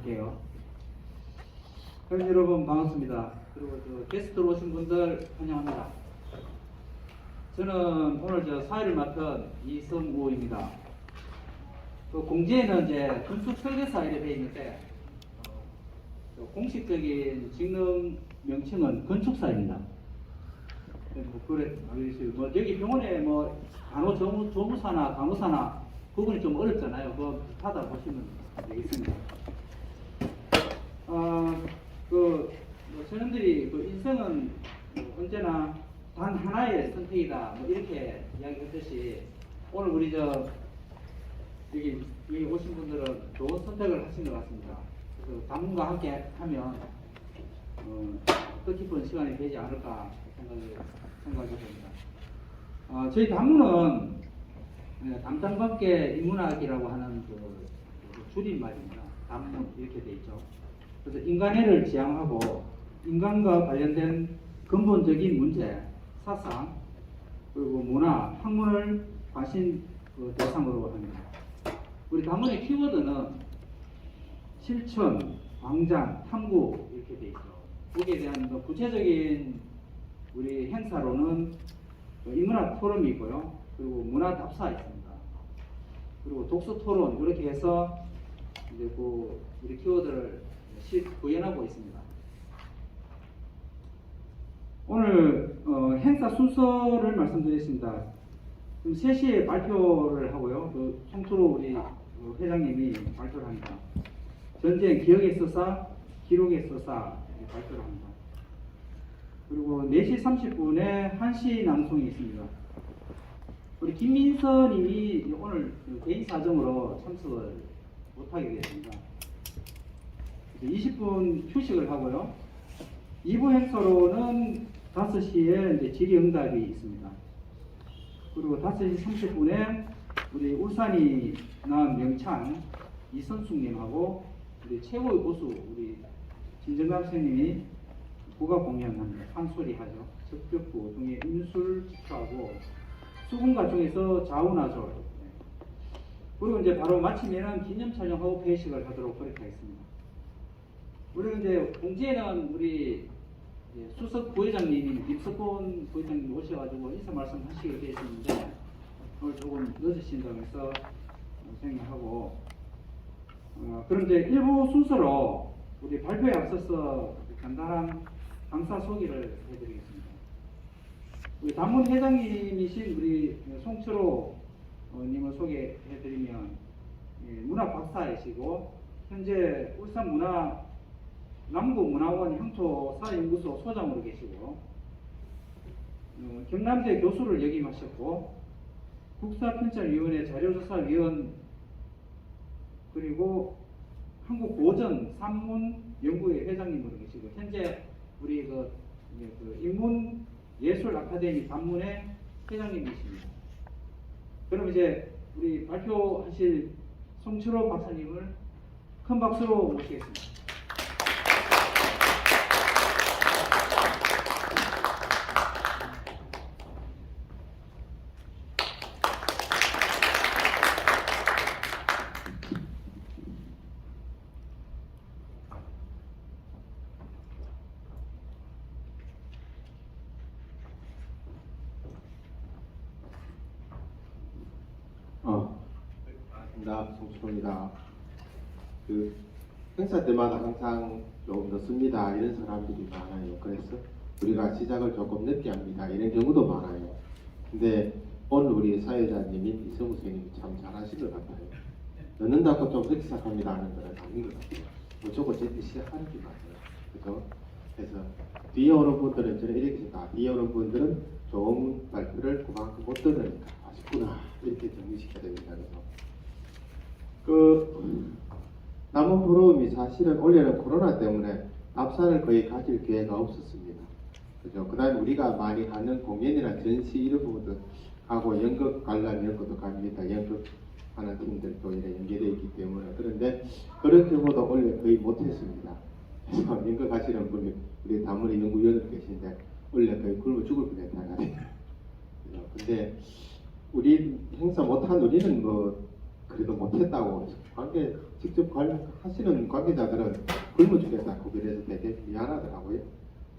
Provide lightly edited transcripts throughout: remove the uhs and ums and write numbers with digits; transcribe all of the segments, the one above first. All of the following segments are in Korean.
할게요. 팬 여러분 반갑습니다. 그리고 게스트로 오신 분들 환영합니다. 저는 오늘 사회를 맡은 이성우입니다. 공지에는 이제 건축 설계사 이렇게 되어 있는데 공식적인 직능 명칭은 건축사입니다. 여기 병원에 간호조무사나 간호사나 그분이 좀 어렵잖아요. 그거 받아보시면 되겠습니다. 저놈들이 인생은 언제나 단 하나의 선택이다. 이렇게 이야기했듯이 오늘 우리 여기 오신 분들은 좋은 선택을 하신 것 같습니다. 그래서 담문과 함께 하면 뜻깊은 시간이 되지 않을까 생각이 됩니다. 저희 담문은 담당밖에 인문학이라고 하는 줄임말입니다. 담문 이렇게 돼 있죠. 그래서 인간애를 지향하고 인간과 관련된 근본적인 문제, 사상, 그리고 문화, 학문을 관심 대상으로 합니다. 우리 담문의 키워드는 실천, 광장, 탐구 이렇게 돼 있죠. 거기에 대한 구체적인 우리 행사로는 인문학 포럼이 있고요. 그리고 문화 답사 있습니다. 그리고 독서 토론 이렇게 해서 이제 우리 키워드를 구현하고 있습니다. 오늘 행사 순서를 말씀드리겠습니다. 지금 3시에 발표를 하고요. 송초로 우리 회장님이 발표를 합니다. 전쟁 기억의 서사, 기록의 서사 발표를 합니다. 그리고 4시 30분에 한시 낭송이 있습니다. 우리 김민서님이 오늘 개인 사정으로 참석을 못하게 되었습니다. 20분 휴식을 하고요. 2부 행사로는 5시에 이제 질의응답이 있습니다. 그리고 5시 30분에 우리 울산이 나온 명창 이선숙님하고 우리 최고의 고수 우리 진정감 선생님이 국악 공연합니다. 판소리 하죠. 적벽구 중에 인술 집사하고 수군가 중에서 자우나졸. 그리고 이제 바로 마치면은 기념 촬영하고 회식을 하도록 그렇게 하겠습니다. 우리 이제 공지에는 우리 수석 부회장님이 김석곤 부회장님 오셔가지고 인사 말씀하시게 되었는데 오늘 조금 늦으신다고 해서 생각하고 그럼 이제 1부 순서로 우리 발표에 앞서서 간단한 강사 소개를 해드리겠습니다. 우리 담문 회장님이신 우리 송철호 님을 소개해드리면 문학 박사이시고 현재 울산 남구문화원 향토사연구소 소장으로 계시고 경남대 교수를 역임하셨고 국사편찬위원회 자료조사위원 그리고 한국고전 산문연구회 회장님으로 계시고 현재 우리 인문예술아카데미 단문회 회장님이십니다. 그럼 이제 우리 발표하실 송철호 박사님을 큰 박수로 모시겠습니다. 반갑습니다. 송철호입니다. 행사 때마다 항상 조금 늦습니다. 이런 사람들이 많아요. 그래서 우리가 시작을 조금 늦게 합니다. 이런 경우도 많아요. 근데 오늘 우리 사회자님인 이성우 선생님이 참 잘하신 것 같아요. 늦는다고 좀 늦게 시작합니다 하는 건 아닌 것 같아요. 무조건 제때 시작하는 게 맞아요. 그죠? 그래서 뒤에 오는 분들은 저는 이렇게 생각합니다. 뒤에 오는 분들은 좋은 발표를 그만큼 못 들으니까 아쉽구나 이렇게 정리시켜야 됩니다. 그래서 남은 프로그램이 사실은 올해는 코로나 때문에 앞산을 거의 가질 기회가 없었습니다. 그죠? 그 다음에 우리가 많이 하는 공연이나 전시 이런 부분도 하고 연극 관람 이런 것도 갑니다. 연극하는 팀들도 이렇게 연계되어 있기 때문에. 그런데 그런 경우도 원래 거의 못했습니다. 그래서 연극 하시는 분이 우리 다문의 연구위원으로 계신데 원래 거의 굶어 죽을 뻔했다가 근데 우리 행사 못한 우리는 그래도 못했다고 직접 관리하시는 관계자들은 굶어 죽겠다고 그래서 되게 미안하더라고요.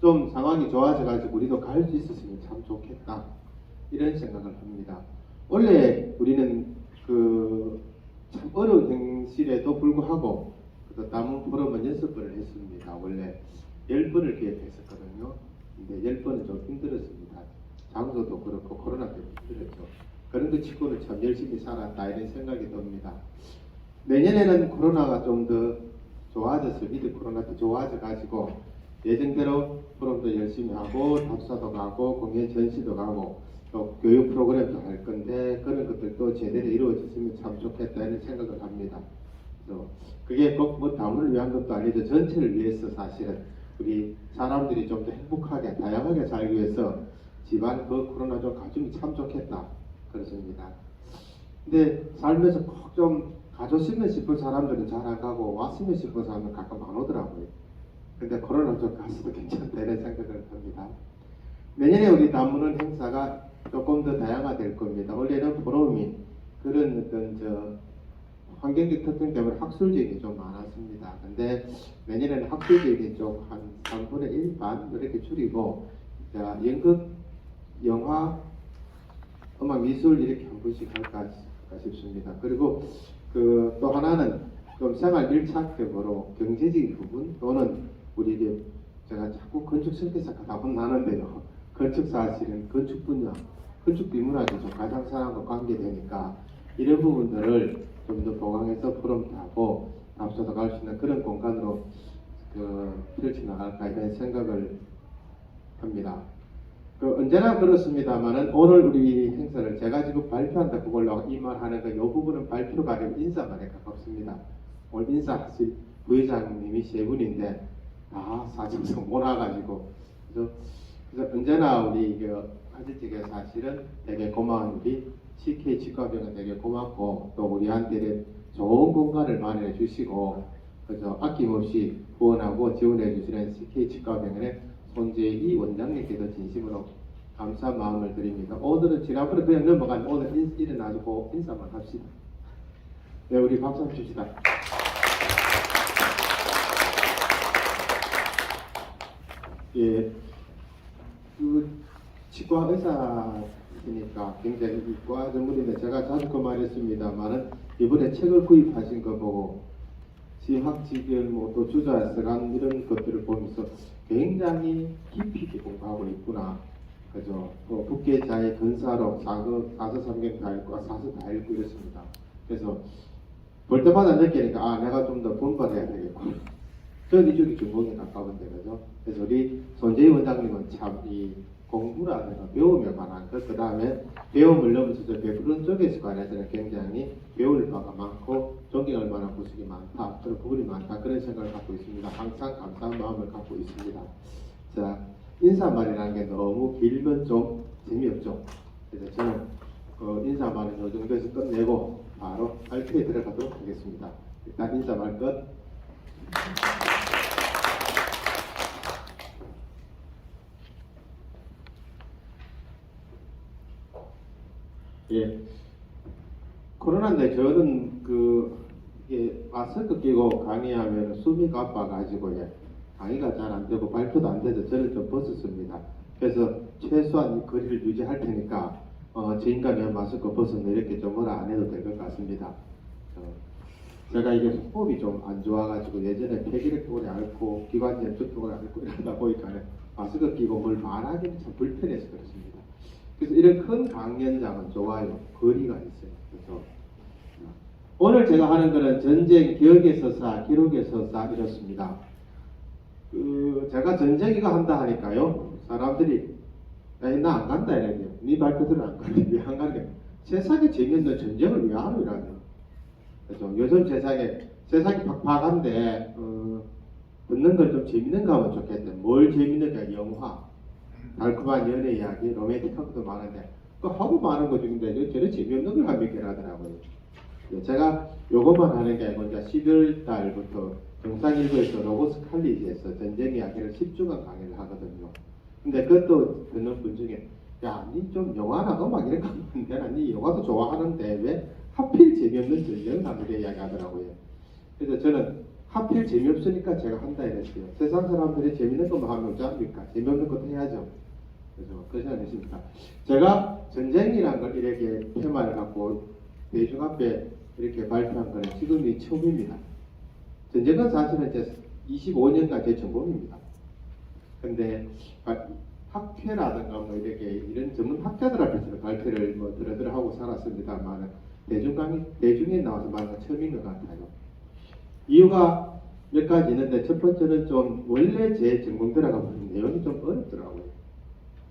좀 상황이 좋아져가지고 우리도 갈 수 있었으면 참 좋겠다 이런 생각을 합니다. 원래 우리는 그 참 어려운 현실에도 불구하고 그 남은 프로그램은 6번을 했습니다. 원래 10번을 계획했었거든요. 근데 10번은 좀 힘들었습니다. 장소도 그렇고 코로나 때문에 힘들었죠. 그런 거 치고는 참 열심히 살았다 이런 생각이 듭니다. 내년에는 코로나가 좀 더 좋아져서 미드 코로나도 좋아져 가지고 예정대로 프로그램도 열심히 하고 답사도 가고 공연 전시도 가고 또 교육 프로그램도 할 건데 그런 것들도 제대로 이루어졌으면 참 좋겠다 이런 생각을 합니다. 그래서 그게 꼭 뭐 다문을 위한 것도 아니죠. 전체를 위해서 사실은 우리 사람들이 좀 더 행복하게 다양하게 살기 위해서 집안 그 코로나 좀 가주면 참 좋겠다 그렇습니다. 근데 살면서 꼭 좀 가줬으면 싶은 사람들은 잘 안 가고 왔으면 싶은 사람은 가끔 안 오더라고요. 근데 코로나 좀 갔어도 괜찮다 이런 생각을 합니다. 내년에 우리 다문은 행사가 조금 더 다양화될 겁니다. 원래는 포럼이 그런 어떤 환경적 특징 때문에 학술적인 좀 많았습니다. 근데 내년에는 학술적인 쪽 한 3분의 1, 반 이렇게 줄이고 연극, 영화, 음악, 미술 이렇게 한 번씩 할까 싶습니다. 그리고 그 또 하나는 좀 생활 밀착적으로 경제적인 부분 또는 우리 이제 제가 자꾸 건축 설계사가 답은 나는데요. 건축 사실은 건축 분야, 건축 비문학이 좀 가장 사람과 관계되니까 이런 부분들을 좀 더 보강해서 프롬프트 하고 앞서서 갈 수 있는 그런 공간으로 펼쳐나갈까 이런 생각을 합니다. 언제나 그렇습니다만은 오늘 우리 행사를 제가 지금 발표한다 그걸로 이 말 하는 거 이 부분은 발표가 아니고 인사만에 가깝습니다. 오늘 인사하실 부회장님이 세 분인데 다 사정상 못 와가지고 그래서 언제나 우리 화질직에 사실은 되게 고마운 우리 CK 치과병원 되게 고맙고 또 우리한테 좋은 공간을 마련해 주시고 그래서 아낌없이 후원하고 지원해 주시는 CK 치과병원의 손재희 원장님께도 진심으로 감사한 마음을 드립니다. 오늘은 지난번에 그냥 넘어간 오늘 일어나고 인사만 합시다. 네, 우리 박수 한번 칩시다. 예, 치과 의사이니까 굉장히 이과 전문인데 제가 자주 그 말했습니다만은 이번에 책을 구입하신 거 보고 지학지별 또 주자스란 이런 것들을 보면서 굉장히 깊이 있게 공부하고 있구나. 그죠? 북계자의 근사록, 사서삼경 다 읽고, 사서 다 읽고 이랬습니다. 그래서 볼 때마다 느끼니까 내가 좀 더 본받아야 되겠구나. 저는 이쪽이 중공에 가까운데 그죠? 그래서 우리 손재희 원장님은 참 이 공부라든가 배움에 관한 것, 그 다음에 배움을 넘어서 배우는 쪽에 관해서는 굉장히 배울 바가 많고 존경할 만한 구석이 많다, 그런 부분이 많다 그런 생각을 갖고 있습니다. 항상 감사한 마음을 갖고 있습니다. 자, 인사말이라는 게 너무 길면 좀 재미없죠. 그래서 저는 인사말은 이 정도에서 끝내고 바로 발표에 들어가도록 하겠습니다. 일단 인사말 끝. 예. 코로나인데 저는 이게 마스크 끼고 강의하면 숨이 가빠가지고 강의가 잘 안 되고 발표도 안 돼서 저는 좀 벗었습니다. 그래서 최소한 이 거리를 유지할 테니까 저 인간이 마스크 벗었네 이렇게 좀 뭐라 안 해도 될 것 같습니다. 제가 이게 호흡이 좀 안 좋아가지고 예전에 폐기력 오래 앓고 기관지 염증 오래 앓고 이러다 보니까 마스크 끼고 뭘 말하기는 참 불편해서 그렇습니다. 그래서 이런 큰 강연장은 좋아요. 거리가 있어요. 그래서 오늘 제가 하는 거는 전쟁 기억의 서사, 기록의 서사 이렇습니다. 제가 전쟁이가 한다 하니까요. 사람들이 나 안 간다 이래요. 네 발표들은 안 가는데 왜 안 가는 게 세상에 재미없는 전쟁을 왜 하노 이러네요. 그래서 요즘 세상이 팍팍한데 듣는 걸 좀 재밌는 거 하면 좋겠대. 뭘 재밌는가? 영화, 달콤한 연애 이야기, 로맨틱한 것도 많은데 그 하고 많은 것 중인데 저는 재미없는 걸 하면 하더라고요. 제가 요것만 하는 게 아니고 이제 12월 달부터 경상일보에서 로고스 칼리지에서 전쟁 이야기를 10주간 강의를 하거든요. 근데 그것도 듣는 분 중에 니 좀 영화나 음악 이런 거 하면 되나? 니 영화도 좋아하는데 왜 하필 재미없는 전쟁사들의 이야기 하더라고요. 그래서 저는 하필 재미없으니까 제가 한다 이랬어요. 세상 사람들이 재밌는 것만 하면 어쩌합니까? 재미없는 것도 해야죠. 그래서 그 생각했습니다. 제가 전쟁이라는 걸 이렇게 테마를 갖고 대중 앞에 이렇게 발표한 거는 지금이 처음입니다. 전쟁은 사실은 이제 25년간 제 전공입니다. 근데 학회라든가 뭐 이렇게 이런 전문 학자들 앞에서 발표를 뭐 들어들어 하고 살았습니다만 대중에 나와서 말하는 건 처음인 것 같아요. 이유가 몇 가지 있는데 첫 번째는 좀 원래 제 전공 들어가 보면 내용이 좀 어렵더라고요.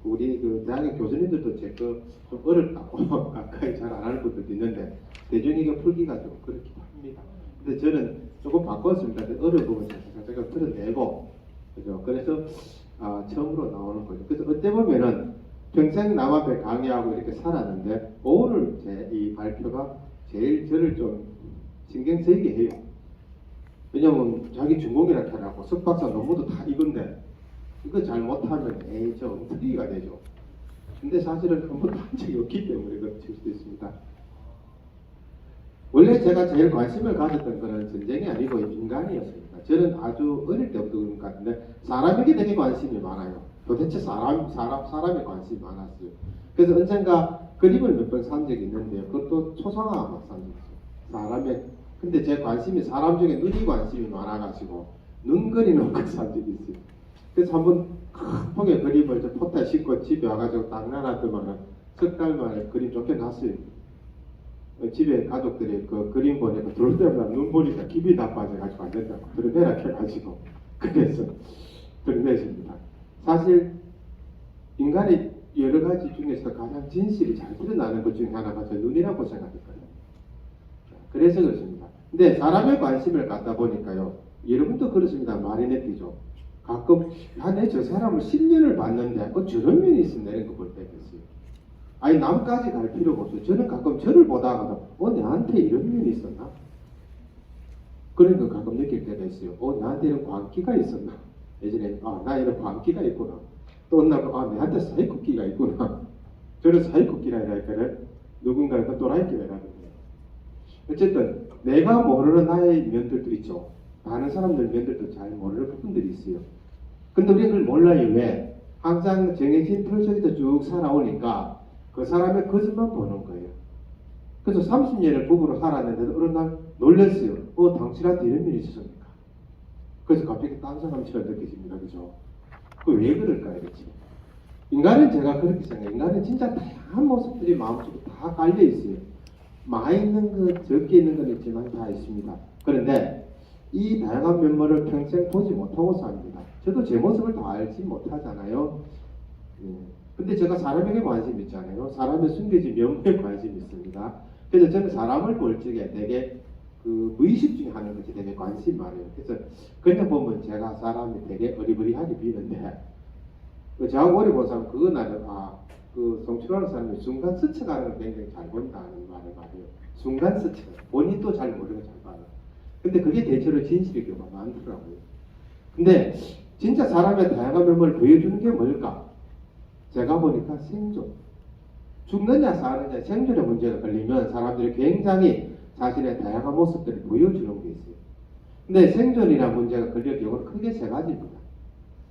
우리 그 대학의 교수님들도 제 거 좀 어렵다고 가까이 잘 안 하는 분들도 있는데 대중에게 풀기가 좀 그렇기도 합니다. 근데 저는 조금 바꿨습니다. 어려운 부분 제가 드러내고 그죠? 그래서 처음으로 나오는 거죠. 그래서 어때 보면은 평생 남 앞에 강의하고 이렇게 살았는데 오늘 제 이 발표가 제일 저를 좀 신경 쓰이게 해요. 왜냐면 자기 전공이라 하라고 석박사 논문도 다 이건데 이거 잘못하면 저 엉터리가 되죠. 근데 사실은 한 번도 한 적이 없기 때문에 그칠 수도 있습니다. 원래 제가 제일 관심을 가졌던 거는 전쟁이 아니고 인간이었습니다. 저는 아주 어릴 때부터 그런 것 같은데 사람에게 되게 관심이 많아요. 도대체 사람에 관심이 많았어요. 그래서 언젠가 그림을 몇 번 산 적이 있는데요. 그것도 초상화 막 산 적이 있어요. 사람의 근데 제 관심이 사람 중에 눈이 관심이 많아가지고 눈 그리는 거 산 적이 있어요. 그래서 한번 큰 통에 그림을 포트에 싣고 집에 와가지고 딱 놔놨더만은 석 달 만에 그림 쫓겨났어요. 집에 가족들이 그 그림 보니까 들어올 때마다 눈 보니까 기분이 나빠져가지고 안 된다고 드러내라 해가지고 그래서 드러내십니다. 사실 인간의 여러 가지 중에서 가장 진실이 잘 드러나는 것 중에 하나가 저 눈이라고 생각했거든요. 그래서 그렇습니다. 근데 사람의 관심을 갖다 보니까요. 여러분도 그렇습니다. 마리네티죠. 가끔 내 저 사람을 10년을 봤는데 저런 면이 있었네 이런 거 볼 때가 있어요. 아니 남까지 갈 필요가 없어요. 저는 가끔 저를 보다가도 내한테 이런 면이 있었나? 그런 거 가끔 느낄 때가 있어요. 나한테 이런 광기가 있었나? 예전에 나 이런 광기가 있구나. 또 어느 날 내한테 사이코끼가 있구나. 저는 사이코끼라 이랄까를 누군가는 그 또라이끼라 이라거든요. 어쨌든 내가 모르는 나의 면들도 있죠. 다른 사람들 면들도 잘 모르는 부분들이 있어요. 근데 우리는 그걸 몰라요. 왜? 항상 정해진 틀 속에서 쭉 살아오니까 그 사람의 것만 보는 거예요. 그래서 30년을 부부로 살았는데도 어느 날 놀랐어요. 당신한테 이런 면이 있었습니까? 그래서 갑자기 딴 사람처럼 느껴집니다. 그죠? 왜 그럴까요? 그렇지? 인간은 제가 그렇게 생각해요. 인간은 진짜 다양한 모습들이 마음속에 다 깔려 있어요. 많이 있는 것, 적게 있는 건 있지만 다 있습니다. 그런데 이 다양한 면모를 평생 보지 못하고 삽니다. 저도 제 모습을 다 알지 못하잖아요. 근데 제가 사람에게 관심 있잖아요. 사람의 숨겨진 면모에 관심이 있습니다. 그래서 저는 사람을 볼 적에 되게 그 무의식 중에 하는 것이 되게 관심이 많아요. 그래서 그냥 보면 제가 사람이 되게 어리버리하게 비는데 저하고 오래 본 사람 그거 나는 그 성출하는 사람이 순간 스쳐가는 걸 굉장히 잘 본다는 말을 말해요. 순간 스쳐. 본인도 잘 모르는 잘 봐요. 근데 그게 대체로 진실의 경우가 많더라고요. 근데 진짜 사람의 다양한 면모를 보여주는 게 뭘까? 제가 보니까 생존. 죽느냐 사느냐 생존의 문제가 걸리면 사람들이 굉장히 자신의 다양한 모습들을 보여주는 게 있어요. 근데 생존이라는 문제가 걸릴 경우는 크게 세 가지입니다.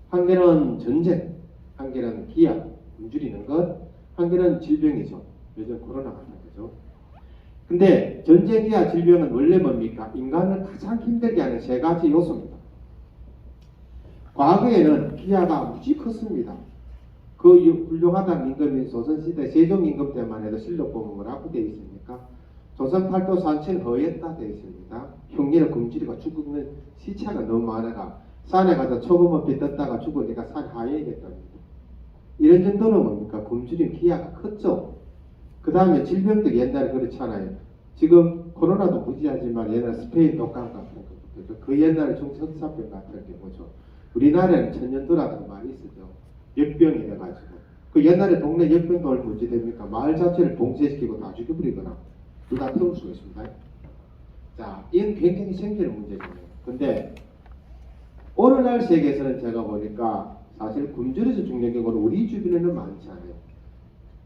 한 개는 전쟁, 한 개는 기아, 굶주리는 것, 한 개는 질병이죠. 요즘 코로나 같은 거죠. 근데 전쟁이야 질병은 원래 뭡니까? 인간을 가장 힘들게 하는 세 가지 요소입니다. 과거에는 기아가 무지 컸습니다. 그 훌륭하다는 임금인 조선시대 세종임금 때만 해도 실록 보면 뭐라고 되어 있습니까? 조선 팔도 산천 허였다 되어 있습니다. 흉년에 굶주리고 죽는 시차가 너무 많아가 산에 가서 초금업이 떴다가 죽으니까 산 하에 됐답니다. 이런 정도로 뭡니까? 굶주린 기아가 컸죠. 그 다음에 질병도 옛날에 그렇잖아요. 지금 코로나도 무지하지만 옛날 스페인 독감 같은 거, 그 옛날에 중성사병 같은 경우죠. 우리나라에는 천년도라는 말이 있었죠. 역병이 돼가지고. 그 옛날에 동네 역병 돌면 어찌 됩니까? 마을 자체를 봉쇄시키고 다 죽여버리거나 둘 다 태울 수가 있습니다. 자, 이건 굉장히 생존의 문제잖아요. 근데 오늘날 세계에서는 제가 보니까 사실 굶주려서 죽는 경우는 우리 주변에는 많지 않아요.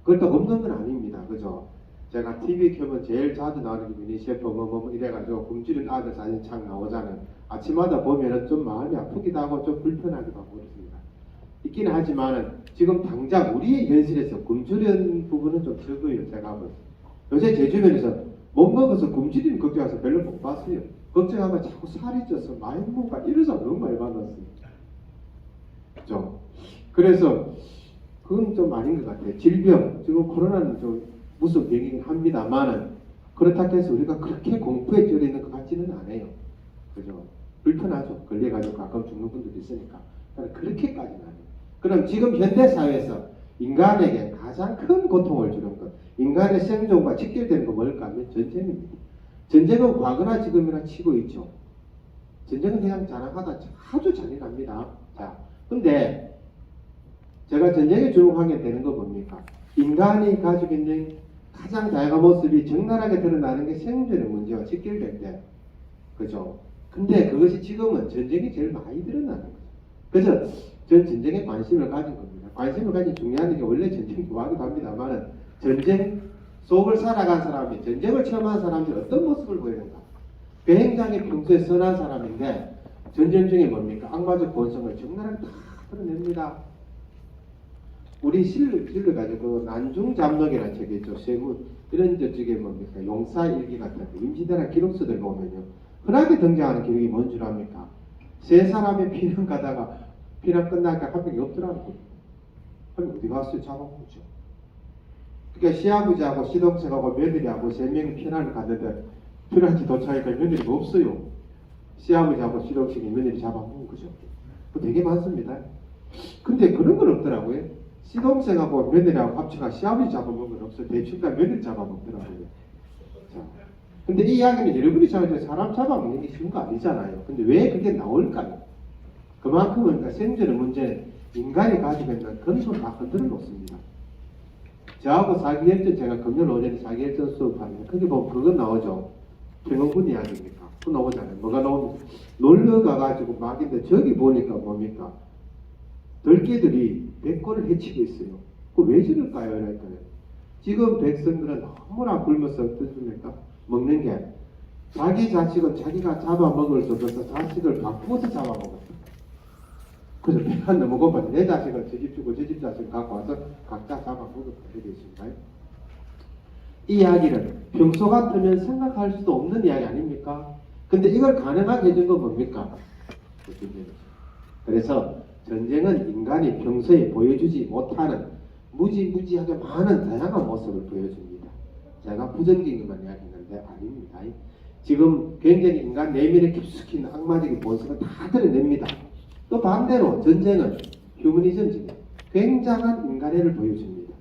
그렇다고 없는 건 아닙니다. 그죠? 제가 TV 켜면 제일 자주 나오는 게 미니 셰프 뭐 이래가지고 굶주린 아들 사진 창 나오잖아요. 아침마다 보면은 좀 마음이 아프기도 하고 좀 불편하기도 하고 그렇습니다. 있기는 하지만은 지금 당장 우리의 현실에서 굶주린 부분은 좀 적어요. 제가 보면 요새 제 주변에서 못 먹어서 굶주리는 걱정해서 별로 못 봤어요. 걱정하면 자꾸 살이 쪄서 많이 먹을까 이런 사람 너무 많이 만났어요. 그죠? 그래서 그건 좀 아닌 것 같아요. 질병, 지금 코로나는 좀 무슨 병이긴 합니다만은 그렇다고 해서 우리가 그렇게 공포에 쩔어 있는 것 같지는 않아요. 그죠? 불편하죠. 걸려가지고 가끔 죽는 분들도 있으니까. 그렇게까지는 아니에요. 그럼 지금 현대 사회에서 인간에게 가장 큰 고통을 주는 것, 인간의 생존과 직결되는 건 뭘까 하면 전쟁입니다. 전쟁은 과거나 지금이나 치고 있죠. 전쟁은 그냥 자랑하다 아주 잔인합니다. 자, 근데 제가 전쟁에 주목하게 되는 거 뭡니까? 인간이 가지고 있는 가장 다양한 모습이 적나라하게 드러나는 게 생존의 문제와 직결될 때, 그죠? 근데 그것이 지금은 전쟁이 제일 많이 드러나는 거죠. 그래서 전 전쟁에 관심을 가진 겁니다. 관심을 가진 중요한 게 원래 전쟁 좋아하기도 합니다만 전쟁 속을 살아간 사람이 전쟁을 체험한 사람들이 어떤 모습을 보이는가? 굉장히 평소에 선한 사람인데 전쟁 중에 뭡니까? 악마적 본성을 적나라하게 다 드러냅니다. 우리 실를 가지고 난중잡록이라는 책이 있죠. 세무 이런 저쪽에 뭡니까? 용사일기 같은 임시대나 기록서들 보면요. 흔하게 등장하는 기록이 뭔 줄 압니까? 세 사람이 피난 가다가 피난 끝나니까 한 명이 없더라고요. 그럼 어디 갔어요? 잡아먹죠. 그러니까 시아버지하고 시동생하고 며느리하고 세 명이 피난을 갔는데 피난지 도착하니까 며느리가 없어요. 시아버지하고 시동생이 며느리 잡아먹은 거죠. 그 되게 많습니다. 근데 그런 건 없더라고요. 시동생하고 며느리하고 합쳐가 시아버지 잡아먹은 건 없어요. 대충 다 며느리 잡아먹더라고요. 자, 근데 이 이야기는 여러분이 잘 사람 잡아먹는 게 쉬운 거 아니잖아요. 근데 왜 그게 나올까요? 그만큼은 그러니까 생존의 문제는 인간이 가지고 있는 근소를 다 흔들어 놓습니다. 저하고 사기혈전 제가 금요일 오전에 사기혈전 수업하는데 거기 보면 그거 나오죠. 평형군 이야기입니까? 그거 나오잖아요. 뭐가 나오면 놀러 가가지고 막인데 저기 보니까 뭡니까? 들개들이 백골을 해치고 있어요. 그 왜 저럴까요? 이럴까요? 지금 백성들은 너무나 굶어서 어떻습니까? 먹는 게 자기 자식은 자기가 잡아먹을 수 없어서 자식을 바꾸어서 잡아먹었어요. 그래서 배가 너무 고파서 내 자식을 저 집 주고 저 집 자식을 갖고 와서 각자 잡아먹었다. 이렇게 있습니다. 이 이야기는 평소 같으면 생각할 수도 없는 이야기 아닙니까? 근데 이걸 가능하게 해준 건 뭡니까? 그래서 전쟁은 인간이 평소에 보여주지 못하는 무지무지하게 많은 다양한 모습을 보여줍니다. 제가 부정적인 것만 이야기했는데 아닙니다. 지금 굉장히 인간 내면에 깊숙이 있는 악마적인 본성을 다 드러냅니다. 또 반대로 전쟁은 휴머니즘적인 굉장한 인간애를 보여줍니다.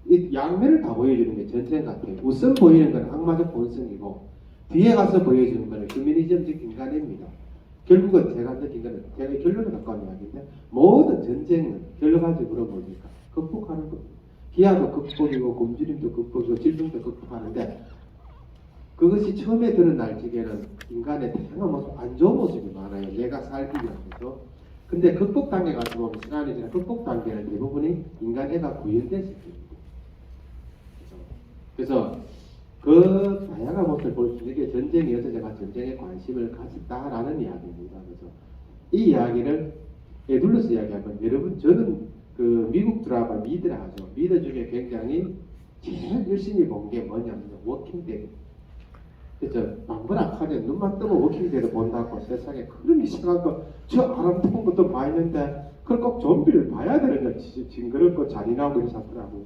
이 양면을 다 보여주는 게 전쟁 같아요. 우선 보이는 건 악마적 본성이고 뒤에 가서 보여주는 건 휴머니즘적 인간애입니다. 결국은 제가 느낀 거는 제가 결론을 가까운 이야기인데 모든 전쟁은 결과적으로 뭡니까? 극복하는 겁니다. 기아도 극복이고 굶주림도 극복이고 질병도 극복하는데 그것이 처음에 드러날 적에는 인간의 다양한 모습, 안 좋은 모습이 많아요. 내가 살기 위해서. 근데 극복 단계 같은 거 보면 시간이 지나 극복 단계는 대부분이 인간애가 구현됐을 겁니다. 그래서 그 다양한 모습을 볼 수 있는 게 전쟁이어서 제가 전쟁에 관심을 가졌다라는 이야기입니다. 그래서 이 이야기를 에둘러서 이야기하면 여러분 저는 그 미국 드라마 미드라 하죠. 미드 중에 굉장히 제일 열심히 본 게 뭐냐면 워킹데드. 그래서 망부락하게 눈만 뜨면 워킹데드 본다고 세상에 그런 이상한 거 저 아름다운 것도 많이 있는데 그걸 꼭 좀비를 봐야 되는 거 징그럽고 잔인하고 이렇더라고요.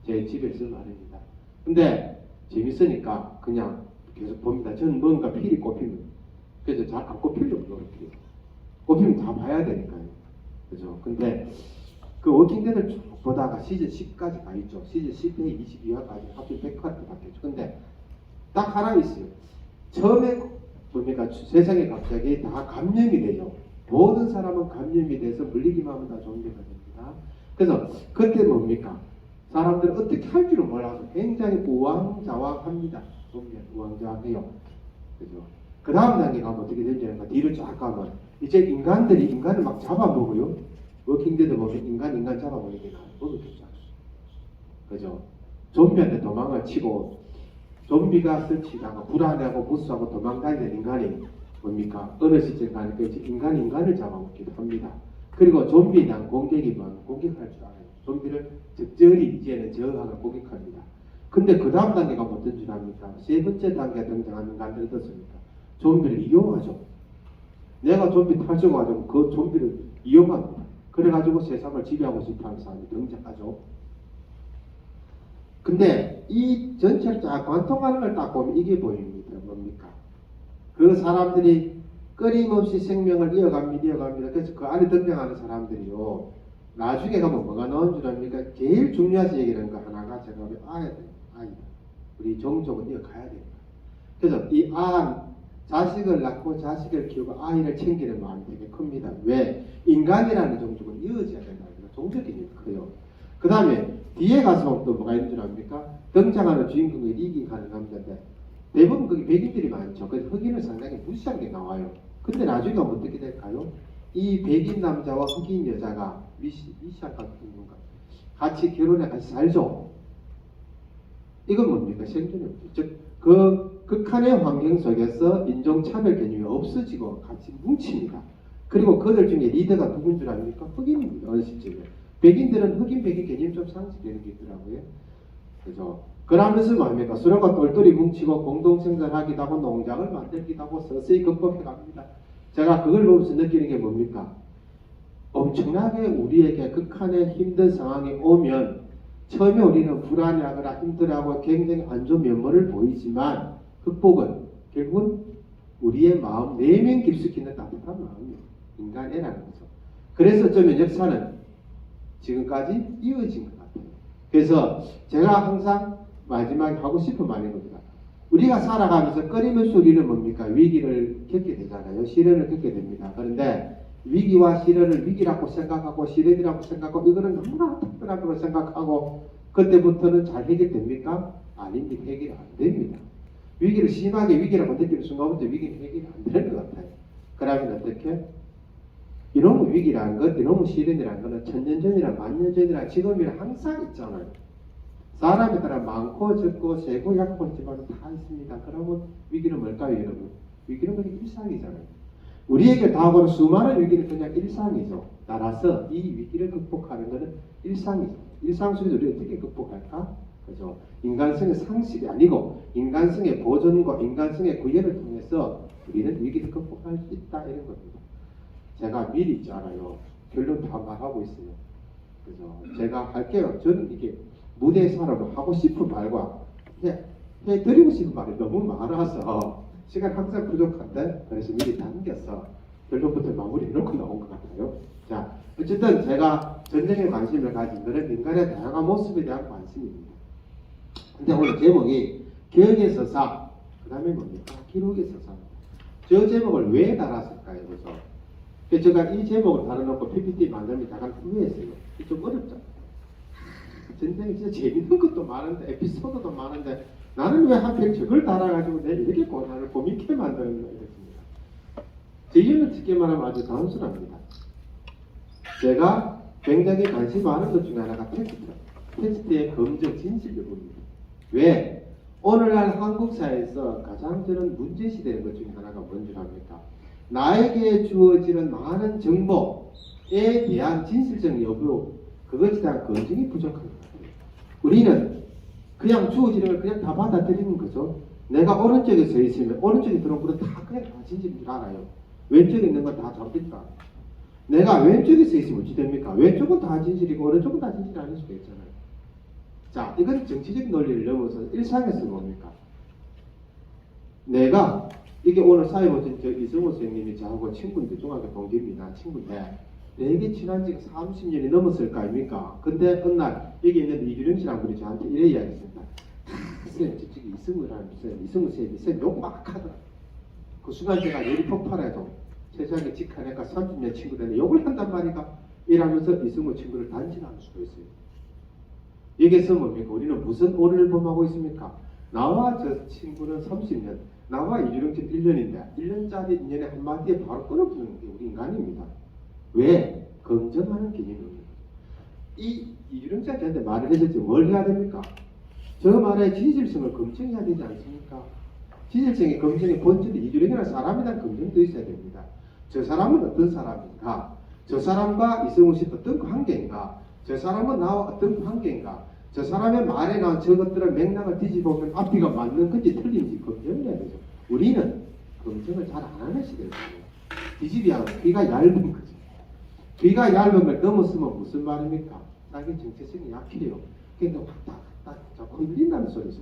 제 집에서 말입니다. 근데 재밌으니까 그냥 계속 봅니다. 저는 뭔가 필이 꼽히면 그래서 잘 안 꼽히려고 노력해요. 꼽히면 다 봐야 되니까요. 그죠? 근데 그 워킹데드를 쭉 보다가 시즌 10까지 가 있죠. 시즌 10회 22화까지 합쳐 100화를 받겠죠. 근데 딱 하나 있어요. 처음에 보니까 세상에 갑자기 다 감염이 되죠. 모든 사람은 감염이 돼서 물리기만 하면 다 좀비가 됩니다. 그래서 그때 뭡니까? 사람들은 어떻게 할 줄은 몰라서 굉장히 우왕좌왕합니다. 좀비는 우왕좌왕해요. 그죠? 그 다음 단계 가면 어떻게 되는가? 뒤로 쫙 가면 이제 인간들이 인간을 막 잡아먹어요. 워킹데드 보면 인간 잡아먹는 게 먹었겠죠. 그죠? 좀비한테 도망을 치고 좀비가 스치다가 불안해하고 무수하고 도망다니는 인간이 뭡니까? 어느 시점 가니까 인간이 인간을 잡아먹기도 합니다. 그리고 좀비에 대한 공격이면 공격할 줄 알아요. 좀비를 적절히 이제는 저항을 공격합니다. 근데 그 다음 단계가 어떤 줄 압니까? 세 번째 단계에 등장하는 인간들이 어떻습니까? 좀비를 이용하죠. 내가 좀비 탈출해가지고 그 좀비를 이용합니다. 그래가지고 세상을 지배하고 싶어하는 사람이 등장하죠. 근데 이 전체를 쫙 관통하는 걸 딱 보면 이게 보입니다. 뭡니까? 그 사람들이 끊임없이 생명을 이어갑니다. 그래서 그 안에 등장하는 사람들이요. 나중에 가면 뭐가 나온 줄 압니까? 제일 중요해서 얘기하는 거 하나가 제가 아야 돼요. 아이다. 우리 종족은 이어가야 됩니다. 그래서 이 자식을 낳고 자식을 키우고 아이를 챙기는 마음이 되게 큽니다. 왜? 인간이라는 종족은 이어져야 된다는 거예요. 종족이 커요. 그 다음에 뒤에 가서 또 뭐가 있는 줄 압니까? 등장하는 주인공이 리깅하는 남자인데 대부분 거기 백인들이 많죠. 그래서 흑인은 상당히 무시한 게 나와요. 근데 나중에 어떻게 될까요? 이 백인 남자와 흑인 여자가 미시아 같은 건가? 같이 결혼해 같이 살죠. 이건 뭡니까? 생존이 없죠. 즉, 그 극한의 환경 속에서 인종차별 개념이 없어지고 같이 뭉칩니다. 그리고 그들 중에 리더가 누군 줄 압니까? 흑인입니다. 어느 시점에. 백인들은 흑인, 백인 개념이 좀 상실되는 게 있더라고요. 그죠? 그러면서 뭡니까? 서로가 똘똘이 뭉치고 공동생산하기도 하고 농장을 만들기도 하고 서서히 극복해 갑니다. 제가 그걸 보면서 느끼는 게 뭡니까? 엄청나게 우리에게 극한의 힘든 상황이 오면 처음에 우리는 불안해하거나 힘들어하고 굉장히 안 좋은 면모를 보이지만 극복은 결국은 우리의 마음 내면 깊숙이 있는 따뜻한 마음이에요. 인간애라는 거죠. 그래서 어쩌면 역사는 지금까지 이어진 것 같아요. 그래서 제가 항상 마지막에 하고 싶은 말인 겁니다. 우리가 살아가면서 끊임없이 우리는 뭡니까? 위기를 겪게 되잖아요. 시련을 겪게 됩니다. 그런데 위기와 시련을 위기라고 생각하고 시련이라고 생각하고 이거는 너무나 특별하다고 생각하고 그때부터는 잘 해결됩니까? 아닙니다. 해결이 안 됩니다. 위기를 심하게 위기라고 느끼는 순간부터 위기는 해결이 안 되는 것 같아요. 그러면 어떻게? 이놈의 위기라는 것, 이놈의 시련이라는 것은 천년 전이나 만년 전이나 지금이나 항상 있잖아요. 사람에 따라 많고 적고 세고 약고 있지만 다 있습니다. 그러면 위기는 뭘까요, 여러분? 위기는 그냥 일상이잖아요. 우리에게 다가오는 수많은 위기는 그냥 일상이죠. 따라서 이 위기를 극복하는 것은 일상이죠. 일상 속에서 우리가 어떻게 극복할까? 그죠? 인간성의 상실이 아니고 인간성의 보존과 인간성의 구현을 통해서 우리는 위기를 극복할 수 있다 이런 겁니다. 제가 미리 있잖아요. 결론 다 말하고 있어요. 그죠? 제가 할게요. 저는 이게 무대 사람으로 하고 싶은 말과 해드리고 싶은 말이 너무 많아서 시간 항상 부족한데 그래서 미리 당겨서 결론부터 마무리해놓고 나온 것 같아요. 자, 어쨌든 제가 전쟁에 관심을 가진 것은 인간의 다양한 모습에 대한 관심입니다. 근데 오늘 제목이 기억의 서사, 그 다음에 뭡니까? 기록의 서사입니다. 저 제목을 왜 달았을까요? 그래서 제가 이 제목을 달아놓고 PPT 만들면 약간 후회했어요. 좀 어렵죠? 전쟁이 진짜 재밌는 것도 많은데 에피소드도 많은데 나는 왜 하필 저걸 달아가지고 내 이렇게 고난을 고민케 만드는가 이랬습니다. 제 이유는 쉽게 말하면 아주 단순합니다. 제가 굉장히 관심 많은 것 중에 하나가 텍스트의 검증 진실 여부입니다. 왜? 오늘날 한국 사회에서 가장 저는 문제시되는 것 중에 하나가 뭔지 압니까? 나에게 주어지는 많은 정보에 대한 진실적 여부, 그것에 대한 검증이 부족한 것 같아요. 우리는 그냥 주어지는 걸 그냥 다 받아들이는 거죠. 내가 오른쪽에 서 있으면 오른쪽에 들어온 것은 다 그냥 다 진실인 줄 알아요. 왼쪽에 있는 건 다 잘못됐다. 내가 왼쪽에 서 있으면 어찌 됩니까? 왼쪽은 다 진실이고 오른쪽은 다 진실이 아닐 수가 있잖아요. 자, 이건 정치적인 논리를 넘어서 일상에서 뭡니까? 내가 이게 오늘 사회 보신 저 이승호 선생님이 저하고 친구인데 중학교 동기입니다. 친구인데 되게 친한 지가 30년이 넘었을 거 아닙니까? 근데 어느 날 여기 있는 이규령 씨라는 분이 저한테 이래 이야기했습니다. 쌤, 저쪽에 이승우라는 쌤, 이승우 쌤이 욕 막 하더라. 그 순간 제가 열이 폭발해도 세상에 직하니까 30년 친구들한테 욕을 한단 말이가 이러면서 이승우 친구를 단신할 수도 있어요. 여기서 뭡니까? 우리는 무슨 오류를 범하고 있습니까? 나와 저 친구는 30년, 나와 이규령 씨 1년인데 1년짜리 인연의 한마디에 바로 끊어부는 게 우리 인간입니다. 왜? 검증하는 개념입니다. 이 이규령 씨한테 말을 해줬지 뭘 해야 됩니까? 저 말의 진실성을 검증해야 되지 않습니까? 진실성의 검증의 본질이 이주력이나 사람에 대한 검증도 있어야 됩니다. 저 사람은 어떤 사람인가? 저 사람과 이성우 씨 어떤 관계인가? 저 사람은 나와 어떤 관계인가? 저 사람의 말에 나온 저것들을 맥락을 뒤집어보면 앞뒤가 맞는 건지 틀린지 검증해야 되죠. 우리는 검증을 잘 안 하는 시대거든요. 뒤집이하면 귀가 얇은 거죠. 귀가 얇은 걸 넘었으면 무슨 말입니까? 자기 정체성이 약해요. 그러니까 왔다 자꾸 흔들린다는 소리죠.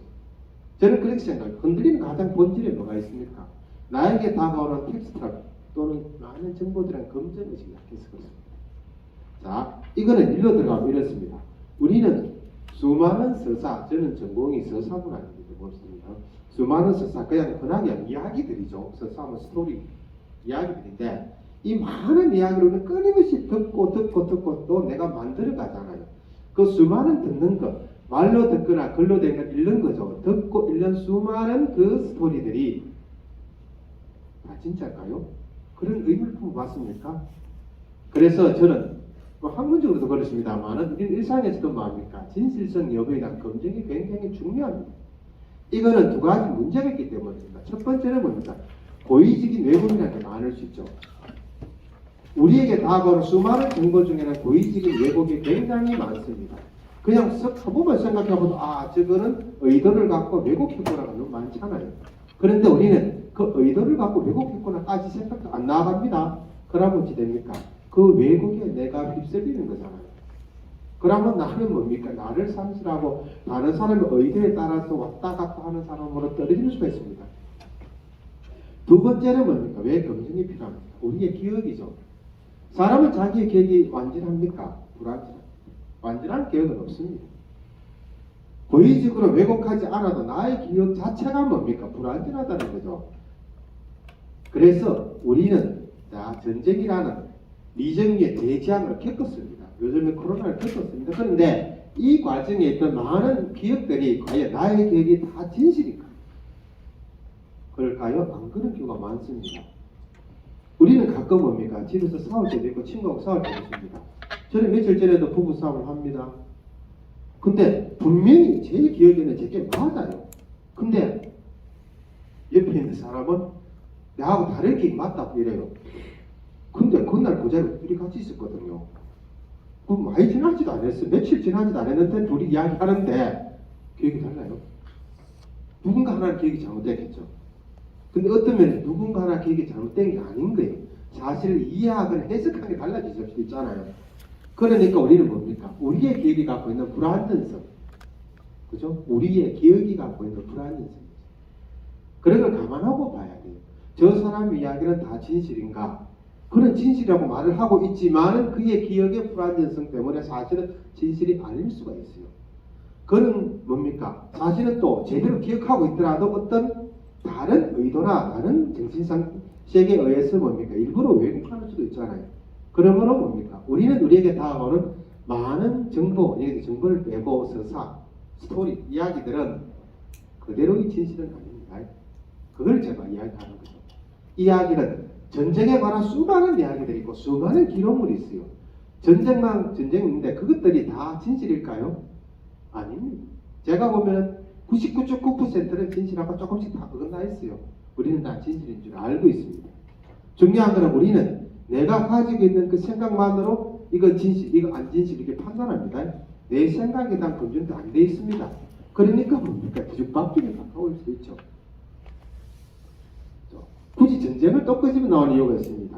저는 그렇게 생각해요. 흔들리는 가장 본질에 뭐가 있습니까? 나에게 다가오는 텍스트랑 또는 많은 정보들은 검증의식이 약해서 그렇습니다. 자, 이거는 일로 들어가면 이렇습니다. 우리는 수많은 서사, 저는 전공이 서사문학인데 봅습니다. 수많은 서사, 그냥 흔하게 이야기들이죠. 서사하면 스토리, 이야기들인데 이 많은 이야기를 끊임없이 듣고 또 내가 만들어 가잖아요. 그 수많은 듣는 것, 말로 듣거나 글로 된 걸 읽는 거죠. 듣고 읽는 수많은 그 스토리들이 다 진짜일까요? 그런 의미를 품어봤습니까? 그래서 저는 뭐 학문적으로도 그렇습니다만 우리는 일상에서도 뭐합니까? 진실성 여부에 대한 검증이 굉장히 중요합니다. 이거는 두 가지 문제가 있기 때문입니다. 첫 번째는 뭡니까? 고의적인 왜곡이라는 게 많을 수 있죠. 우리에게 다가오는 수많은 정보 중에는 고의적인 왜곡이 굉장히 많습니다. 그냥 한 번만 생각해보도 저거는 의도를 갖고 왜곡했구나가 너무 많잖아요. 그런데 우리는 그 의도를 갖고 왜곡했구나까지 생각 안 나갑니다. 그러면 어찌 됩니까? 그 왜곡에 내가 휩쓸리는 거잖아요. 그러면 나는 뭡니까? 나를 상실하고 다른 사람의 의도에 따라서 왔다 갔다 하는 사람으로 떨어질 수가 있습니다. 두 번째는 뭡니까? 왜 검증이 필요합니까? 우리의 기억이죠. 사람은 자기의 기억이 완전합니까? 불완전합니다. 완전한 기억은 없습니다. 고의적으로 왜곡하지 않아도 나의 기억 자체가 뭡니까? 불완전하다는 거죠. 그래서 우리는 전쟁이라는 미정의 대지함을 겪었습니다. 요즘에 코로나를 겪었습니다. 그런데 이 과정에 있던 많은 기억들이 과연 나의 기억이 다 진실인가? 그럴까요? 안 그런 경우가 많습니다. 우리는 가끔 뭡니까? 집에서 싸울 때도 있고 친구하고 싸울 때도 있습니다. 저는 며칠 전에도 부부 싸움을 합니다. 근데 분명히 제 기억에는 제게 맞아요. 근데 옆에 있는 사람은 나하고 다른 기억이 맞다고 이래요. 근데 그날 그 자리에 둘이 같이 있었거든요. 그럼 많이 지나지도 않았어요. 며칠 지나지도 않았는데 둘이 이야기하는데 기억이 달라요. 누군가 하나는 기억이 잘못됐겠죠. 근데 어떤 면에 누군가 하나 기억이 잘못된 게 아닌 거예요. 사실을 이해하거나 해석하는 게 달라질 수도 있잖아요. 그러니까 우리는 뭡니까? 우리의 기억이 갖고 있는 불완전성. 그죠? 우리의 기억이 갖고 있는 불완전성. 그런 걸 감안하고 봐야 돼요. 저 사람의 이야기는 다 진실인가? 그런 진실이라고 말을 하고 있지만 그의 기억의 불완전성 때문에 사실은 진실이 아닐 수가 있어요. 그런 뭡니까? 사실은 또 제대로 기억하고 있더라도 어떤 다른 의도나 다른 정신상 세계에 의해서 뭡니까? 일부러 왜곡하는 수도 있잖아요. 그러므로 뭡니까? 우리는 우리에게 다가오는 많은 정보, 정보를 빼고 서사, 스토리, 이야기들은 그대로의 진실은 아닙니다. 그걸 제가 이야기하는 거죠. 이야기는 전쟁에 관한 수많은 이야기들이 있고 수많은 기록물이 있어요. 전쟁인데 그것들이 다 진실일까요? 아닙니다. 제가 보면 99.9%는 진실하고 조금씩 다 어긋나 있어요. 우리는 다 진실인 줄 알고 있습니다. 중요한 것은 우리는 내가 가지고 있는 그 생각만으로 이거 진실, 이거 안 진실 이렇게 판단합니다. 내 생각에 대한 검증도 안 돼 있습니다. 그러니까 뭡니까? 뒤죽박죽에 가까울 수도 있죠. 굳이 전쟁을 또 끄집어 나온 이유가 있습니다.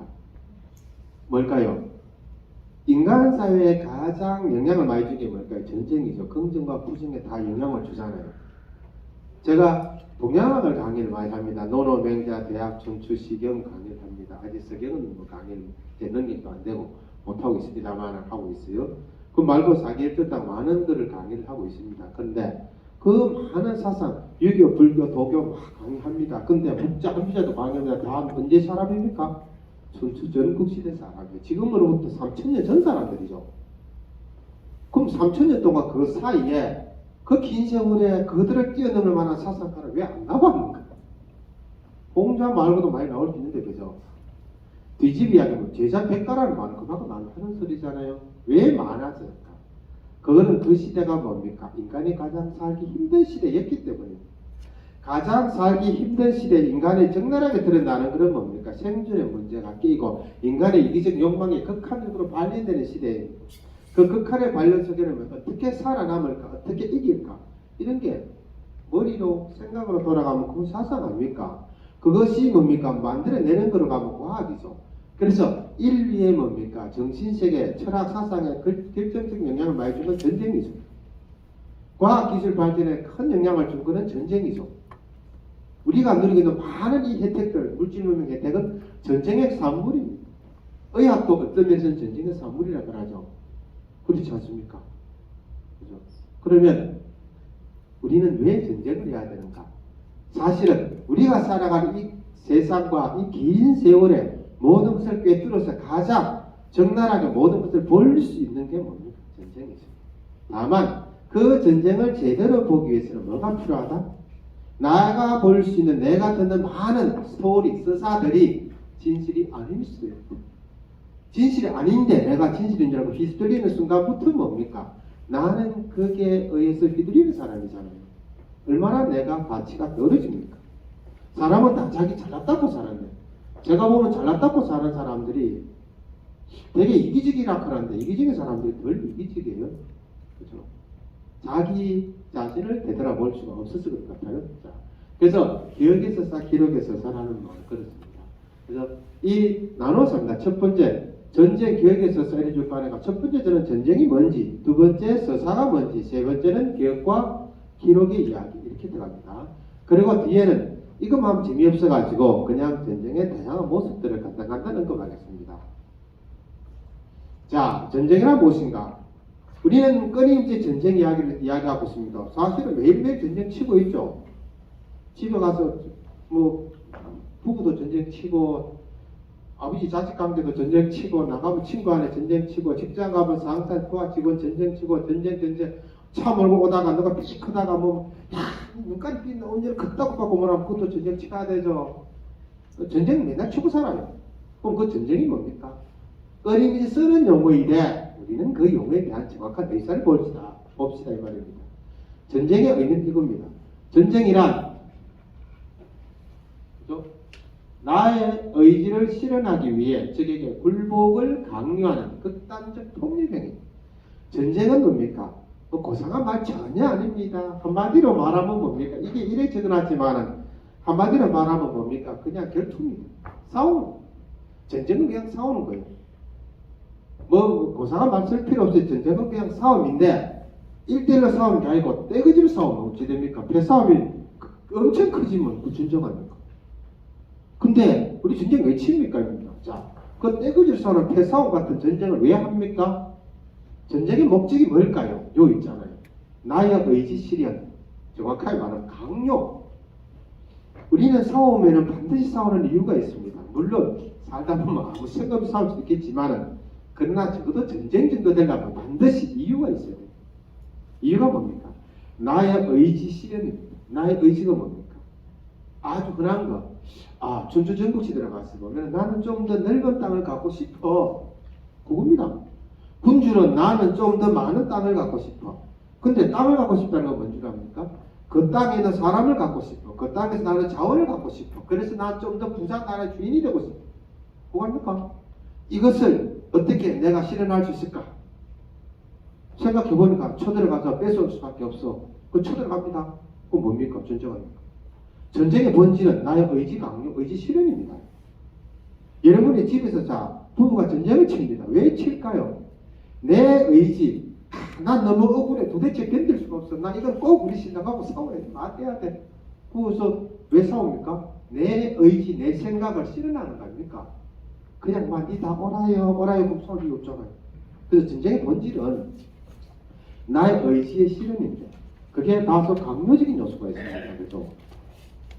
뭘까요? 인간 사회에 가장 영향을 많이 준 게 뭘까요? 전쟁이죠. 긍정과 부정에 다 영향을 주잖아요. 제가 동양학을 강의를 많이 합니다. 노노맹자 대학 전추시경 강의를 합니다. 아직 서경은 뭐 강의를 제 능력도 안 되고 못하고 있습니다만 하고 있어요. 그 말고 4개월 동안 많은 것을 강의를 하고 있습니다. 그런데 그 많은 사상, 유교, 불교, 도교 막 강의합니다. 근데 북자, 한비자도 강의합니다. 다 언제 사람입니까? 전투 전국시대 사람이에요. 지금으로부터 3000년 전 사람들이죠. 그럼 3000년 동안 그 사이에 그 긴 세월에 그들을 뛰어넘을 만한 사상가를 왜 안 나왔는가? 공자 말고도 많이 나올 수 있는데 그죠? 뒤집 이야기는 제자 백가라는 말은 그만큼 많다는 소리잖아요. 왜 많아졌을까? 그거는 그 시대가 뭡니까? 인간이 가장 살기 힘든 시대였기 때문입니다. 가장 살기 힘든 시대에 인간이 적나라하게 드러나는 그런 뭡니까? 생존의 문제가 끼고 인간의 이기적 욕망이 극한적으로 발현되는 시대에 그 극한의 발현 속에는 어떻게 살아남을까? 어떻게 이길까? 이런 게 머리로 생각으로 돌아가면 그건 사상 아닙니까? 그것이 뭡니까? 만들어내는 거로 가면 과학이죠. 그래서 인류의 뭡니까? 정신세계, 철학, 사상에 결정적 영향을 많이 준 건 전쟁이죠. 과학기술 발전에 큰 영향을 준 것은 전쟁이죠. 우리가 누리게 있는 많은 이 혜택들, 물질문명 혜택은 전쟁의 산물입니다. 의학도 어떤 면에서는 전쟁의 산물이라고 하죠. 그렇지 않습니까? 그죠? 그러면 우리는 왜 전쟁을 해야 되는가? 사실은 우리가 살아가는 이 세상과 이 긴 세월에 모든 것을 꿰뚫어서 가장 적나라하게 모든 것을 볼 수 있는 게 뭡니까? 전쟁이죠. 다만 그 전쟁을 제대로 보기 위해서는 뭐가 필요하다? 나가 볼 수 있는 내가 듣는 많은 스토리, 서사들이 진실이 아닐 수도 있고 진실이 아닌데 내가 진실인 줄 알고 휘둘리는 순간부터 뭡니까? 나는 거기에 의해서 휘둘리는 사람이잖아요. 얼마나 내가 가치가 떨어집니까? 사람은 다 자기 잘났다고 사는데 제가 보면 잘났다고 사는 사람들이 되게 이기적이라 그러는데 이기적인 사람들이 덜 이기적이에요. 그렇죠? 자기 자신을 되돌아볼 수가 없었을 것 같아요. 자, 그래서 기억에서 기록에서 사라는 말은 그렇습니다. 그래서 이 나눠서 합니다. 첫 번째 전쟁 기억에서 써내줄 바에가 첫 번째 저는 전쟁이 뭔지, 두 번째 서사가 뭔지, 세 번째는 기억과 기록의 이야기 이렇게 들어갑니다. 그리고 뒤에는 이것만 하면 재미없어가지고 그냥 전쟁의 다양한 모습들을 간단간단 언급하겠습니다. 자, 전쟁이란 무엇인가? 우리는 끊임없이 전쟁 이야기를 이야기하고 있습니다. 사실은 매일매일 전쟁 치고 있죠. 집에 가서 뭐 부부도 전쟁 치고 아버지 자식 관계도 전쟁 치고 나가면 친구 안에 전쟁 치고 직장 가면 상사 부하 직원 전쟁 치고 전쟁 차 몰고 오다가 누가 삐씩 크다가 뭐 야 눈깔이 삐 언제 컸다고 받고 뭐라면 그것도 전쟁 치가야 되죠. 전쟁 맨날 치고 살아요. 그럼 그 전쟁이 뭡니까? 끊임없이 쓰는 용어인데 우리는 그 용어에 대한 정확한 의사를 봅시다 이 말입니다. 전쟁의 의미는 이겁니다. 전쟁이란 그죠? 나의 의지를 실현하기 위해 적에게 굴복을 강요하는 극단적 폭력행위. 전쟁은 뭡니까? 뭐 고상한 말 전혀 아닙니다. 한마디로 말하면 뭡니까? 이게 이래 적어놨지만은 한마디로 말하면 뭡니까? 그냥 결투입니다. 싸우는. 전쟁은 그냥 싸우는 거예요. 뭐 고상한 말 쓸 필요 없이 전쟁은 그냥 싸움인데 1대1로 싸우는 게 아니고 떼거지로 싸우면 어찌 됩니까? 패싸움이 엄청 크지만 그 진정합니까? 근데 우리 전쟁 왜 칩니까? 자, 그 떼거지로 싸우는 패싸움 같은 전쟁을 왜 합니까? 전쟁의 목적이 뭘까요? 요 있잖아요. 나의 의지 실현. 정확하게 말하면 강요. 우리는 싸우면 반드시 싸우는 이유가 있습니다. 물론 살다 보면 아무 생각 없이 싸울 수도 있겠지만은 그러나 적어도 전쟁 정도 되려면 반드시 이유가 있어요. 이유가 뭡니까? 나의 의지 실현입니다. 나의 의지가 뭡니까? 아주 흔한 거. 아, 전주 전국시 들어가서 보면 나는 좀 더 넓은 땅을 갖고 싶어. 그겁니다. 군주는 나는 좀 더 많은 땅을 갖고 싶어. 근데 땅을 갖고 싶다는 건 뭔지 압니까? 그 땅에는 사람을 갖고 싶어. 그 땅에서 나는 자원을 갖고 싶어. 그래서 난 좀 더 부자 나라의 주인이 되고 싶어. 뭐합니까? 이것을 어떻게 내가 실현할 수 있을까? 생각해보니까 쳐들어가서 뺏어올 수밖에 없어. 그 쳐들어갑니다. 그건 뭡니까? 전쟁입니까? 전쟁의 본질은 나의 의지 강요, 의지 실현입니다. 여러분이 집에서 자, 부부가 전쟁을 칩니다. 왜 칠까요? 내 의지, 난 너무 억울해. 도대체 견딜 수가 없어. 나 이건 꼭 우리 신랑하고 싸워야 돼. 맞대야 돼. 그래서 왜 싸웁니까? 내 의지, 내 생각을 실현하는 거 아닙니까? 그냥 막 니 다 오라요 그럼 소리 없잖아요. 그래서 전쟁의 본질은 나의 의지의 실현인데 그게 다소 강요적인 요소가 있습니다. 그죠?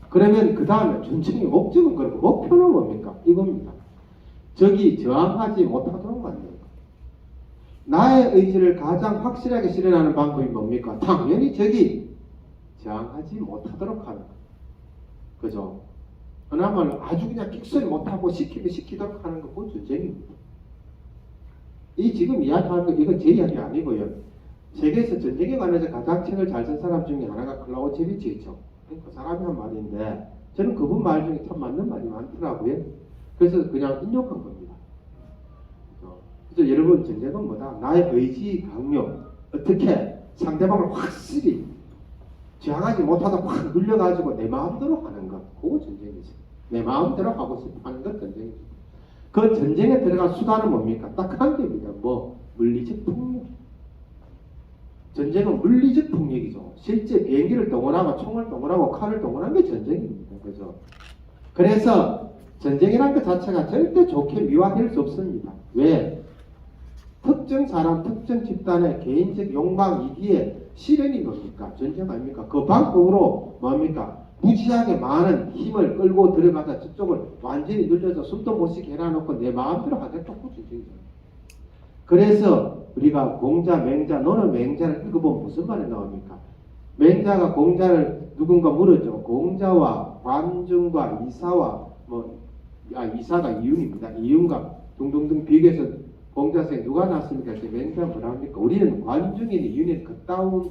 그러면 그 다음에 전쟁의 목적은 그렇고 목표는 뭡니까? 이겁니다. 적이 저항하지 못하도록 만드는 것. 나의 의지를 가장 확실하게 실현하는 방법이 뭡니까? 당연히 적이 저항하지 못하도록 하는 것. 그죠? 그나마로 아주 그냥 킥소리 못하고 시키면 시키도록 하는 거 그건 전쟁입니다. 이 지금 이야기하는 거 이건 제 이야기 아니고요. 세계에서 전쟁에 관해서 가장 책을 잘 쓴 사람 중에 하나가 클라우제비치였죠. 그 사람이 한 말인데 저는 그분 말 중에 참 맞는 말이 많더라고요. 그래서 그냥 인용한 겁니다. 그래서 여러분, 전쟁은 뭐다? 나의 의지 강요, 어떻게 상대방을 확실히 저항하지 못하다 확 눌려가지고 내 마음대로 하는 것, 그거 전쟁이죠. 내 마음대로 하고 싶어 하는 것 전쟁이죠. 그 전쟁에 들어간 수단은 뭡니까? 딱 한 개입니다. 물리적 폭력. 전쟁은 물리적 폭력이죠. 실제 비행기를 동원하고 총을 동원하고 칼을 동원한 게 전쟁입니다. 그죠? 그래서 전쟁이라는 것 자체가 절대 좋게 미화될 수 없습니다. 왜? 특정 사람, 특정 집단의 개인적 욕망 이기에 실현이 뭡니까? 전쟁 아닙니까? 그 방법으로 뭡니까? 무지하게 많은 힘을 끌고 들어가서 저쪽을 완전히 눌려서 숨도 못 쉬게 해놔놓고 내 마음대로 하겠다고 전쟁이잖아요. 그래서 우리가 공자, 맹자, 너는 맹자를 읽어보면 무슨 말이 나옵니까? 맹자가 공자를 누군가 물었죠. 공자와 관중과 이사와 이사가 이윤입니다. 이윤과 등등등 비교해서 공자생 누가 낫습니까? 맹자 뭐라 합니까? 우리는 관중이니 이윤이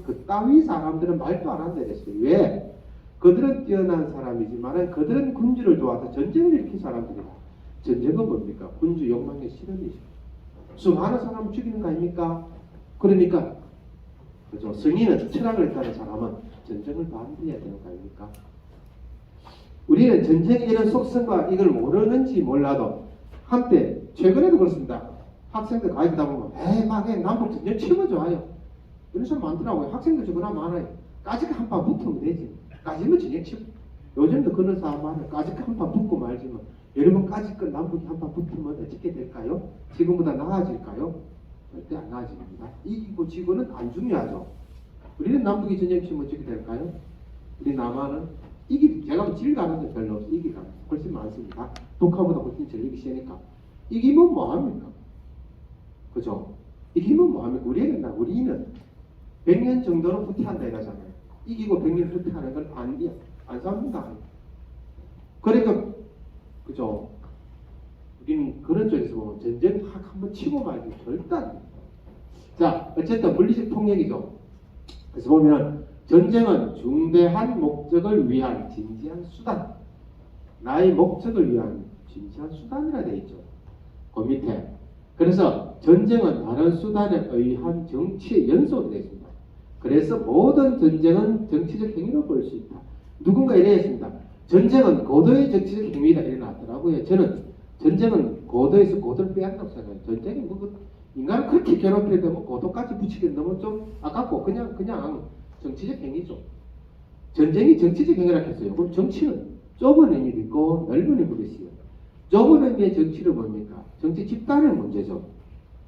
그따위 사람들은 말도 안 한다 그랬어요. 왜? 그들은 뛰어난 사람이지만 그들은 군주를 도와서 전쟁을 일으킨 사람들이다. 전쟁은 뭡니까? 군주 욕망의 실현이죠. 수많은 사람을 죽이는 거 아닙니까? 그러니까 그죠? 성인은 철학을 따른 사람은 전쟁을 반대해야 되는 거 아닙니까? 우리는 전쟁의 이런 속성과 이걸 모르는지 몰라도 한때 최근에도 그렇습니다. 학생들 가입하다 보면 막에 남북 전쟁 치면 좋아요. 이런 사람 많더라고요. 학생들 주거나 많아요. 까짓거 한판 붙으면 되지. 까짓면 전쟁 치고. 요즘도 그런 사람 많아요. 까짓거 한판 붙고 말지만 여러분 까짓거 남북이 한판 붙으면 어떻게 될까요? 지금보다 나아질까요? 절대 안 나아집니다. 이기고 지고는 안 중요하죠. 우리는 남북이 전쟁 치면 어떻게 될까요? 우리 남한은 제가 질 가는 게 별로 없어. 이길 가는 훨씬 많습니다. 북한보다 훨씬 전력이 세니까. 이기면 뭐합니까? 그죠? 이기면 뭐합니까? 우리는 100년 정도는 후퇴한다 이러잖아요. 이기고 100년 후퇴하는 건 안 삽니다. 그러니까 그죠? 우리는 그런 쪽에서 보면 전쟁 한번 치고 말기 절대 안 됩니다. 자, 어쨌든 물리적 폭력이죠. 그래서 보면 전쟁은 중대한 목적을 위한 진지한 수단, 나의 목적을 위한 진지한 수단이라 되어 있죠. 그 밑에. 그래서 전쟁은 다른 수단에 의한 정치의 연속이 되어 있습니다. 그래서 모든 전쟁은 정치적 행위로 볼 수 있다. 누군가 이래했습니다. 전쟁은 고도의 정치적 행위다 이래 놨더라고요. 저는 전쟁은 고도에서 고도를 빼앗는다고 생각해요. 전쟁이 인간을 그렇게 괴롭히게 되면 고도까지 붙이게 되면 좀 아깝고 그냥 정치적 행위죠. 전쟁이 정치적 행위라고 했어요. 그럼 정치는 좁은 의미도 있고 넓은 의미도 있어요. 좁은 의미의 정치는 뭡니까? 정치 집단의 문제죠.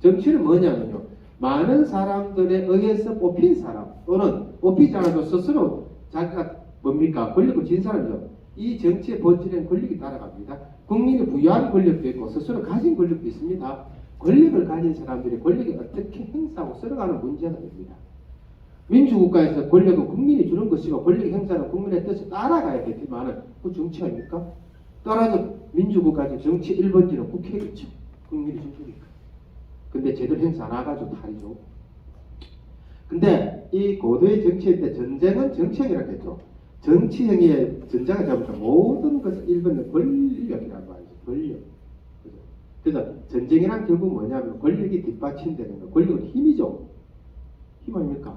정치는 뭐냐면요. 많은 사람들에 의해서 뽑힌 사람 또는 뽑히지 않아도 스스로 자기가 뭡니까? 권력을 쥔 사람이죠. 이 정치의 본질에는 권력이 따라갑니다. 국민이 부여한 권력도 있고 스스로 가진 권력도 있습니다. 권력을 가진 사람들이 권력을 어떻게 행사하고 쓸어가는 문제가 됩니다. 민주국가에서 권력은 국민이 주는 것이고 권력 행사는 국민의 뜻을 따라가야 되지만 그 정치 아닙니까? 따라서 민주국가에서 정치 1번지는 국회겠죠. 국민이 준 거니까. 근데 제대로 행사 안 해가지고 탈이죠. 근데 이 고도의 정치일 때 전쟁은 정치행위라고 했죠. 정치행위의 전쟁을 잡으면 모든 것을 일본의 권력이라는 말이죠. 권력. 그래서 전쟁이란 결국 뭐냐면 권력이 뒷받침되는 거. 권력은 힘이죠. 힘 아닙니까?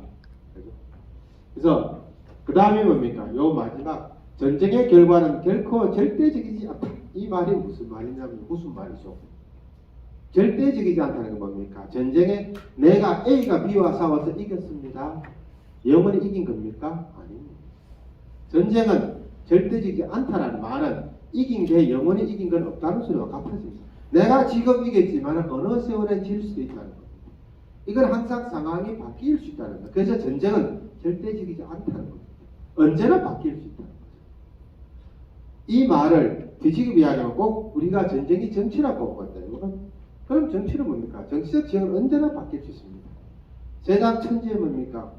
그래서 그 다음에 뭡니까? 요 마지막 전쟁의 결과는 결코 절대적이지 않다. 이 말이 무슨 말이냐면 무슨 말이죠? 절대적이지 않다는 건 뭡니까? 전쟁에 내가 A가 B와 싸워서 이겼습니다. 영원히 이긴 겁니까? 아닙니다. 전쟁은 절대적이지 않다는 말은 이긴 게 영원히 이긴 건 없다는 소리와 같아집니다. 내가 지금 이겼지만 어느 세월에 질 수도 있다는 겁니다. 이건 항상 상황이 바뀔 수 있다는 겁니다. 그래서 전쟁은 절대적이지 않다는 겁니다. 언제나 바뀔 수 있다는 거죠. 이 말을 뒤지기 위하면 꼭 우리가 전쟁이 정치라고 보거든요. 그럼 정치는 뭡니까? 정치적 지형은 언제나 바뀔 수 있습니다. 세상 천지에 뭡니까?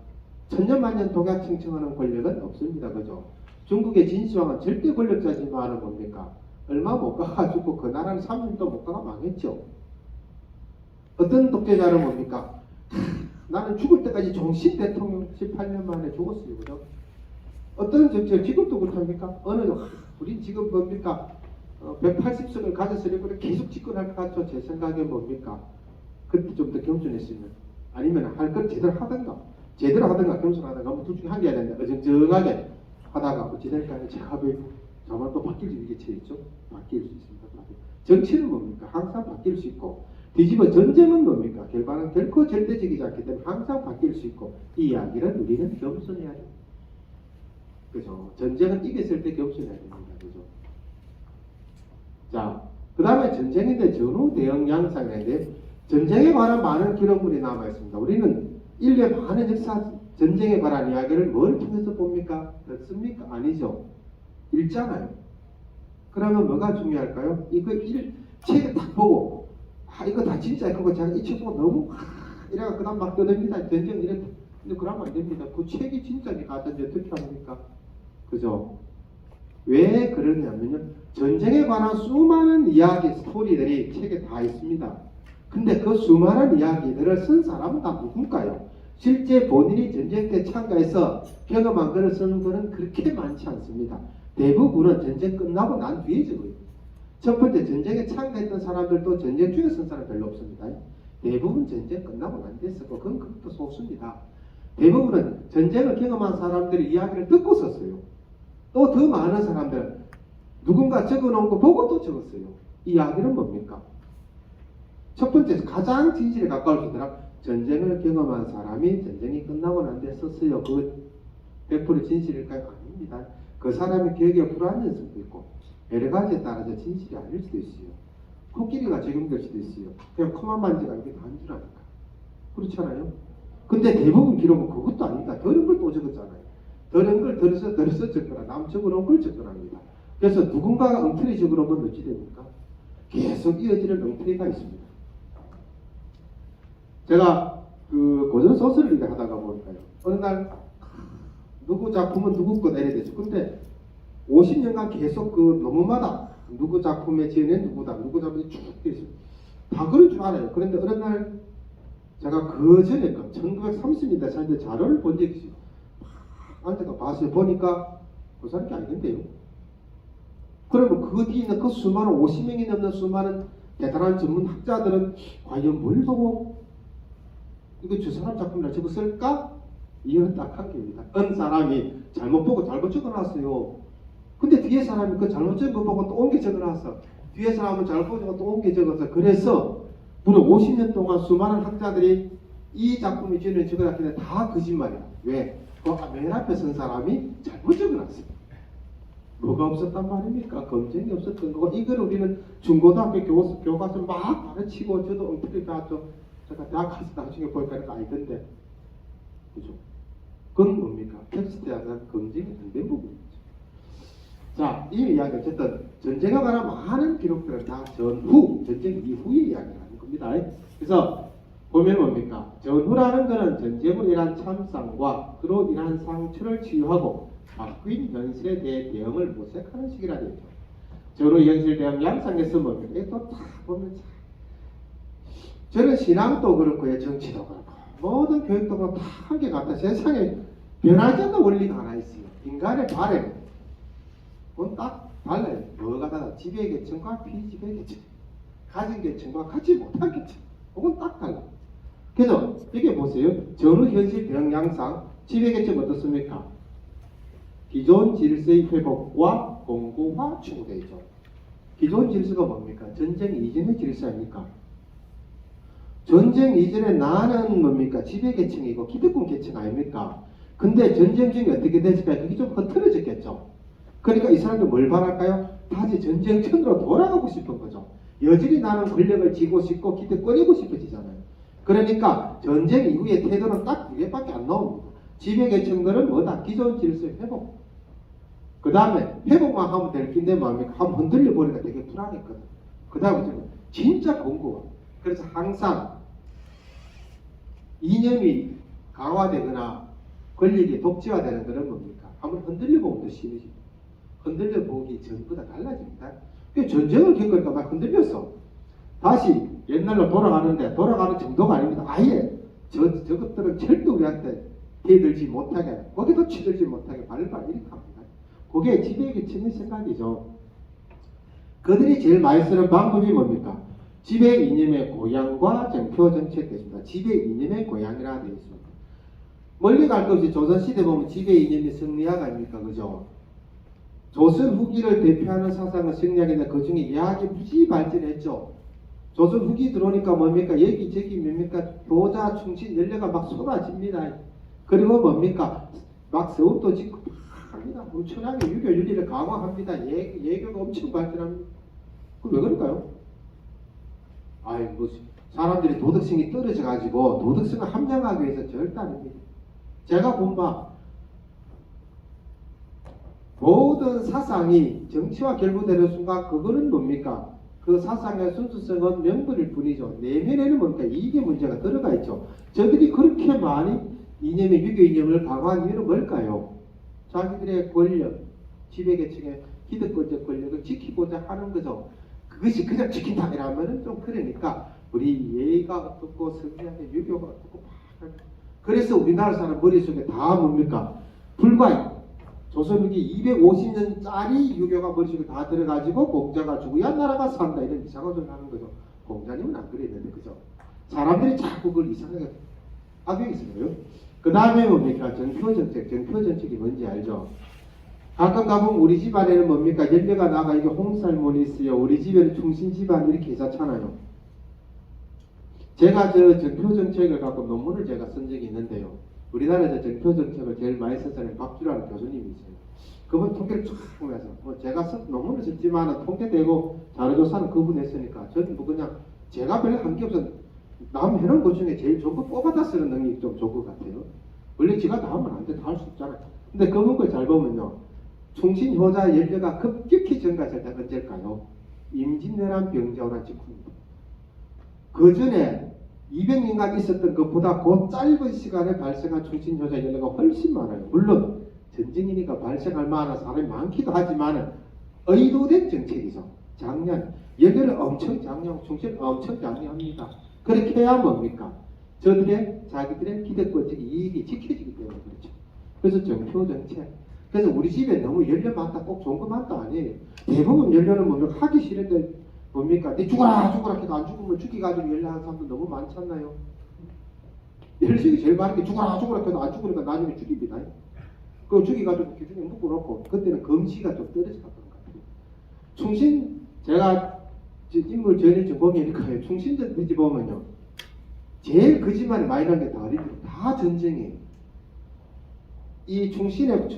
천년만년 독약 칭칭하는 권력은 없습니다. 그죠? 중국의 진시황은 절대 권력자지만은 뭡니까? 얼마 못 가가지고 그 나라는 3년도 못 가가 망했죠. 어떤 독재자는 뭡니까? 나는 죽을 때까지 종신 대통령 18년 만에 죽었어요. 그죠? 어떤 정책 지금도 그렇답니까? 우리 지금 뭡니까? 180석을 가졌으니까 계속 집권할 것 같죠? 제 생각에 뭡니까? 그때 좀 더 겸손했으면 아니면 할 걸 제대로 하든가 겸손하든가 뭐 둘 중에 한 개 해야 되는데 어정쩡하게 하다가 어찌 될까요? 제가 저만 또 바뀔 위기체 있죠? 바뀔 수 있습니다. 정치는 뭡니까? 항상 바뀔 수 있고 뒤집어 전쟁은 뭡니까? 결과는 결코 절대적이지 않기 때문에 항상 바뀔 수 있고 이 이야기는 우리는 겸손해야 돼요. 그죠? 전쟁은 이겼을 때 겸손해야 됩니다. 그죠? 자, 그 다음에 전쟁인데 전후 대응 양상인데 전쟁에 관한 많은 기록물이 남아 있습니다. 우리는 인류의 많은 역사 전쟁에 관한 이야기를 뭘 통해서 봅니까? 듣습니까? 아니죠. 읽잖아요. 그러면 뭐가 중요할까요? 책을 딱 보고 이거 다 진짜야. 그거 제가 이 책 보고 너무 이래가 그다음 막 떠듭니다. 전쟁 이랬다. 근데 그러면 안 됩니다. 그 책이 진짜니까 가든지 어떻게 합니까? 그죠? 왜 그러냐면요. 전쟁에 관한 수많은 이야기, 스토리들이 책에 다 있습니다. 근데 그 수많은 이야기들을 쓴 사람은 다 누굴까요? 실제 본인이 전쟁 때 참가해서 경험한 글을 쓰는 것은 그렇게 많지 않습니다. 대부분은 전쟁 끝나고 난 뒤에 적어요. 첫 번째, 전쟁에 참가했던 사람들도 전쟁 중에 쓴 사람 별로 없습니다. 대부분 전쟁 끝나고 난 뒤에 썼고 그건 그것도 소수입니다. 대부분은 전쟁을 경험한 사람들의 이야기를 듣고 썼어요. 또 더 많은 사람들은 누군가 적어놓은 거 보고 또 적었어요. 이 이야기는 뭡니까? 첫 번째, 가장 진실에 가까울 수 있더라. 전쟁을 경험한 사람이 전쟁이 끝나고 난 뒤에 썼어요. 그건 100% 진실일까요? 아닙니다. 그 사람의 기억에 불안할 수도 있고 여러 가지에 따라서 진실이 아닐 수도 있어요. 코끼리가 적용될 수도 있어요. 그냥 코만 만지가 이게 다인 줄 아니까. 그렇잖아요. 근데 대부분 기록은 그것도 아닙니다. 다른 걸 또 적었잖아요. 다른 걸 들어서 적거나 남 적어놓은 걸 적거나입니다. 그래서 누군가가 엉터리 적어놓으면 어찌 됩니까? 계속 이어지는 엉터리가 있습니다. 제가 그 고전 소설을 이렇게 하다가 보니까요. 어느 날 누구 작품은 누구 거 내야 되죠. 근데 50년간 계속 그 노무마다 누구 작품의 지어낸 누구다, 누구 작품이 쭉 있어요. 다 그런 줄 알아요. 그런데 어느 날 제가 그 전에 1930년대 사람들 자료를 본 적이 있어요. 앉아가 봤어요. 보니까 그 사람이 아니던데요. 그러면 그 뒤에 있는 그 수많은 50명이 넘는 수많은 대단한 전문 학자들은 과연 뭘 보고 이거 저 사람 작품이라 적었을까? 이유는 딱 한 개입니다. 어느 사람이 잘못 보고 잘못 적어놨어요. 근데 뒤에 사람이 그 잘못 적은 거 보고 또 옮겨 적어놨어. 뒤에 사람은 잘못 보고 또 옮겨 적어서 그래서 무려 50년 동안 수많은 학자들이 이 작품이 지어낸 적어놨는데 다 거짓말이야. 왜? 그 맨 앞에 선 사람이 잘못 적어놨어요. 뭐가 없었단 말입니까? 검증이 없었던 거고 이걸 우리는 중고등학교 교과서 막 가르치고 저도 엉터리 배웠죠. 제가 대학 가서 나중에 보니까 아니던데. 그죠? 그건 뭡니까? 텍스트에 대한 검증이 안 된 부분이죠. 자, 이 이야기 어쨌든 전쟁에 관한 많은 기록들은 다 전쟁 이후의 이야기라는 겁니다. 그래서 보면 뭡니까? 전후라는 것은 전쟁으로 인한 참상과 그로 인한 상처를 치유하고 바뀐 현실에 대해 대응을 모색하는 시기라 되죠. 전후 현실 대응 양상에서 뭡니까? 이것도 다 보면 저는 신앙도 그렇고요, 정치도 그렇고 모든 교육도 그렇고 다 한개 같아. 세상에 변하지 않는 원리가 하나 있어요. 인간의 바램. 그건 딱 달라요. 뭐가 달라? 지배 계층과 피지배 계층, 가진 계층과 갖지 못한 계층. 그건 딱 달라. 그래서 이게 보세요. 전후 현실 대응 양상. 지배 계층 어떻습니까? 기존 질서의 회복과 공고화 추구되어 있죠. 기존 질서가 뭡니까? 전쟁 이전의 질서 아닙니까? 전쟁 이전에 나는 뭡니까? 지배계층이고 기득권 계층 아닙니까? 근데 전쟁 중에 어떻게 됐을까요? 그게 좀 흐트러졌겠죠. 그러니까 이 사람들 뭘 바랄까요? 다시 전쟁천으로 돌아가고 싶은 거죠. 여전히 나는 권력을 쥐고 싶고 기득권이고 싶어지잖아요. 그러니까 전쟁 이후의 태도는 딱 두 개밖에 안 나옵니다. 지배계층들은 뭐다? 기존 질서 회복. 그 다음에 회복만 하면 될 긴데 뭡니까? 한번 흔들려 버리니까 되게 불안했거든. 그 다음에 진짜 공고화. 그래서 항상 이념이 강화되거나 권력이 독재화되는 것은 뭡니까? 한번 흔들려 보면 더 심해집니다. 흔들려 보기 전보다 달라집니다. 전쟁을 겪으니까 막 흔들렸어. 다시 옛날로 돌아가는데 돌아가는 정도가 아닙니다. 아예 저것들은 절대 우리한테 대들지 못하게, 거기도 치들지 못하게 발발 이렇게 합니다. 그게 지배계층의 생각이죠. 그들이 제일 많이 쓰는 방법이 뭡니까? 지배 이념의 고향과 정표 정책 됐습니다. 지배 이념의 고향이라 되어 있습니다. 멀리 갈 것 없이 조선시대 보면 지배 이념이 성리학 아닙니까? 그죠? 조선 후기를 대표하는 사상은 성리학인데 그 중에 예학이 무지 발전했죠. 조선 후기 들어오니까 뭡니까? 여기저기 뭡니까? 교자, 충신, 연례가 막 쏟아집니다. 그리고 뭡니까? 막 서울도 짓고 합니다. 엄청나게 유교 윤리를 강화합니다. 예교가 엄청 발전합니다. 그럼 왜 그럴까요? 아이 뭐 사람들이 도덕성이 떨어져 가지고 도덕성을 함양하기 위해서 절대 아닙니다. 제가 본 바 모든 사상이 정치와 결부되는 순간 그거는 뭡니까? 그 사상의 순수성은 명분일 뿐이죠. 내면에는 뭡니까? 이게 문제가 들어가 있죠. 저들이 그렇게 많이 이념의 유교 이념을 강화한 이유는 뭘까요? 자기들의 권력, 지배계층의 기득권적 권력을 지키고자 하는 거죠. 그것이 그냥 지킨다 이러면은 좀 그러니까 우리 예의가 어떻고 성리학의 유교가 어떻고 그래서 우리나라 사람 머릿속에 다 뭡니까? 불과 조선 후기 250년짜리 유교가 머릿속에 다 들어가지고 공자가 죽어야 나라가 산다 이런 이상한 소리 하는 거죠. 공자님은 안 그랬는데 그죠? 사람들이 자꾸 그걸 이상하게 악용했어요. 그 다음에 뭡니까? 정표정책. 정표정책이 뭔지 알죠? 가끔 가보면 우리 집안에는 뭡니까? 연배가 나가 이게 홍살몬이 있어요. 우리 집에는 충신집안 이렇게 있잖아요. 제가 저 정표정책을 갖고 논문을 제가 쓴 적이 있는데요. 우리나라에서 정표정책을 제일 많이 썼던 박주라는 교수님이 있어요. 그분 통계를 쫙 보면서 뭐 제가 쓴 논문을 썼지만 통계되고 자료조사는 그분이 했으니까 저는 뭐 그냥 제가 별로 한 게 없어 남 해놓은 것 중에 제일 좋은 거 뽑아다 쓰는 능력이 좀 좋은 것 같아요. 원래 지가 다 하면 안 돼. 다 할 수 없잖아요. 근데 그 문걸 잘 보면요. 충신효자 연례가 급격히 증가했을 때 언제일까요? 임진왜란 병자호란 직후입니다. 그 전에 200년간 있었던 것보다 그 짧은 시간에 발생한 충신효자 연례가 훨씬 많아요. 물론 전쟁이니까 발생할 만한 사람이 많기도 하지만 의도된 정책이죠. 작년 연례를 엄청 장려하고 충신을 엄청 장려합니다. 그렇게 해야 뭡니까? 저들의 자기들의 기득권적 이익이 지켜지기 때문에 그렇죠. 그래서 정표정책. 그래서 우리 집에 너무 연료 많다 꼭 좋은 거 많다 아니에요. 대부분 연료는 뭡니까? 하기 싫은데 뭡니까? 내 죽어라 해도 안 죽으면 죽이가지고 연료하는 사람도 너무 많잖아요. 연료식이 제일 많은 게 죽어라 해도 안 죽으니까 나중에 죽입니다. 그거 죽이가지고 기준에 묶어놓고 그때는 검시가 좀 떨어졌던 것 같아요. 충신 제가 인물 전일좀 보니까요. 충신전 뒤집 보면요. 제일 거짓말이 많이 난 게 다 전쟁이에요. 이 충신으로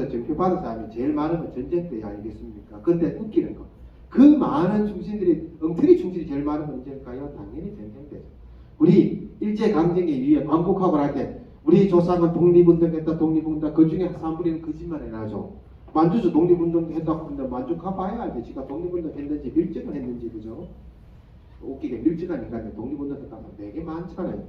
전표 받은 사람이 제일 많은 건 전쟁 때 아니겠습니까? 근데 웃기는 거. 그 많은 충신들이, 엉터리 충신이 제일 많은 건 언제일까요? 당연히 전쟁 때죠. 우리 일제강점기 위에 광복하고 날 때, 우리 조상은 독립운동했다, 그 중에 사람들이 거짓말 해놔죠. 만주에서 독립운동 했다고 하는데 만주 가봐야 알지. 지가 독립운동 했는지, 밀정을 했는지, 그죠? 웃기게 밀정한 인간이 독립운동 했다고 되게 많잖아요.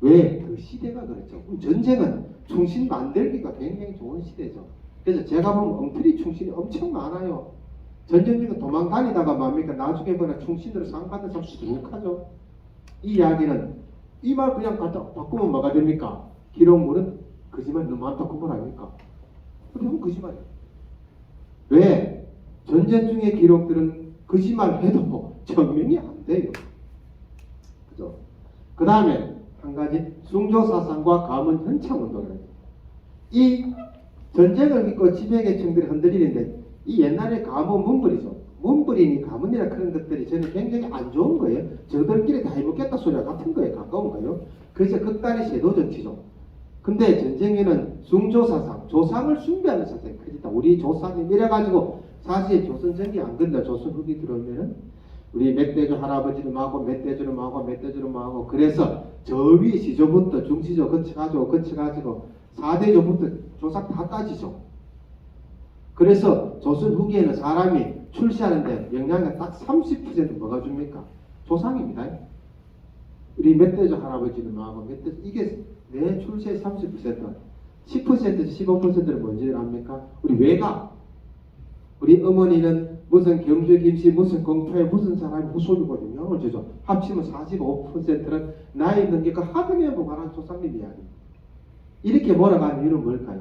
왜? 그 시대가 그렇죠. 전쟁은 충신 만들기가 굉장히 좋은 시대죠. 그래서 제가 보면 엉터리 충신이 엄청 많아요. 전쟁 중에 도망다니다가 뭡니까? 나중에 보면 충신으로 상 받는 사람 수룩하죠. 이 이야기는 이 말 그냥 갖다 바꾸면 뭐가 됩니까? 기록물은 거짓말 너무 많다고 말 아닙니까? 그러면 거짓말이에요. 왜? 전쟁 중의 기록들은 거짓말 해도 증명이 안 돼요. 그죠? 그 다음에 한 가지 숭조사상과 가문 현창운동이에요. 이 전쟁을 믿고 지배계층들이 흔들리는데 이 옛날에 가문 문벌이죠. 문벌이니 가문이나 그런 것들이 저는 굉장히 안 좋은 거예요. 저들끼리 다 해먹겠다 소리와 같은 거에 가까운 거예요. 그래서 극단의 섀도우 정치죠. 근데 전쟁에는 숭조사상, 조상을 숭배하는 사상이 커지다. 우리 조상이 이래가지고 사실 조선 전기 안 끝나 조선 후기 들어오면은 우리 멧돼지 할아버지를 마고 멧돼지를 마고 그래서 저 위 시조부터 중시조 거쳐가지고 4대조부터 조상 다 따지죠. 그래서 조선 후기에는 사람이 출시하는데 영양가 딱 30% 뭐가 줍니까? 조상입니다. 우리 멧돼지 할아버지를 마고 멧돼지 이게 내 출시의 30% 10%에서 15%는 뭔지 압니까? 우리 외가 우리 어머니는 무슨 경주 김씨 무슨 공터에 무슨 사람이 후손이거든요. 영을 주죠. 합치면 45%는 나이 있는 게 그 하등에 보관한 조상님 이야기. 이렇게 몰아가는 이유는 뭘까요?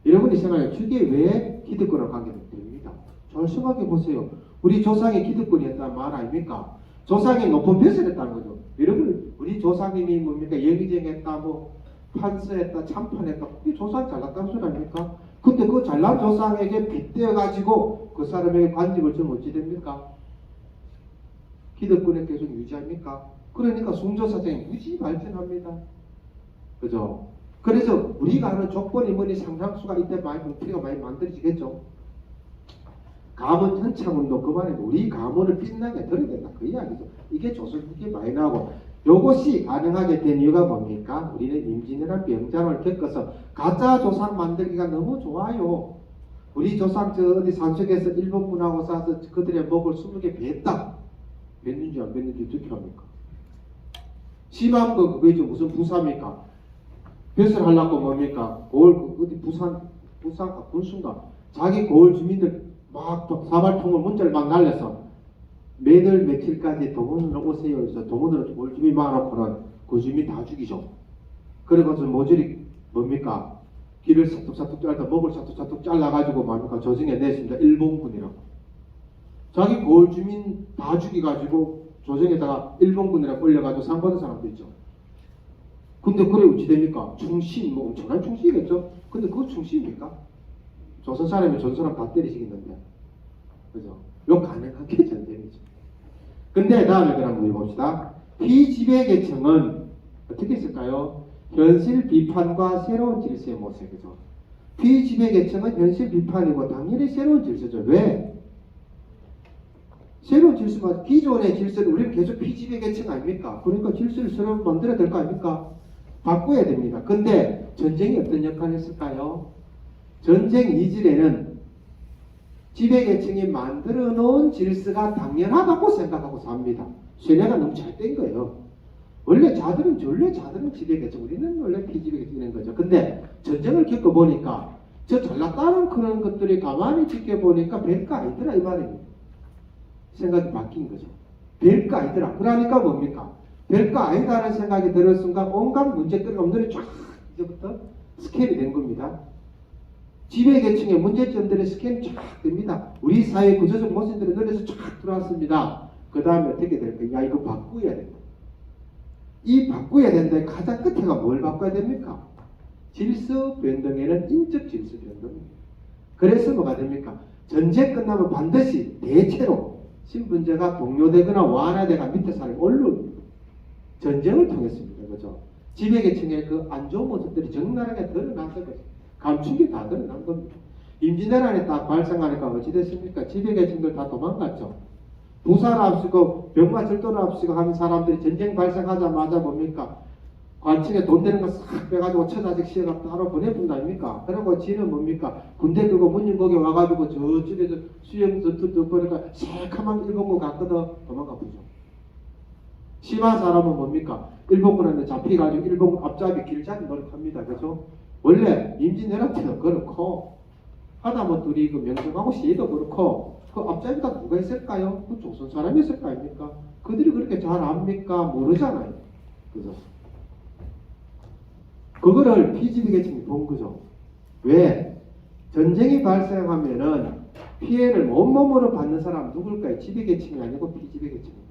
여러분이 생각해 주게 왜 기득권을 갖게 됩니다. 잘 생각해 보세요. 우리 조상이 기득권이었다는 말 아닙니까? 조상이 높은 벼슬 했다는 거죠. 여러분 우리 조상님이 뭡니까? 영의정했다 뭐 판서했다 참판했다 그게 조상 잘났다는 소리 아닙니까? 근데 그 잘난 조상에게 빗대어 가지고 그 사람에게 관직을 주면 어찌 됩니까? 기득권에 계속 유지합니까? 그러니까 숭조사상이 무지 발전합니다. 그죠? 그래서 우리가 하는 조건이 뭐니 상상수가 이때 많이 문제가 많이 만들어지겠죠. 가문 현창운동 그만해 우리 가문을 빛나게 들어야 된다 그 이야기죠. 이게 조선후기에 많이 나오고 이것이 가능하게 된 이유가 뭡니까? 우리는 임진왜란 병장을 겪어서 가짜 조상 만들기가 너무 좋아요. 우리 조상 저 어디 산속에서 일본군하고 싸서 그들의 목을 20개 베었다. 몇 년지 안 뱉는지 어떻게 합니까? 심한 거 그게 무슨 부사입니까? 벼슬 하려고 뭡니까? 고을 어디 부산가 군수인가? 자기 고을 주민들 막 사발통을 문자를 막 날려서 매달 며칠까지 동원으로 오세요. 그래서 동원으로 고을 주민 막아놓고는 그 주민 다 죽이죠. 그래가지고 모조리 뭡니까? 길을 사뚝사뚝 잘라 목을 사뚝사뚝 잘라가지고 뭡니까? 조정에 냈습니다. 일본군이라고. 자기 고을 주민 다 죽이가지고 조정에다가 일본군이라고 올려가지고 상 받은 사람도 있죠. 근데 그래 어찌 됩니까? 충신 뭐 엄청난 충신이겠죠. 근데 그거 충신입니까? 조선 사람이 전 사람 다 때리시겠는데, 그죠? 요 가능한 게 전쟁이죠. 근데 다음에 그럼 한번 봅시다. 피지배계층은 어떻게 했을까요? 현실 비판과 새로운 질서의 모습, 그죠? 피지배계층은 현실 비판이고 당연히 새로운 질서죠. 왜? 새로운 질서가 기존의 질서를 우리는 계속 피지배계층 아닙니까? 그러니까 질서를 새로 만들어야 될 거 아닙니까? 바꿔야 됩니다. 근데 전쟁이 어떤 역할을 했을까요? 전쟁 이전에는 지배계층이 만들어 놓은 질서가 당연하다고 생각하고 삽니다. 쇠뇌가 너무 잘 된 거예요. 원래 자들은 지배계층, 우리는 원래 피지배계층인 거죠. 근데 전쟁을 겪어보니까 저 잘났다는 그런 것들이 가만히 지켜보니까 별거 아니더라 이 말입니다. 생각이 바뀐 거죠. 별거 아니더라. 그러니까 뭡니까? 별거 아니다라는 생각이 들은 순간 온갖 문제들이 없는 쫙 이제부터 스케일이 된 겁니다. 지배계층의 문제점들의 스케일이 쫙 됩니다. 우리 사회 구조적 모습들의 눈에서 쫙 들어왔습니다. 그 다음에 어떻게 될까요? 야 이거 바꾸어야 된다. 이 바꾸어야 된다의 가장 끝에가 뭘 바꿔야 됩니까? 질서 변동에는 인적 질서 변동입니다. 그래서 뭐가 됩니까? 전쟁 끝나면 반드시 대체로 신분제가 동료되거나 완화되거나 밑에 사람이 올라옵니다. 전쟁을 통했습니다. 그죠? 지배계층의 그 안 좋은 모습들이 적나라하게 드러나서 감춘 게 다 드러난 겁니다. 임진왜란에 딱 발생하니까 어찌 됐습니까? 지배계층들 다 도망갔죠. 부사를 앞시고 병마 절도를 앞시고 하는 사람들이 전쟁 발생하자마자 뭡니까? 관청에 돈 되는 거 싹 빼가지고 처자식 시어가 따로 보내본다 아닙니까? 그리고 지는 뭡니까? 군대 그거 문영곡에 와가지고 저쪽에서 수영 전투도 보니까 새카만 일본군 갔거든. 도망가 보죠. 심한 사람은 뭡니까? 일본군한테 잡혀가지고 일본군 앞잡이 길잡이 노력합니다. 그죠? 원래 임진왜란 때도 그렇고 하다못해 그 명성하고 시에도 그렇고 그 앞잡이가 누가 있을까요? 그 조선 사람이 있을 거 아닙니까? 그들이 그렇게 잘 압니까? 모르잖아요. 그죠? 그거를 피지배계층이 본 거죠. 왜? 전쟁이 발생하면은 피해를 온몸으로 받는 사람 누굴까요? 지배계층이 아니고 피지배계층입니다.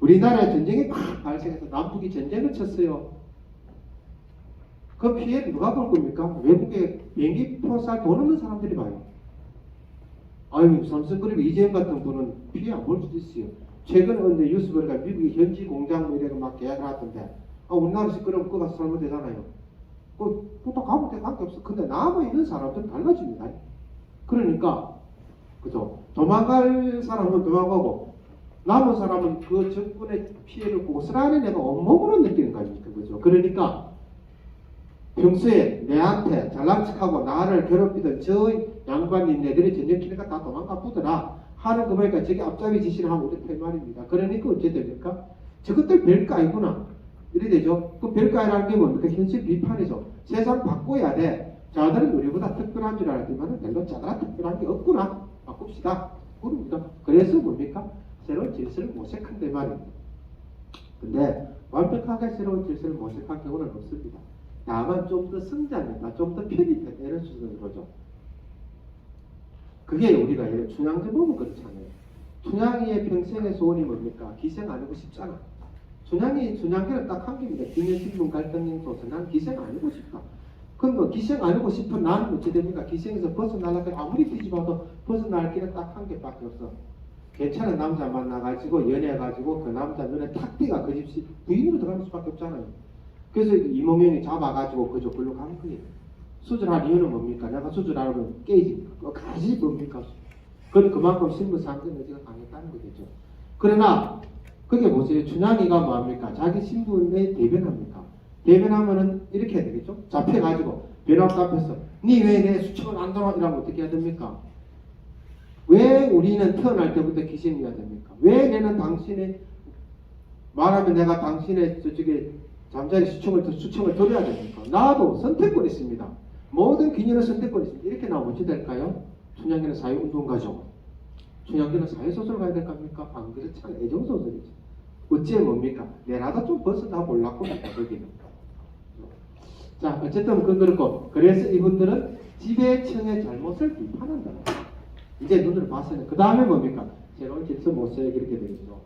우리나라에 전쟁이 막 발생해서 남북이 전쟁을 쳤어요. 그 피해를 누가 볼 겁니까? 외국에 비행기 표살 돈 없는 사람들이 봐요. 아유, 삼성그룹 이재용 같은 분은 피해 안 볼 수도 있어요. 최근에 언제 뉴스 보니까 미국이 현지 공장 이래가 막 계약을 하던데, 우리나라에서 그럼 그거 가서 살면 되잖아요. 또 가면 돼, 관계없어. 근데 남아있는 사람들은 달라집니다. 그러니까, 그죠? 도망갈 사람은 도망가고, 남은 사람은 그 정권의 피해를 고스란히 내가 온몸으로 느끼는 거 아닙니까? 그죠? 그러니까, 평소에 내한테 잘난 척하고 나를 괴롭히던 저 양반님네들이 전쟁 치니까 다 도망가 보더라 하는 거 보니까 저게 앞잡이 지시를 하고 이렇게 말입니다. 그러니까 어째 됩니까? 저것들 별거 아니구나. 이래 되죠? 그 별거 아니라는 게 뭡니까? 현실 비판이죠. 세상 바꿔야 돼. 자들은 우리보다 특별한 줄 알았지만 별로 자들한테 특별한 게 없구나. 바꿉시다. 그럽니다. 그래서 뭡니까? 새로운 질서를 모색한단 말입니다. 근데 완벽하게 새로운 질서를 모색할 경우는 없습니다. 다만 좀 더 성장했다, 좀 더 편입했다 이런 수준으로죠. 그게 우리가 춘향제 보면 그렇잖아요. 춘향이의 평생의 소원이 뭡니까? 기생 안 하고 싶잖아. 춘향계는 딱 한 개입니다. 김현신분 갈등님 소서. 난 기생 안 하고 싶다. 그럼 뭐 기생 안 하고 싶은 나는 어찌 됩니까? 기생에서 벗어나려고 아무리 뒤집어도 벗어날 길은 딱 한 개밖에 없어. 괜찮은 남자 만나가지고 연애해가지고 그 남자 눈에 탁 띄가 그 집시 부인으로 들어가는 수밖에 없잖아요. 그래서 이몽룡이 잡아가지고 그저 글로 가는 거예요. 수술할 이유는 뭡니까? 내가 수술하려면 깨지니까. 가지 뭡니까? 그만큼 신분 상승 의지가 강했다는 거겠죠. 그러나 그게 보세요. 춘향이가 뭐합니까? 자기 신분에 대변합니까? 대변하면은 이렇게 해야 되겠죠? 잡혀가지고 변호사 앞에서 니 왜 내 수첩을 안 들어? 이러면 어떻게 해야 됩니까? 왜 우리는 태어날 때부터 기생이어야 됩니까? 왜 내는 당신의 말하면 내가 당신의 저쪽에 잠자리 수청을 드려야 됩니까? 나도 선택권이 있습니다. 모든 기녀는 선택권이 있습니다. 이렇게 나오면 어찌 될까요? 춘향기는 사회운동가죠. 춘향기는 사회소설 가야 될 겁니까? 안 그렇잖아요. 애정소설이죠. 어째 뭡니까? 내라도 좀 벗어나 보려고 합니다. 거기는. 자, 어쨌든 그렇고 그래서 이분들은 지배층의 잘못을 비판한다. 이제 눈으로 봤어요. 그 다음에 뭡니까? 새로운 질서 모색 이렇게 되겠죠.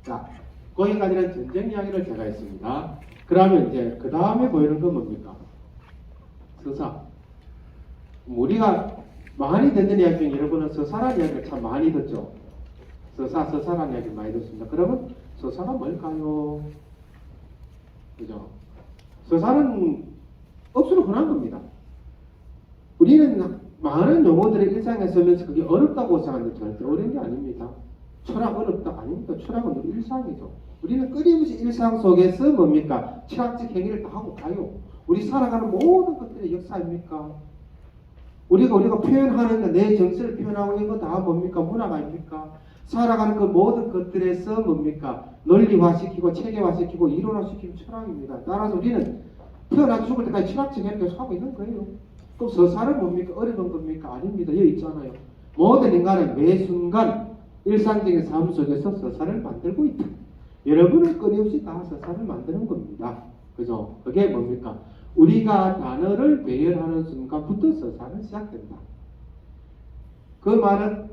자, 거기까지는 전쟁 이야기를 제가 했습니다. 그러면 이제 그 다음에 보이는 건 뭡니까? 서사. 우리가 많이 듣는 이야기 중에 여러분은 서사라는 이야기를 참 많이 듣죠. 서사라는 이야기 많이 듣습니다. 그러면 서사가 뭘까요? 그죠? 서사는 억수로 흔한 겁니다. 우리는 많은 용어들을 일상에 쓰면서 그게 어렵다고 생각하는데 절대 어려운 게 아닙니다. 철학 어렵다? 아닙니다. 철학은 우리 일상이죠. 우리는 끊임없이 일상 속에서 뭡니까? 철학적 행위를 다 하고 가요. 우리 살아가는 모든 것들의 역사 아닙니까? 우리가 표현하는 내 정서를 표현하고 있는 거 다 뭡니까? 문화가 아닙니까? 살아가는 그 모든 것들에서 뭡니까? 논리화시키고 체계화시키고 이론화시키고 철학입니다. 따라서 우리는 태어나 죽을 때까지 철학적 행위를 계속 하고 있는 거예요. 그럼 서사는 뭡니까? 어려운 겁니까? 아닙니다. 여기 있잖아요. 모든 인간은 매 순간 일상적인 삶 속에서 서사를 만들고 있다. 여러분은 끊임없이 다 서사를 만드는 겁니다. 그죠? 그게 뭡니까? 우리가 단어를 배열하는 순간부터 서사는 시작된다. 그 말은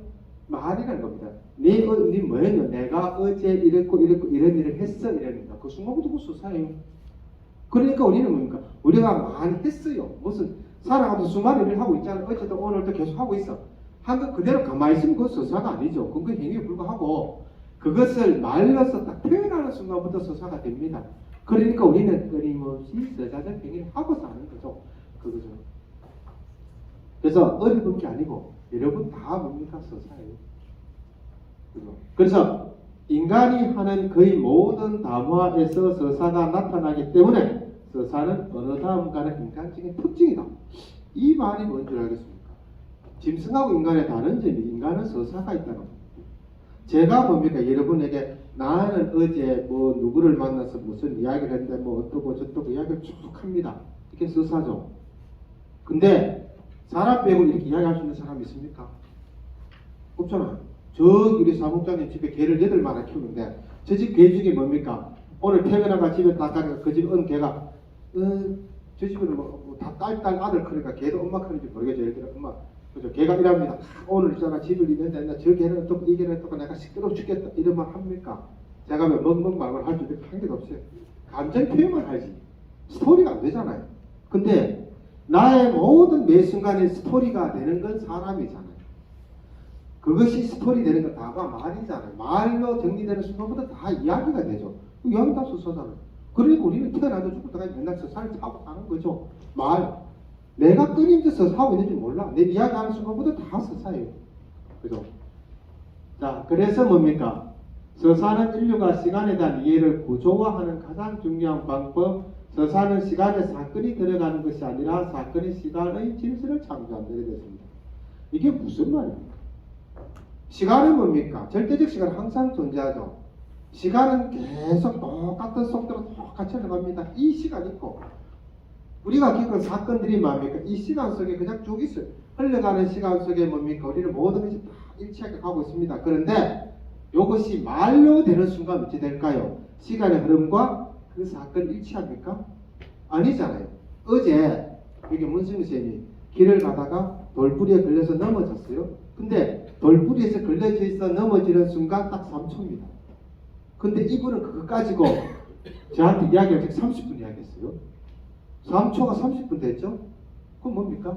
말이라는 겁니다. 네 뭐였냐? 내가 어제 이랬고 이런 일을 했어 이랍니다. 그 순간부터 그 서사예요. 그러니까 우리는 뭡니까? 우리가 많이 했어요. 무슨 살아가면서 수많은 일을 하고 있잖아요. 어쨌든 오늘도 계속 하고 있어. 한 거 그대로 가만히 있으면 그건 서사가 아니죠. 그건 행위에 불과하고 그것을 말로서 딱 표현하는 순간부터 서사가 됩니다. 그러니까 우리는 끊임없이 서사적 행위를 하고 사는 거죠. 그거죠. 그래서 어려운 게 아니고 여러분 다 뭡니까? 서사예요. 그래서 인간이 하는 거의 모든 담화에서 서사가 나타나기 때문에 서사는 어느 다음과는 인간적인 특징이다. 이 말이 뭔 줄 알겠습니까? 짐승하고 인간의 다른 점이 인간은 서사가 있다는 겁니다. 제가 뭡니까? 여러분에게 나는 어제 뭐 누구를 만나서 무슨 이야기를 했는데 뭐 어떠고 저떠고 이야기를 쭉 합니다. 이게 서사죠. 근데 사람 빼고 이렇게 이야기할 수 있는 사람이 있습니까? 없잖아요. 저기 우리 사무장님 집에 개를 8마리 키우는데 저 집 개 중에 뭡니까? 오늘 퇴근하고 집에 딱 가니까 그 집 개가 저 집은 다 딸 아들 크니까 걔도 엄마 크는지 모르겠죠. 예를 들어 엄마 그죠? 걔가 이랍니다. 오늘 있잖아 집을 있는데 저 걔는 어떻고 이 걔는 어떻고 내가 시끄러워 죽겠다 이런 말 합니까? 제가 왜 멍멍 말을 할 수 있는 한 개도 없어요. 감정 표현만 하지 스토리가 안 되잖아요. 근데 나의 모든 매 순간에 스토리가 되는 건 사람이잖아요. 그것이 스토리 되는 건 다가 말이잖아요. 말로 정리되는 순간부터 다 이야기가 되죠. 이야기 다 서사잖아요. 그러니까 우리는 태어나도 죽을 때까지 맨날 서사를 하고 사는 거죠. 말. 내가 끊임없이 서사하고 있는지 몰라. 내 이야기하는 순간부터 다 서사예요. 그죠? 자, 그래서 뭡니까? 서사는 인류가 시간에 대한 이해를 구조화하는 가장 중요한 방법. 서사는 시간에 사건이 들어가는 것이 아니라 사건이 시간의 질서를 창조한다. 이렇게 됐습니다. 이게 무슨 말입니까? 시간은 뭡니까? 절대적 시간은 항상 존재하죠. 시간은 계속 똑같은 속도로 똑같이 흘러갑니다. 이 시간 있고 우리가 겪은 사건들이 뭡니까? 이 시간 속에 그냥 쭉 있어요. 흘러가는 시간 속에 뭡니까? 우리는 모든 것이 다 일치하게 가고 있습니다. 그런데 이것이 말로 되는 순간 어찌 될까요? 시간의 흐름과 그 사건이 일치합니까? 아니잖아요. 어제 여기 문승민 쌤이 길을 가다가 돌부리에 걸려서 넘어졌어요. 근데 돌부리에서 걸려져 있어 넘어지는 순간 딱 3초입니다. 근데 이분은 그거 가지고 저한테 이야기할 때 30분 이야기했어요. 3초가 30분 됐죠? 그럼 뭡니까?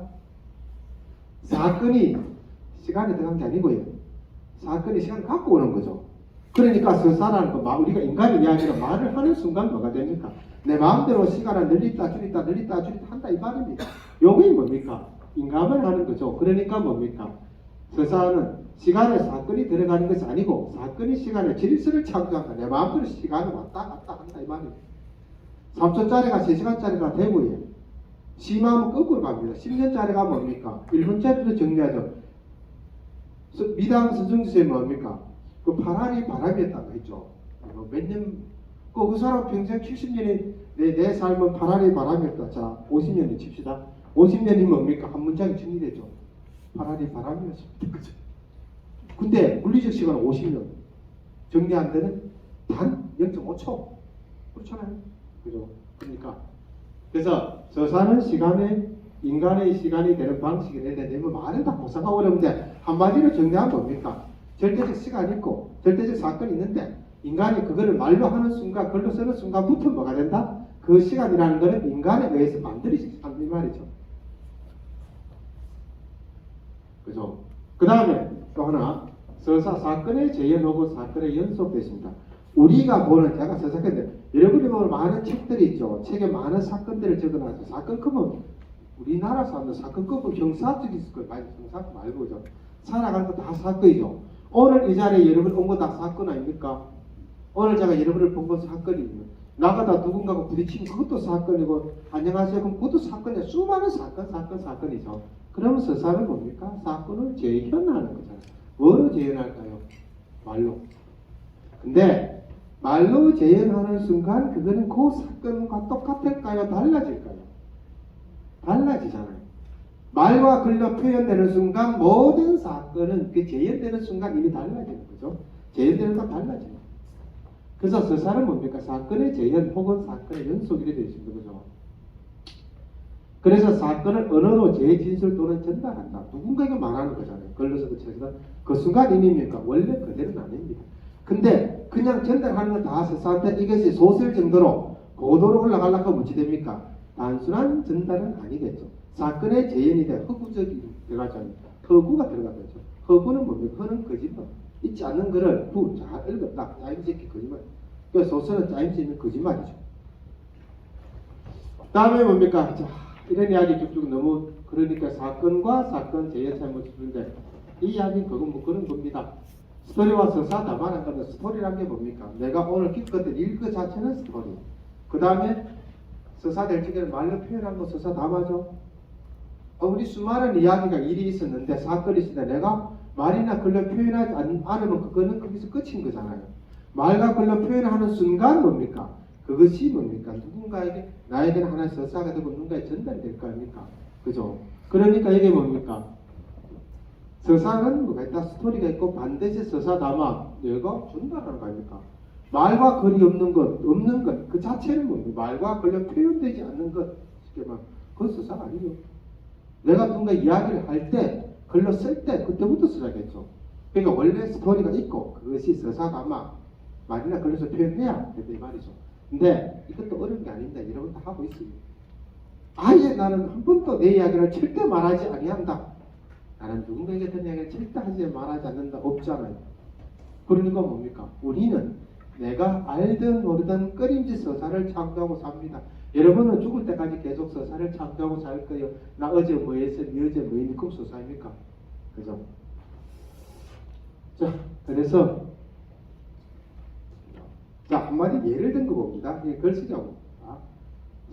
사건이 시간에 들어간 게 아니고요. 사건이 시간을 갖고 오는 거죠. 그러니까 서사라는 거, 우리가 인간의 이야기로 말을 하는 순간 뭐가 됩니까? 내 마음대로 시간을 늘리다 줄이다 한다 이 말입니다. 요게 뭡니까? 인감을 하는 거죠. 그러니까 뭡니까? 서사는 시간에 사건이 들어가는 것이 아니고 사건이 시간에 질서를 창조한다. 내 마음대로 시간을 왔다 갔다 한다 이 말입니다. 3초짜리가 3시간짜리가 되고요. 심하면 거꾸로 갑니다. 10년짜리가 뭡니까? 1분짜리로 정리하죠. 미당 선생님이 뭡니까? 그 파란이 바람이었다고 했죠. 몇 년, 그 사람 평생 70년이 내 삶은 파란이 바람이었다. 자, 50년을 칩시다. 50년이 뭡니까? 한 문장이 정리되죠. 파란이 바람이었습니다. 그죠? 근데 물리적 시간은 50년. 정리한 데는 단 0.5초. 그렇잖아요. 그죠? 그러니까. 그래서 서사는 시간에 인간의 시간이 되는 방식이 되는데 뭐 말은 다 고상하고 어려운데 한마디로 정리하면 뭡니까? 절대적 시간이 있고 절대적 사건이 있는데 인간이 그거를 말로 하는 순간 글로 쓰는 순간부터 뭐가 된다? 그 시간이라는 것은 인간에 의해서 만들어진 이 말이죠. 그죠? 그 다음에 또 하나 서사 사건의 재현하고 사건의 연속됐습니다. 우리가 보는 제가 서사건인데 여러분이 보는 많은 책들이 있죠. 책에 많은 사건들을 적어놨어요. 사건 크면 우리나라 사람들 사건 크면 형사적 있을 거예요. 많이 형사 말고 그죠? 살아가는 거 다 사건이죠. 오늘 이 자리에 여러분 온 거 다 사건 아닙니까? 오늘 제가 여러분을 본 건 사건이에요. 나가다 누군가가 부딪히면 그것도 사건이고 안녕하세요 그럼 그것도 사건이에요. 수많은 사건이죠. 그러면 서사는 뭡니까? 사건을 재현하는 거잖아요. 뭐로 재현할까요? 말로. 근데 말로 재현하는 순간 그거는 그 사건과 똑같을까요? 달라질까요? 달라지잖아요. 말과 글로 표현되는 순간 모든 사건은 그 재현되는 순간 이미 달라지는 거죠. 재현되는 건 달라져요. 그래서 서사는 뭡니까? 사건의 재현 혹은 사건의 연속이 되어 있습니다. 그죠? 그래서 사건을 언어로 재진술 또는 전달한다. 누군가에게 말하는 거잖아요. 글로서도 책에서 그 순간 의미입니까? 원래 그대로는 아닙니다. 근데 그냥 전달하는 건 다 서사인데 이것이 소설 정도로 고도로 올라가려고 하면 어찌 됩니까? 단순한 전달은 아니겠죠. 사건의 재현이 돼 허구적이 들어가잖아요. 허구가 들어가겠죠. 허구는 뭡니까? 허는 거짓말. 있지 않는 거를 잘 읽었다. 짜임새 있게 거짓말. 그래서 소설은 짜임새 있는 거짓말이죠. 다음에 뭡니까? 자, 이런 이야기 쭉쭉 너무 그러니까 사건과 사건 재현 차이 모습인데 이 이야기는 그건 뭐 그런 겁니다. 스토리와 서사 다만한 건데 스토리란 게 뭡니까? 내가 오늘 겪었던 일 그 자체는 스토리. 그 다음에 서사 될 적에는 말로 표현한 거 서사 담아줘. 우리 수많은 이야기가 일이 있었는데 사건이 있었는데 내가 말이나 글로 표현하지 않으면 그거는 거기서 끝인 거잖아요. 말과 글로 표현하는 순간 뭡니까? 그것이 뭡니까? 누군가에게 나에게는 하나의 서사가 되고 누군가에 전달이 될 거 아닙니까? 그죠? 그러니까 이게 뭡니까? 서사는 뭐가 있다? 스토리가 있고 반드시 서사 담아 내가 전달하는 거 아닙니까? 말과 글이 없는 것, 그 자체는 뭡니까? 말과 글로 표현되지 않는 것, 쉽게 말하면 그건 서사가 아니죠. 내가 누군가 이야기를 할 때, 글로 쓸 때, 그때부터 써야겠죠. 그러니까 원래 스토리가 있고, 그것이 서사가 아마 말이나 글로서 표현해야 된다 이 말이죠. 근데 이것도 어려운 게 아닌데, 여러분 다 하고 있어요. 아예 나는 한 번도 내 이야기를 절대 말하지 아니한다. 나는 누군가에게 든 이야기를 절대 하지 말하지 않는다. 없잖아요. 그러니까 뭡니까? 우리는 내가 알든 모르든 끊임없이 서사를 창조하고 삽니다. 여러분은 죽을 때까지 계속 서사를 창조하고 살 거예요. 나 어제 뭐 했어? 니 어제 뭐 했니? 그럼 서사입니까? 그죠? 자, 그래서 자, 한마디 예를 든 거 봅니다. 글 쓰자고.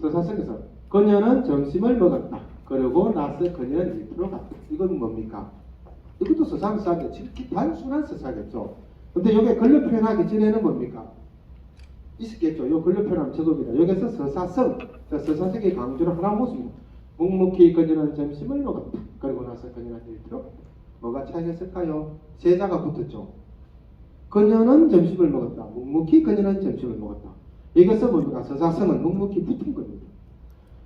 서사 속에서 그녀는 점심을 먹었다. 그러고 나서 그녀는 일터로 갔다. 이건 뭡니까? 이것도 서사겠죠. 단순한 서사겠죠. 근데 이게 글로 표현하기 전에는 뭡니까? 있었겠죠. 요 글로 표현하면 저겁니다. 여기서 서사성, 서사성의 강조를 하나 모습니다. 묵묵히 그녀는 점심을 먹었다. 그러고 나서 그녀는 일터로 갔다. 뭐가 차이가 있을까요? 세자가 붙었죠. 그녀는 점심을 먹었다. 묵묵히 그녀는 점심을 먹었다. 여기서 뭡니까? 서사성은 묵묵히 붙은 겁니다.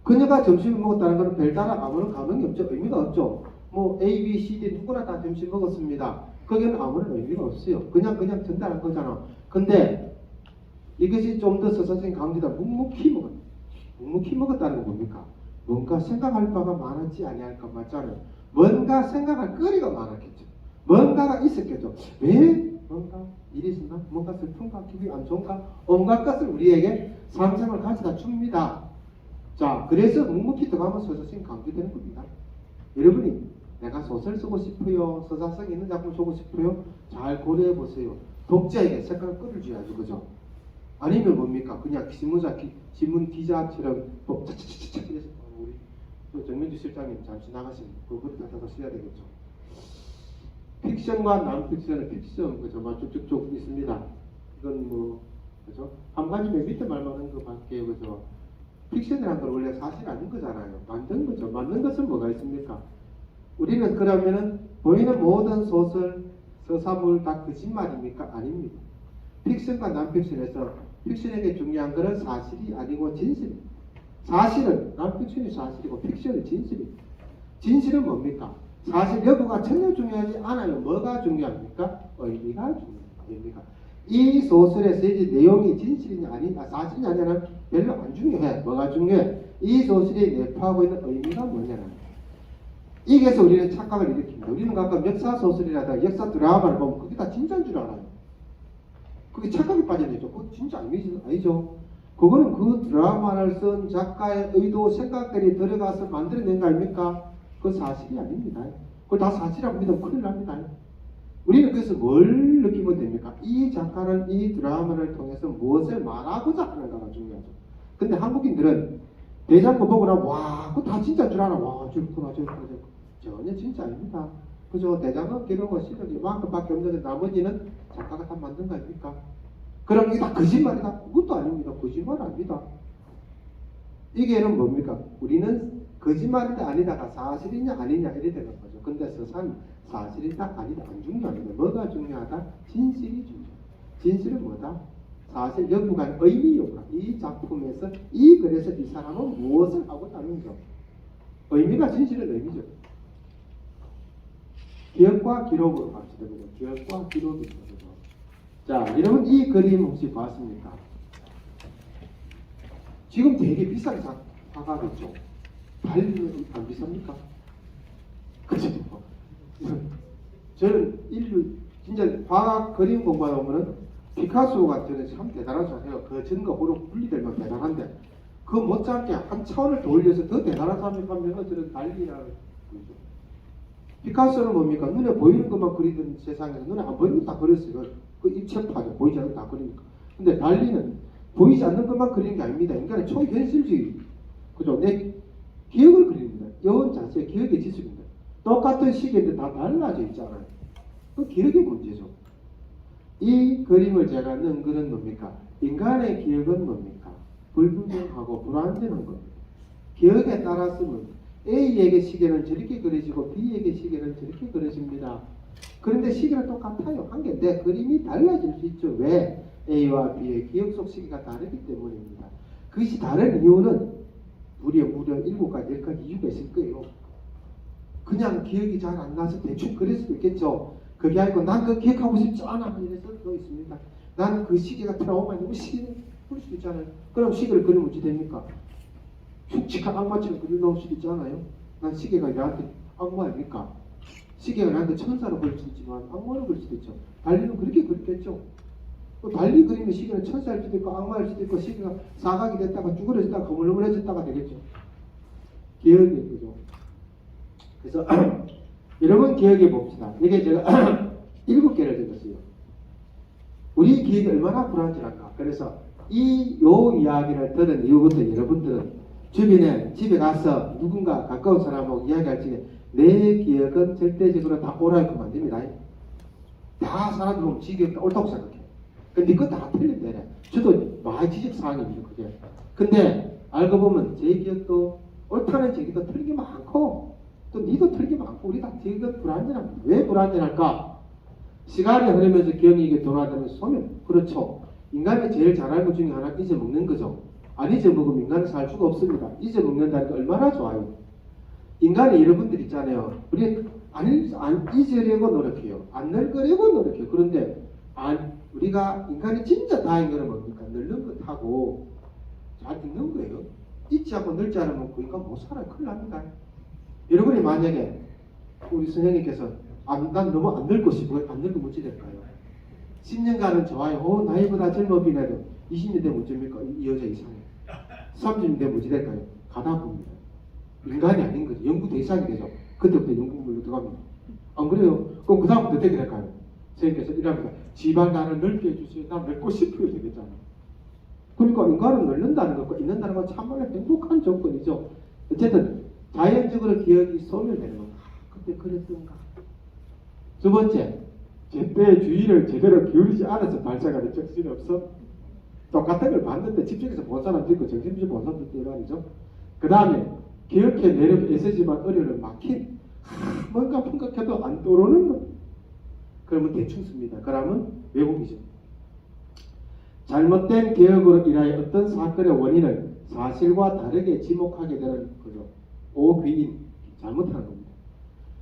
그녀가 점심을 먹었다는 것은 별다른 아무런 감흥이 없죠. 의미가 없죠. 뭐 A, B, C, D 누구나 다 점심 먹었습니다. 거기는 아무런 의미가 없어요. 그냥 전달한 거잖아. 근데 이것이 좀 더 서사적인 강조다. 묵묵히 먹었다. 묵묵히 먹었다는 건 뭡니까? 뭔가 생각할 바가 많았지 아니할까 맞잖아요. 뭔가 생각할 거리가 많았겠죠. 뭔가가 있었겠죠. 왜 뭔가 일이 있었나? 뭔가 슬픈가? 기분이 안 좋은가? 온갖 것을 우리에게 상상을 가져다 줍니다. 자, 그래서 묵묵히 들어가면 서사성이 강조되는 겁니다. 여러분이 내가 소설 쓰고 싶어요? 서사성 있는 작품 쓰고 싶어요? 잘 고려해 보세요. 독자에게 색깔을 끌어줘야죠. 그죠? 아니면 뭡니까? 그냥 신문 기자처럼 뭐 차차차차 이래서 우리 정민주 실장님 잠시 나가시면 그거를 갖다가 써야 되겠죠. 픽션과 난픽션은 픽션 그저 쭉쭉쭉 있습니다. 이건 뭐 그죠? 한 가지 맨 밑에 말만 한 거밖에 그죠? 픽션이라는 건 원래 사실 아닌 거잖아요. 만든 거죠. 만든 것은 뭐가 있습니까? 우리는 그러면은 보이는 모든 소설, 서사물 다 거짓말입니까? 아닙니다. 픽션과 난픽션에서 픽션에게 중요한 것은 사실이 아니고 진실입니다. 사실은 난픽션이 사실이고 픽션이 진실입니다. 진실은 뭡니까? 사실 여부가 전혀 중요하지 않아요. 뭐가 중요합니까? 의미가 중요합니다. 의미가. 이 소설에서 이제 내용이 진실이냐 아니냐 사실이냐 아니냐는 별로 안 중요해. 뭐가 중요해? 이 소설이 내포하고 있는 의미가 뭐냐는 이게서 우리는 착각을 일으킵니다. 우리는 가끔 역사 소설이라든가 역사 드라마를 보면 그게 다 진짜인 줄 알아요. 그게 착각에 빠져있죠. 그거 진짜 아니죠. 그거는 그 드라마를 쓴 작가의 의도, 생각들이 들어가서 만들어낸 거 아닙니까? 그건 사실이 아닙니다. 그걸 다 사실이라고 믿으면 큰일 납니다. 우리는 그래서 뭘 느끼면 됩니까? 이 작가는 이 드라마를 통해서 무엇을 말하고자 하는가가 중요하죠. 근데 한국인들은 대장부 보고 나면 와, 그거 다 진짜인 줄 알아. 와, 저렇구나. 전혀 진짜 아닙니다. 그죠? 대장은 기록과 시력이 만큼밖에 없는데 나머지는 작가가 다 만든 거 아닙니까? 그럼 이게 다 거짓말이다? 그것도 아닙니다. 거짓말 아닙니다. 이게는 뭡니까? 우리는 거짓말이다 아니다가 사실이냐 아니냐 이래 되는 거죠. 근데 서사는 사실이다 아니다 안 중요합니다. 뭐가 중요하다? 진실이 중요하다. 진실은 뭐다? 사실 여부가 의미요구나. 이 작품에서 이 글에서 이 사람은 무엇을 하고 있다는 거. 의미가 진실은 의미죠. 기억과 기록으로 갑시다. 기억과 기록이 있어서. 자, 여러분 이 그림 혹시 봤습니까? 지금 되게 비싼 화가겠죠. 달리는 안 비쌉니까? 그죠? 저는 진짜 화학 그림 공부하다 보면은 피카소가 저는 참 대단한 사람이에요. 그 증거으로 분리되면 대단한데 그 못지않게 한 차원을 더 올려서 더 대단한 사람이 하면 저는 달리라는 거죠. 피카소는 뭡니까? 눈에 보이는 것만 그리던 세상에서 눈에 안 보이는 것 다 그렸어요. 그 입체파죠. 보이지 않는 것 다 그리니까. 근데 달리는 보이지 않는 것만 그리는 게 아닙니다. 인간의 초현실주의. 그죠? 내 기억을 그립니다. 여원 자체 기억의 지식입니다. 똑같은 시기인데 다 달라져 있잖아요. 그 기억의 문제죠. 이 그림을 제가 넣은 것은 뭡니까? 인간의 기억은 뭡니까? 불분명하고 불완전한 겁니다. 기억에 따랐으면 A에게 시계는 저렇게 그려지고 B에게 시계는 저렇게 그려집니다. 그런데 시계는 똑같아요. 한 개 내 그림이 달라질 수 있죠. 왜? A와 B의 기억 속 시기가 다르기 때문입니다. 그것이 다른 이유는 무려 7가지 10가지 이유가 있을 거예요. 그냥 기억이 잘 안 나서 대충 그릴 수도 있겠죠. 그게 아니고 난 그거 기억하고 싶지 않아 이래서 또 있습니다. 난 그 시계가 트라우마니고 시계는 그릴 수도 있잖아요. 그럼 시계를 그리면 어찌 됩니까? 축축한 악마처럼 그려놓을 수도 있잖아요. 난 시계가 나한테 악마입니까? 시계가 나한테 천사로 그릴 수도 있지만 악마로 그릴 수도 있죠. 달리는 그렇게 그렸겠죠. 또 달리 그리면 시계는 천사일 수도 있고 악마일 수도 있고 시계가 사각이 됐다가 쭈그러졌다가 거물거물해졌다가 되겠죠. 기억이 되죠. 그래서 여러분 기억해 봅시다. 이게 제가 7개를 적었어요. 우리 기억이 얼마나 불안전한가. 그래서 요 이야기를 들은 이후부터 여러분들은 주변에 집에 가서 누군가 가까운 사람하고 이야기할 적에 내 기억은 절대적으로 다 옳아있고 안 됩니다. 다 사람들 보면 지 기억 다 옳다고 생각해. 근데 그거 다 틀린데 저도 많이 지적사항입니다. 그게. 근데 알고 보면 제 기억도 옳다는 얘기도 틀린 게 많고 또 니도 틀린 게 많고 우리 다 되게 불완전합니다. 왜 불완전할까? 시간이 흐르면서 기억이 이게 돌아가면서 소멸. 그렇죠. 인간이 제일 잘하는 것 중에 하나 잊어먹는 거죠. 안 잊어먹으면 인간은 살 수가 없습니다. 잊어먹는다는 게 얼마나 좋아요. 인간이 여러분들 있잖아요. 우리 안 잊으려고 노력해요. 안 늙으려고 노력해요. 그런데 우리가 인간이 진짜 다행인 거는 뭡니까? 늙는 것하고 잘 있는 거예요. 잊지 않고 늙지 않으면 그 인간 못 살아요. 큰일 납니다. 여러분이 만약에 우리 선생님께서 난 너무 안 늙고 싶어요. 안 늙으면 어찌 될까요? 10년간은 좋아요. 나이보다 젊어 보이나도 20년 되면 어쩝니까? 이 여자 이상해. 30년 되면 어찌 될까요? 가다 봅니다. 인간이 아닌 거죠. 연구 대상이 되죠. 그때부터 연구물로 들어갑니다. 안 그래요? 그럼 그 다음부터 어떻게 될까요? 선생님께서 이랍니다. 집안 나를 넓게 해주세요. 난 늙고 싶어요. 되겠잖아요. 그러니까 인간은 늙는다는 것과 있는다는 건 참말로 행복한 조건이죠. 어쨌든 자연적으로 기억이 소멸되는 건가? 그때 그랬던가? 두 번째, 제때의 주의를 제대로 기울이지 않아서 발생하는 정신이 없어. 똑같은 걸 봤는데 집중해서 본 사람도 있고 정신없이 본 사람도 있고 말이죠. 그 다음에 기억해 내려고 애쓰지만 어려를 막힌 뭔가 생각해도 안 떠오르는 것. 그러면 대충 씁니다. 그러면 왜곡이죠. 잘못된 기억으로 인하여 어떤 사건의 원인을 사실과 다르게 지목하게 되는 거죠. 오귀인, 잘못하는 겁니다.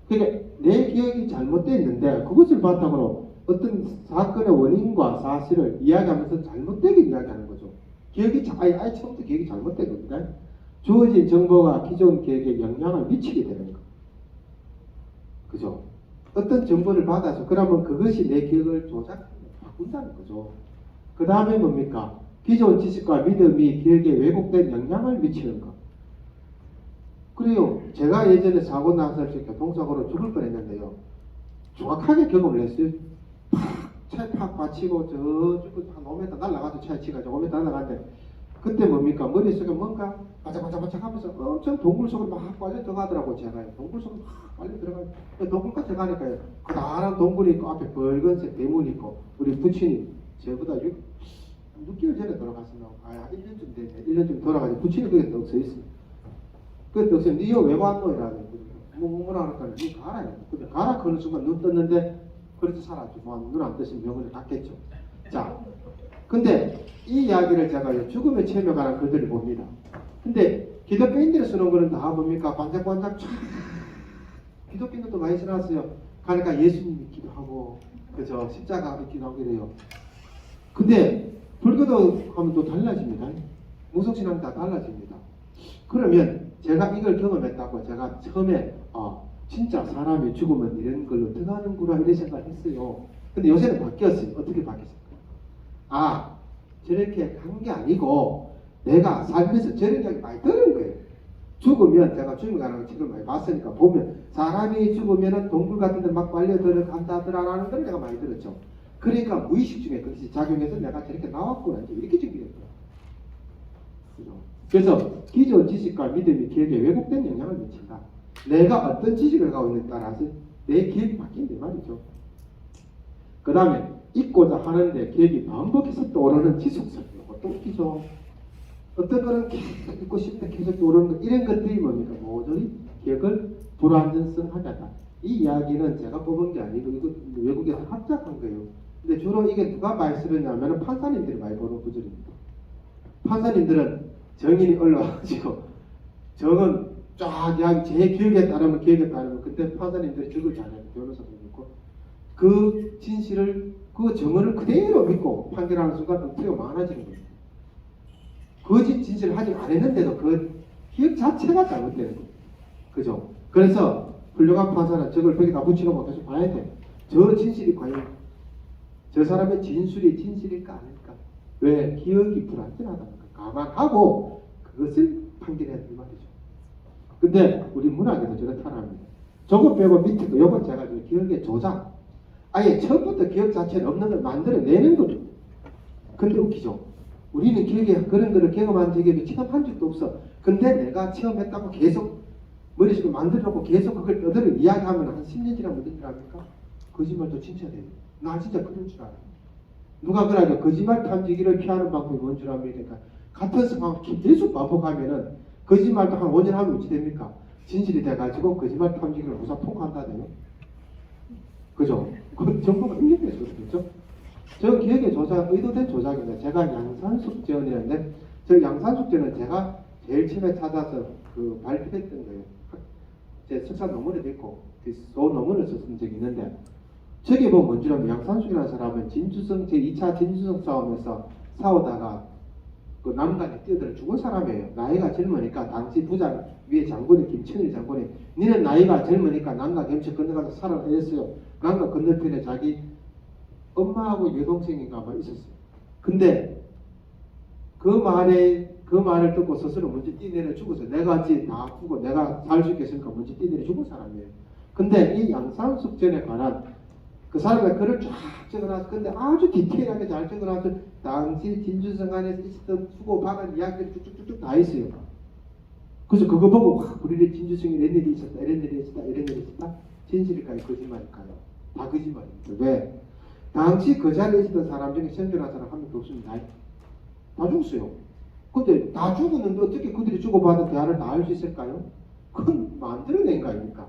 그러니까 내 기억이 잘못되어 있는데 그것을 바탕으로 어떤 사건의 원인과 사실을 이야기하면서 잘못되게 이야기하는 거죠. 기억이 아예 처음부터 기억이 잘못된 겁니다. 주어진 정보가 기존 기억에 영향을 미치게 되는 거. 그죠? 어떤 정보를 받아서 그러면 그것이 내 기억을 바꾼다는 거죠. 그 다음에 뭡니까? 기존 지식과 믿음이 기억에 왜곡된 영향을 미치는 것. 그래요. 제가 예전에 사고 나서 교통사고로 죽을 뻔했는데요. 정확하게 경험을 했어요. 차에 팍 받치고 저쪽으로 한 5m 날아가서 차에 치가지고 5m 날아가는데 그때 뭡니까? 머릿속에 뭔가 바짝바짝 하면서 엄청 동굴 속으로 막 빨려 들어가더라고요. 제가 동굴 속으로 막 빨려 들어가요. 동굴 끝에 가니까요. 그다란 동굴이 있고 앞에 붉은색 대문이 있고 우리 부친이 저보다 6개월 전에 돌아갔어요. 1년쯤 됐네. 1년쯤 돌아가서 부친이 거기에 떡 서 있어요. 그때 떡 서 있어요. 니가 왜 왔노? 이라는 뭐라 하니까 니 가라. 근데 가라 그러는 순간 눈 떴는데 그래도 살았죠. 눈 안 뜨시면 병원에 갔겠죠. 자, 근데 이 이야기를 제가 죽음의 체험에 관한 글들을 봅니다. 근데 기독교인들이 쓰는 거는 다 뭡니까? 반짝반짝 촤 기독교인들도 많이 써놨어요. 그러니까 예수님 믿기도 하고 그죠? 십자가 믿기도 하게 돼요. 근데 불교도 하면 또 달라집니다. 무속신앙 다 달라집니다. 그러면 제가 이걸 경험했다고 제가 처음에 진짜 사람이 죽으면 이런 걸로 들어가는구나 이런 생각을 했어요. 근데 요새는 바뀌었어요. 어떻게 바뀌었을까요? 저렇게 간 게 아니고 내가 살면서 저런 이야기 많이 들은 거예요. 죽으면 제가 죽음가는 거 책을 많이 봤으니까 보면 사람이 죽으면 동굴 같은 데 막 빨려 들어간다더라라는 걸 내가 많이 들었죠. 그러니까 무의식 중에 그것이 작용해서 내가 저렇게 나왔구나 이렇게 정리된 거예요. 그래서 기존 지식과 믿음이 기억에 왜곡된 영향을 미친다. 내가 어떤 지식을 가고 있느냐에 따라서 내 기억이 바뀐다 말이죠. 그 다음에 잊고자 하는데 기억이 반복해서 떠오르는 지속성. 이것도 웃기죠. 어떤 거는 계속 잊고 싶다 계속 떠오르는 거 이런 것들이 뭡니까? 모조리 기억을 불완전성하다. 이 이야기는 제가 뽑은 게 아니고 이거 외국에서 합작한 거예요. 근데 주로 이게 누가 많이 쓰느냐면 판사님들이 많이 보는 구절입니다. 판사님들은 정인이 올라와가지고 정은 쫙 제 기억에 따르면 그때 판사님들이 적을 잘해요. 변호사도 그렇고 그 진실을 그 정언을 그대로 믿고 판결하는 순간 엉터리가 많아지는 거예요. 거짓 진실을 하지 않았는데도 그 기억 자체가 잘못되는 거예요. 그죠? 그래서 훌륭한 판사는 적을 벽에다 붙이고 계속 봐야 돼. 저 진실이 과연 저 사람의 진실일까 아닐까? 왜? 기억이 불안전하다는 거 감안하고 그것을 판결해야 될 말이죠. 근데 우리 문학에도 저렇다는 합니다. 저거 빼고 밑에 거 요건 제가 기억의 조작 아예 처음부터 기억 자체는 없는 걸 만들어내는 거죠. 근데 웃기죠. 우리는 기억에 그런 거를 경험한 적이 체험한 적도 없어. 근데 내가 체험했다고 계속 머릿속에 만들어놓고 계속 그걸 떠들어 이야기하면 한 10년 지나면 어떻게 합니까? 거짓말도 진짜 돼요. 나 진짜 그럴 줄 알아요. 누가 그러죠. 거짓말 탐지기를 피하는 방법이 뭔 줄 압니까? 같은 상황 계속 반복하면은 거짓말도 한 5년 하면 어찌 됩니까? 진실이 돼가지고 거짓말 탐지기를 우사 통과한다네요. 그죠? 그 정보가 인정돼서 그렇죠? 저 기억의 조작, 의도된 조작입니다. 제가 양산숙제원이었는데, 저 양산숙제는 제가 제일 처음에 찾아서 그 발표했던 거예요. 제 석사 논문에 됐고, 그 논문을 썼던 적이 있는데, 저기 보면 뭔지라면 양산숙이라는 사람은 진주성, 제2차 진주성 싸움에서 싸우다가 그 남간에 뛰어들어 죽은 사람이에요. 나이가 젊으니까 당시 부장 위에 장군이 김천일 장군이 니는 나이가 젊으니까 남간 gem쳐 건너가서 살아라 이랬어요. 남간 건너편에 자기 엄마하고 여동생인가 뭐 있었어요. 근데 그 말을 듣고 스스로 먼저 뛰내려 죽어서 내가 다 아프고 내가 살 수 있겠으니까 먼저 뛰내려 죽은 사람이에요. 근데 이 양산숙전에 관한 그 사람이 글을 쫙 적어놨어. 근데 아주 디테일하게 잘 적어놨어. 당시 진주성 안에서 있었던 수고받은 이야기를 쭉쭉쭉쭉 다 있어요. 그래서 그거 보고 와, 우리 진주성이 이런 일이 있었다, 이런 일이 있었다, 이런 일이 있었다. 진실일까요? 거짓말일까요? 다 거짓말입니다. 왜? 당시 그 자리에 있었던 사람 중에 생존한 사람 한 명도 없습니다. 다 죽었어요. 근데 다 죽었는데 어떻게 그들이 주고받은 대화를 다 할 수 있을까요? 그건 만들어낸 거 아닙니까?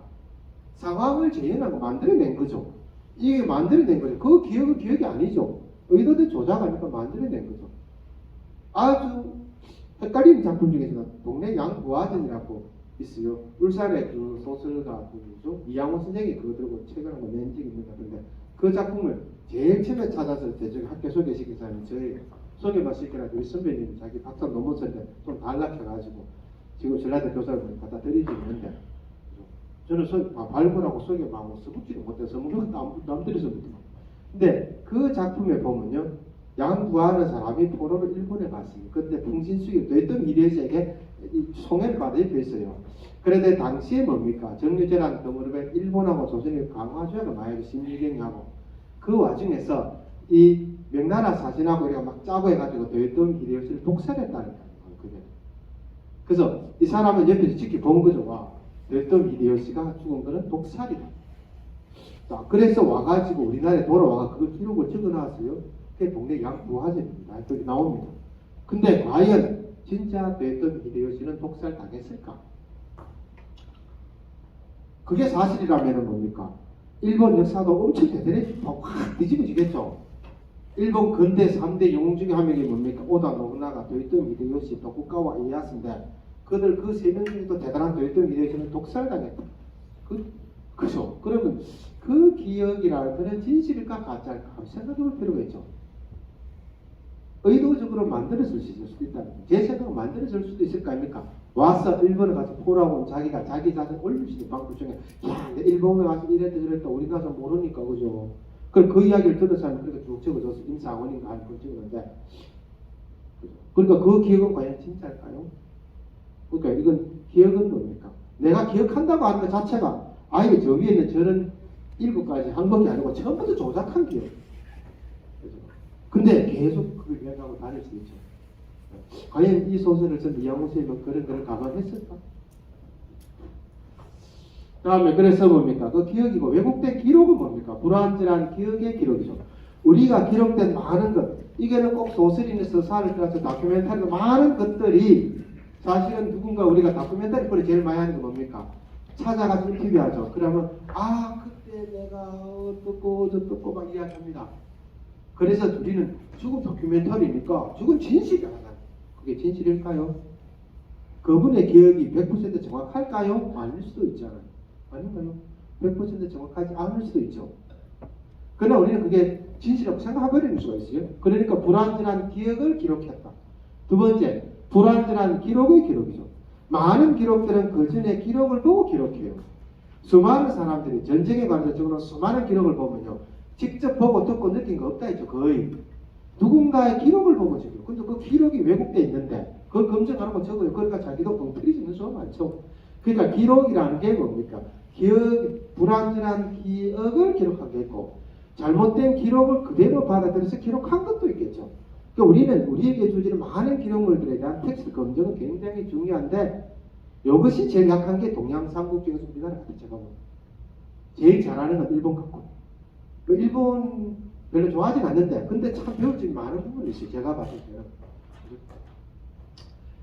상황을 재현하고 만들어낸 거죠. 이게 만들어낸 거죠. 그 기억은 기억이 아니죠. 의도된 조작 아니까 만들어낸 거죠. 아주 헷갈리는 작품 중에서 동네 양부화전이라고 있어요. 울산의 그 소설가 누구죠? 이양호 선생이 그거 들고 책을 한번 낸 적이 있는 것 같은데 그 작품을 제일 처음에 찾아서 대중에 학교 소개시킨 사람이 저희 소개받으시더라도 우리 선배님이 자기 박사 논문 썼는데 좀 단락해가지고 지금 전라대 교사를 갖다 드리고 있는데 저는 발굴하고 소개하고 써보지도 못해서 아무것도 남들이서 못해요. 근데 그 작품에 보면요. 양구하는 사람이 포로로 일본에 갔습니다. 그때 풍신수기 됐던 이래에게 송해를 받아 입혀 있어요. 그런데 당시에 뭡니까? 정유재라는 덩어리가 일본하고 조선이 강화조약을 만약에 심리경하고 그 와중에서 이 명나라 사신하고 이렇게 막 짜고 해가지고 도요토미 히데요시를 독살했다는 거예요. 그래서 이 사람은 옆에서 지켜본 거죠. 와, 도요토미 히데요시가 죽은 거는 독살이다. 자, 그래서 와가지고 우리나라에 돌아와가 그걸 기록을 적어놨어요. 그게 동네 양부화전입니다. 여기 나옵니다. 근데 과연 진짜 도요토미 히데요시는 독살 당했을까? 그게 사실이라면 뭡니까? 일본 역사도 엄청 대단히 확 뒤집어지겠죠. 일본 근대 3대 영웅 중에 한 명이 뭡니까? 오다 노부나가, 도요토미 히데요시, 도쿠가와 이에야스인데 그들 그 세 명 중에도 대단한 도요토미 히데요시는 독살당했다. 그죠? 그러면 그 기억이랄 그런 진실일까 가짜일까 한번 생각해볼 필요가 있죠. 의도적으로 만들어질 수도 있다는 거예요. 제 생각은 만들어질 수도 있을 거 아닙니까? 와서 일본에 가서 포라고 자기가 자기 자신 올릴 수 있는 방법 중에 야, 일본에 가서 이랬다 저랬다 우리 가서 모르니까 그죠? 그럼 그 이야기를 들은 사람이 그렇게 쭉 적어줘서 임상원인가 하는 걸 적었는데 그러니까 그 기억은 과연 진짜일까요? 그러니까 이건 기억은 뭡니까? 내가 기억한다고 하는 것 자체가 아예 저 위에 있는 저런 7가지 항목이 아니고 처음부터 조작한 기억. 근데 계속 그걸 이야기하고 다닐 수 있죠. 과연 이 소설을 쓴 이양호 선생님은 그런 걸 감안했을까? 다음에 그래서 뭡니까? 그 기억이고 왜곡된 기록은 뭡니까? 불완전한 기억의 기록이죠. 우리가 기록된 많은 것, 이게는 꼭 소설이나 서사를 따라서 다큐멘터리나 많은 것들이 사실은 누군가 우리가 다큐멘터리 꼴이 제일 많이 하는 게 뭡니까? 찾아가서 인터뷰하죠. 그러면 그때 내가 어떻고 저떻고 막 이야기합니다. 그래서 우리는 죽은 다큐멘터리니까 죽은 진실이 하나. 그게 진실일까요? 그분의 기억이 100% 정확할까요? 아닐 수도 있잖아요. 아닌가요? 100% 정확하지 않을 수도 있죠. 그러나 우리는 그게 진실이라고 생각해버리는 수가 있어요. 그러니까 불완전한 기억을 기록했다. 두 번째, 불완전한 기록의 기록이죠. 많은 기록들은 그 전에 기록을 보고 기록해요. 수많은 사람들이 전쟁에 관해서 적어놓은 수많은 기록을 보면요. 직접 보고 듣고 느낀 거 없다 했죠. 거의. 누군가의 기록을 보고 적어요. 근데 그 기록이 왜곡되어 있는데 그걸 검증하는 거 적어요. 그러니까 자기도 엉터리지는 수가 많죠. 그러니까 기록이라는 게 뭡니까? 불완전한 기억을 기록한 게 있고 잘못된 기록을 그대로 받아들여서 기록한 것도 있겠죠. 그러니까 우리는 우리에게 주어지는 많은 기록물들에 대한 텍스트 검증은 굉장히 중요한데 이것이 제일 약한 게 동양삼국 중에서 우리나라 같은 제가 보면 제일 잘하는 건 일본 같고 일본 별로 좋아하진 않는데 근데 참 배울 점이 많은 부분이 있어요. 제가 봤을 때는.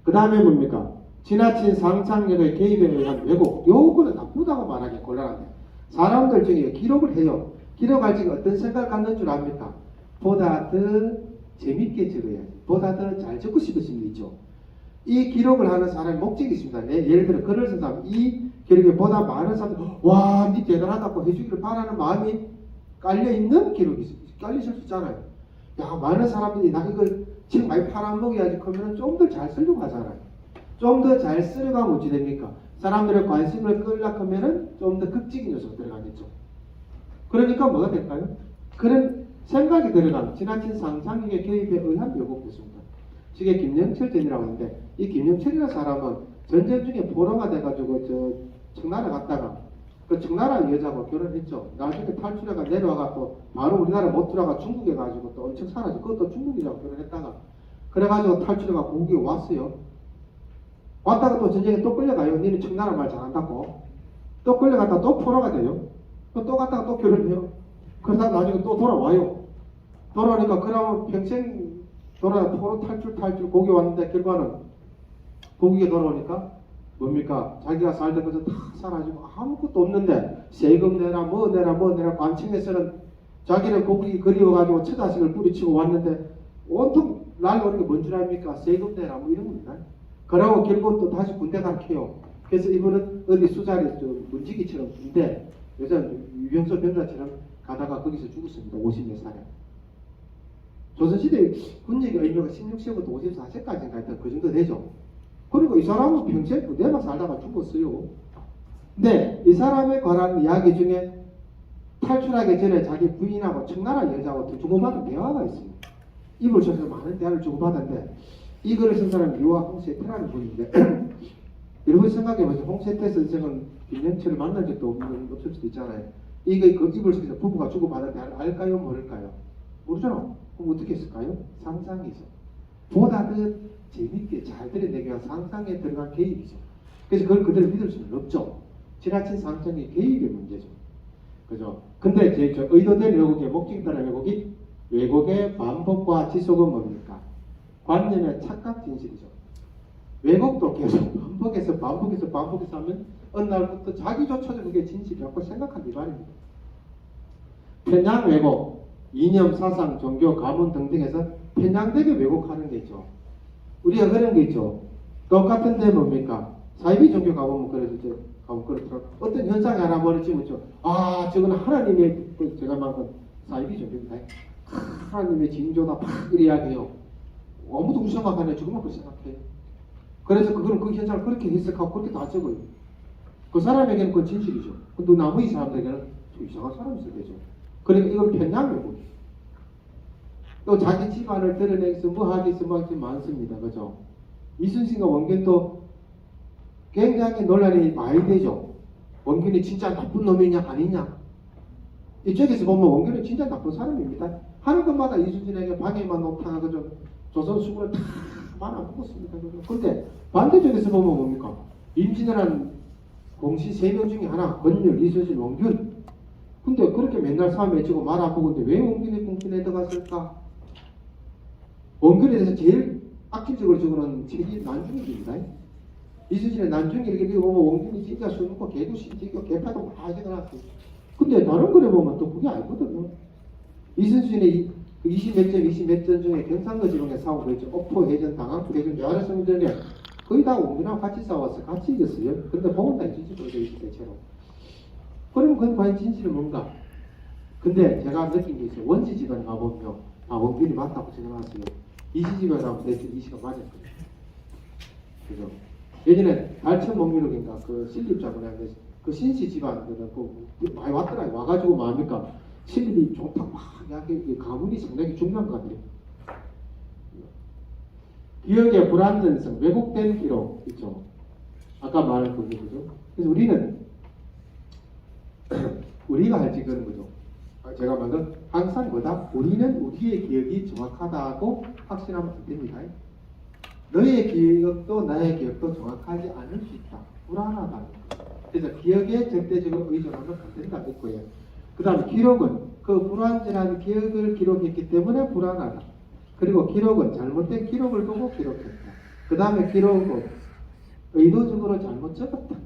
그 다음에 뭡니까? 지나친 상상력의 개입에 의한 왜곡, 요거는 나쁘다고 말하기 곤란한데 사람들 중에 기록을 해요. 기록할 적에 어떤 생각을 갖는 줄 압니까? 보다 더 재밌게 적어야지, 보다 더 잘 적고 싶은 심리 있죠. 이 기록을 하는 사람의 목적이 있습니다. 예를 들어 글을 쓴 사람, 이 기록에 보다 많은 사람들 와, 니 대단하다고 해주기를 바라는 마음이 깔려있는 기록이 있어요. 깔리실 수 있잖아요. 야, 많은 사람들이 나 이거 지금 많이 팔아먹어야지 그러면 좀 더 잘 쓰려고 하잖아요. 좀 더 잘 쓰려고 하면 어찌 됩니까? 사람들의 관심을 끌려고 하면은 좀 더 극적인 요소가 들어가겠죠. 그러니까 뭐가 될까요? 그런 생각이 들어간 지나친 상상력의 개입에 의한 왜곡됐습니다. 저게 김영철 전이라고 하는데, 이 김영철이라는 사람은 전쟁 중에 포로가 돼가지고 저 청나라 갔다가 그 청나라 여자하고 결혼했죠. 나중에 탈출해가 내려와가 또 바로 우리나라 못 들어가 중국에 가지고 또 엄청 살아서 그것도 중국이라고 결혼했다가 그래가지고 탈출해가 고국에 왔어요. 왔다가 또 전쟁에 또 끌려가요. 니는 청나라 말 잘한다고. 또 끌려갔다가 또 포로가 돼요. 또 갔다가 또 결혼해요. 그러다 나중에 또 돌아와요. 돌아오니까 그러면 평생 포로 탈출 고국에 왔는데 결과는 고국에 돌아오니까 뭡니까? 자기가 살던 것은 다 사라지고 아무것도 없는데 세금 내라 뭐 내라 관청에서는 자기는 고국이 그리워가지고 처자식을 뿌리치고 왔는데 온통 날오는 게 뭔 줄 압니까? 세금 내라 뭐 이런 겁니다. 그러고 결국 또 다시 군대 가르쳐요. 그래서 이분은 어디 수자리 문지기처럼 군대 요즘 유병소 병사처럼 가다가 거기서 죽었습니다. 50몇 살에. 조선시대 군역의 의료가 16세부터 54세까지인가 하여튼 그 정도 되죠. 그리고 이 사람은 평생 부대만 살다가 죽었어요. 근데 이 사람에 관한 이야기 중에 탈출하기 전에 자기 부인하고 청나라 여자하고 주고받은 대화가 있습니다. 이걸 써서 많은 대화를 주고받았는데 이 글을 쓴 사람이 유아 홍세태라는 분인데 여러분 생각해보세요. 홍세태 선생은 김영철을 만난 적도 없을 수도 있잖아요. 이게 그 이불 속에서 부부가 주고받은 대화를 알까요? 모를까요? 모르잖아. 그럼 어떻게 했을까요? 상상이죠. 보다 더 재밌게 잘 드러내기 위한 상상에 들어간 개입이죠. 그래서 그걸 그대로 믿을 수는 없죠. 지나친 상상의 개입의 문제죠. 그죠? 근데 제 의도된 왜곡의 목적에 따른 왜곡의 반복과 지속은 뭡니까? 관념의 착각 진실이죠. 왜곡도 계속 반복해서 하면 어느 날부터 자기조차도 그게 진실이라고 생각하기 마련입니다. 편향 왜곡, 이념, 사상, 종교, 가문 등등에서 편향되게 왜곡하는 게 있죠. 우리가 그런 게 있죠. 똑같은데 뭡니까? 사이비 종교 가보면 그래도 가보면 그렇더라고. 어떤 현상이 하나 머리치면 아, 저건 하나님의 제가 말한 사이비 종교입니다. 하나님의 징조다 막 이야기해요. 아무도 그렇게 생각 안 해요. 저것만 그렇게 생각해요. 그래서 그거는 그 현상을 그렇게 해석하고 그렇게 다 적어요. 그 사람에게는 그건 진실이죠. 근데 나머지 사람들에게는 이상한 사람이 되죠. 그러니까 이건 편향이고 또 자기 집안을 드러내기 위해서 뭐 하기 위해서 많습니다. 그죠? 이순신과 원균도 굉장히 논란이 많이 되죠. 원균이 진짜 나쁜 놈이냐 아니냐. 이쪽에서 보면 원균은 진짜 나쁜 사람입니다. 하는 것마다 이순신에게 방해만 놓다가 조선 수군을 다 말아먹었습니다. 근데 반대쪽에서 보면 뭡니까? 임진을 한 공시 3명 중에 하나, 권율, 이순신, 원균. 근데 그렇게 맨날 싸움 맺히고 말아먹었는데 왜 원균이 궁편에 들어갔을까? 원균에 대해서 제일 악질적으로 적어놓은 책이 난중일기입니다. 이순신의 난중일 이렇게 보면 원균이 진짜 술 먹고 개구시 지고 개파도 다 적어놨어요. 근데 다른 글에 보면 또 그게 아니거든요. 이순신의 20몇 전 중에 경상도 지방에 싸운 거 있죠. 옥포 해전, 당항포 해전, 여러 성전에 거의 다 원균하고 같이 싸워서 같이 이겼어요. 근데 보면 다 진실로 되어 있을 때처럼. 그러면 그건 과연 진실은 뭔가? 근데 제가 느낀 게 있어요. 원시 집안에 가보면 원균이 맞다고 생각했어요. 이시 집안에 가면 내 이시가 맞았거든요. 그죠? 예전에 달천목미록인가 그 신립자문에 그 신씨 집안들은 많이 왔더라고요. 와가지고 뭐합니까? 신립이 좋다 막 이야기 가문이 상당히 중요한 것 같아요. 기억의 불완전성, 왜곡된 기록 있죠. 아까 말한 그게 그죠? 그래서 우리가 할 지금 거죠. 제가 방금 항상 뭐다? 우리는 우리의 기억이 정확하다고 확신하면 안 됩니다. 너의 기억도 나의 기억도 정확하지 않을 수 있다. 불안하다. 그래서 기억에 절대적으로 의존하면 안 된다. 있고요. 그 다음에 기록은 그 불완전한 기억을 기록했기 때문에 불안하다. 그리고 기록은 잘못된 기록을 보고 기록했다. 그 다음에 기록은 의도적으로 잘못 적었다.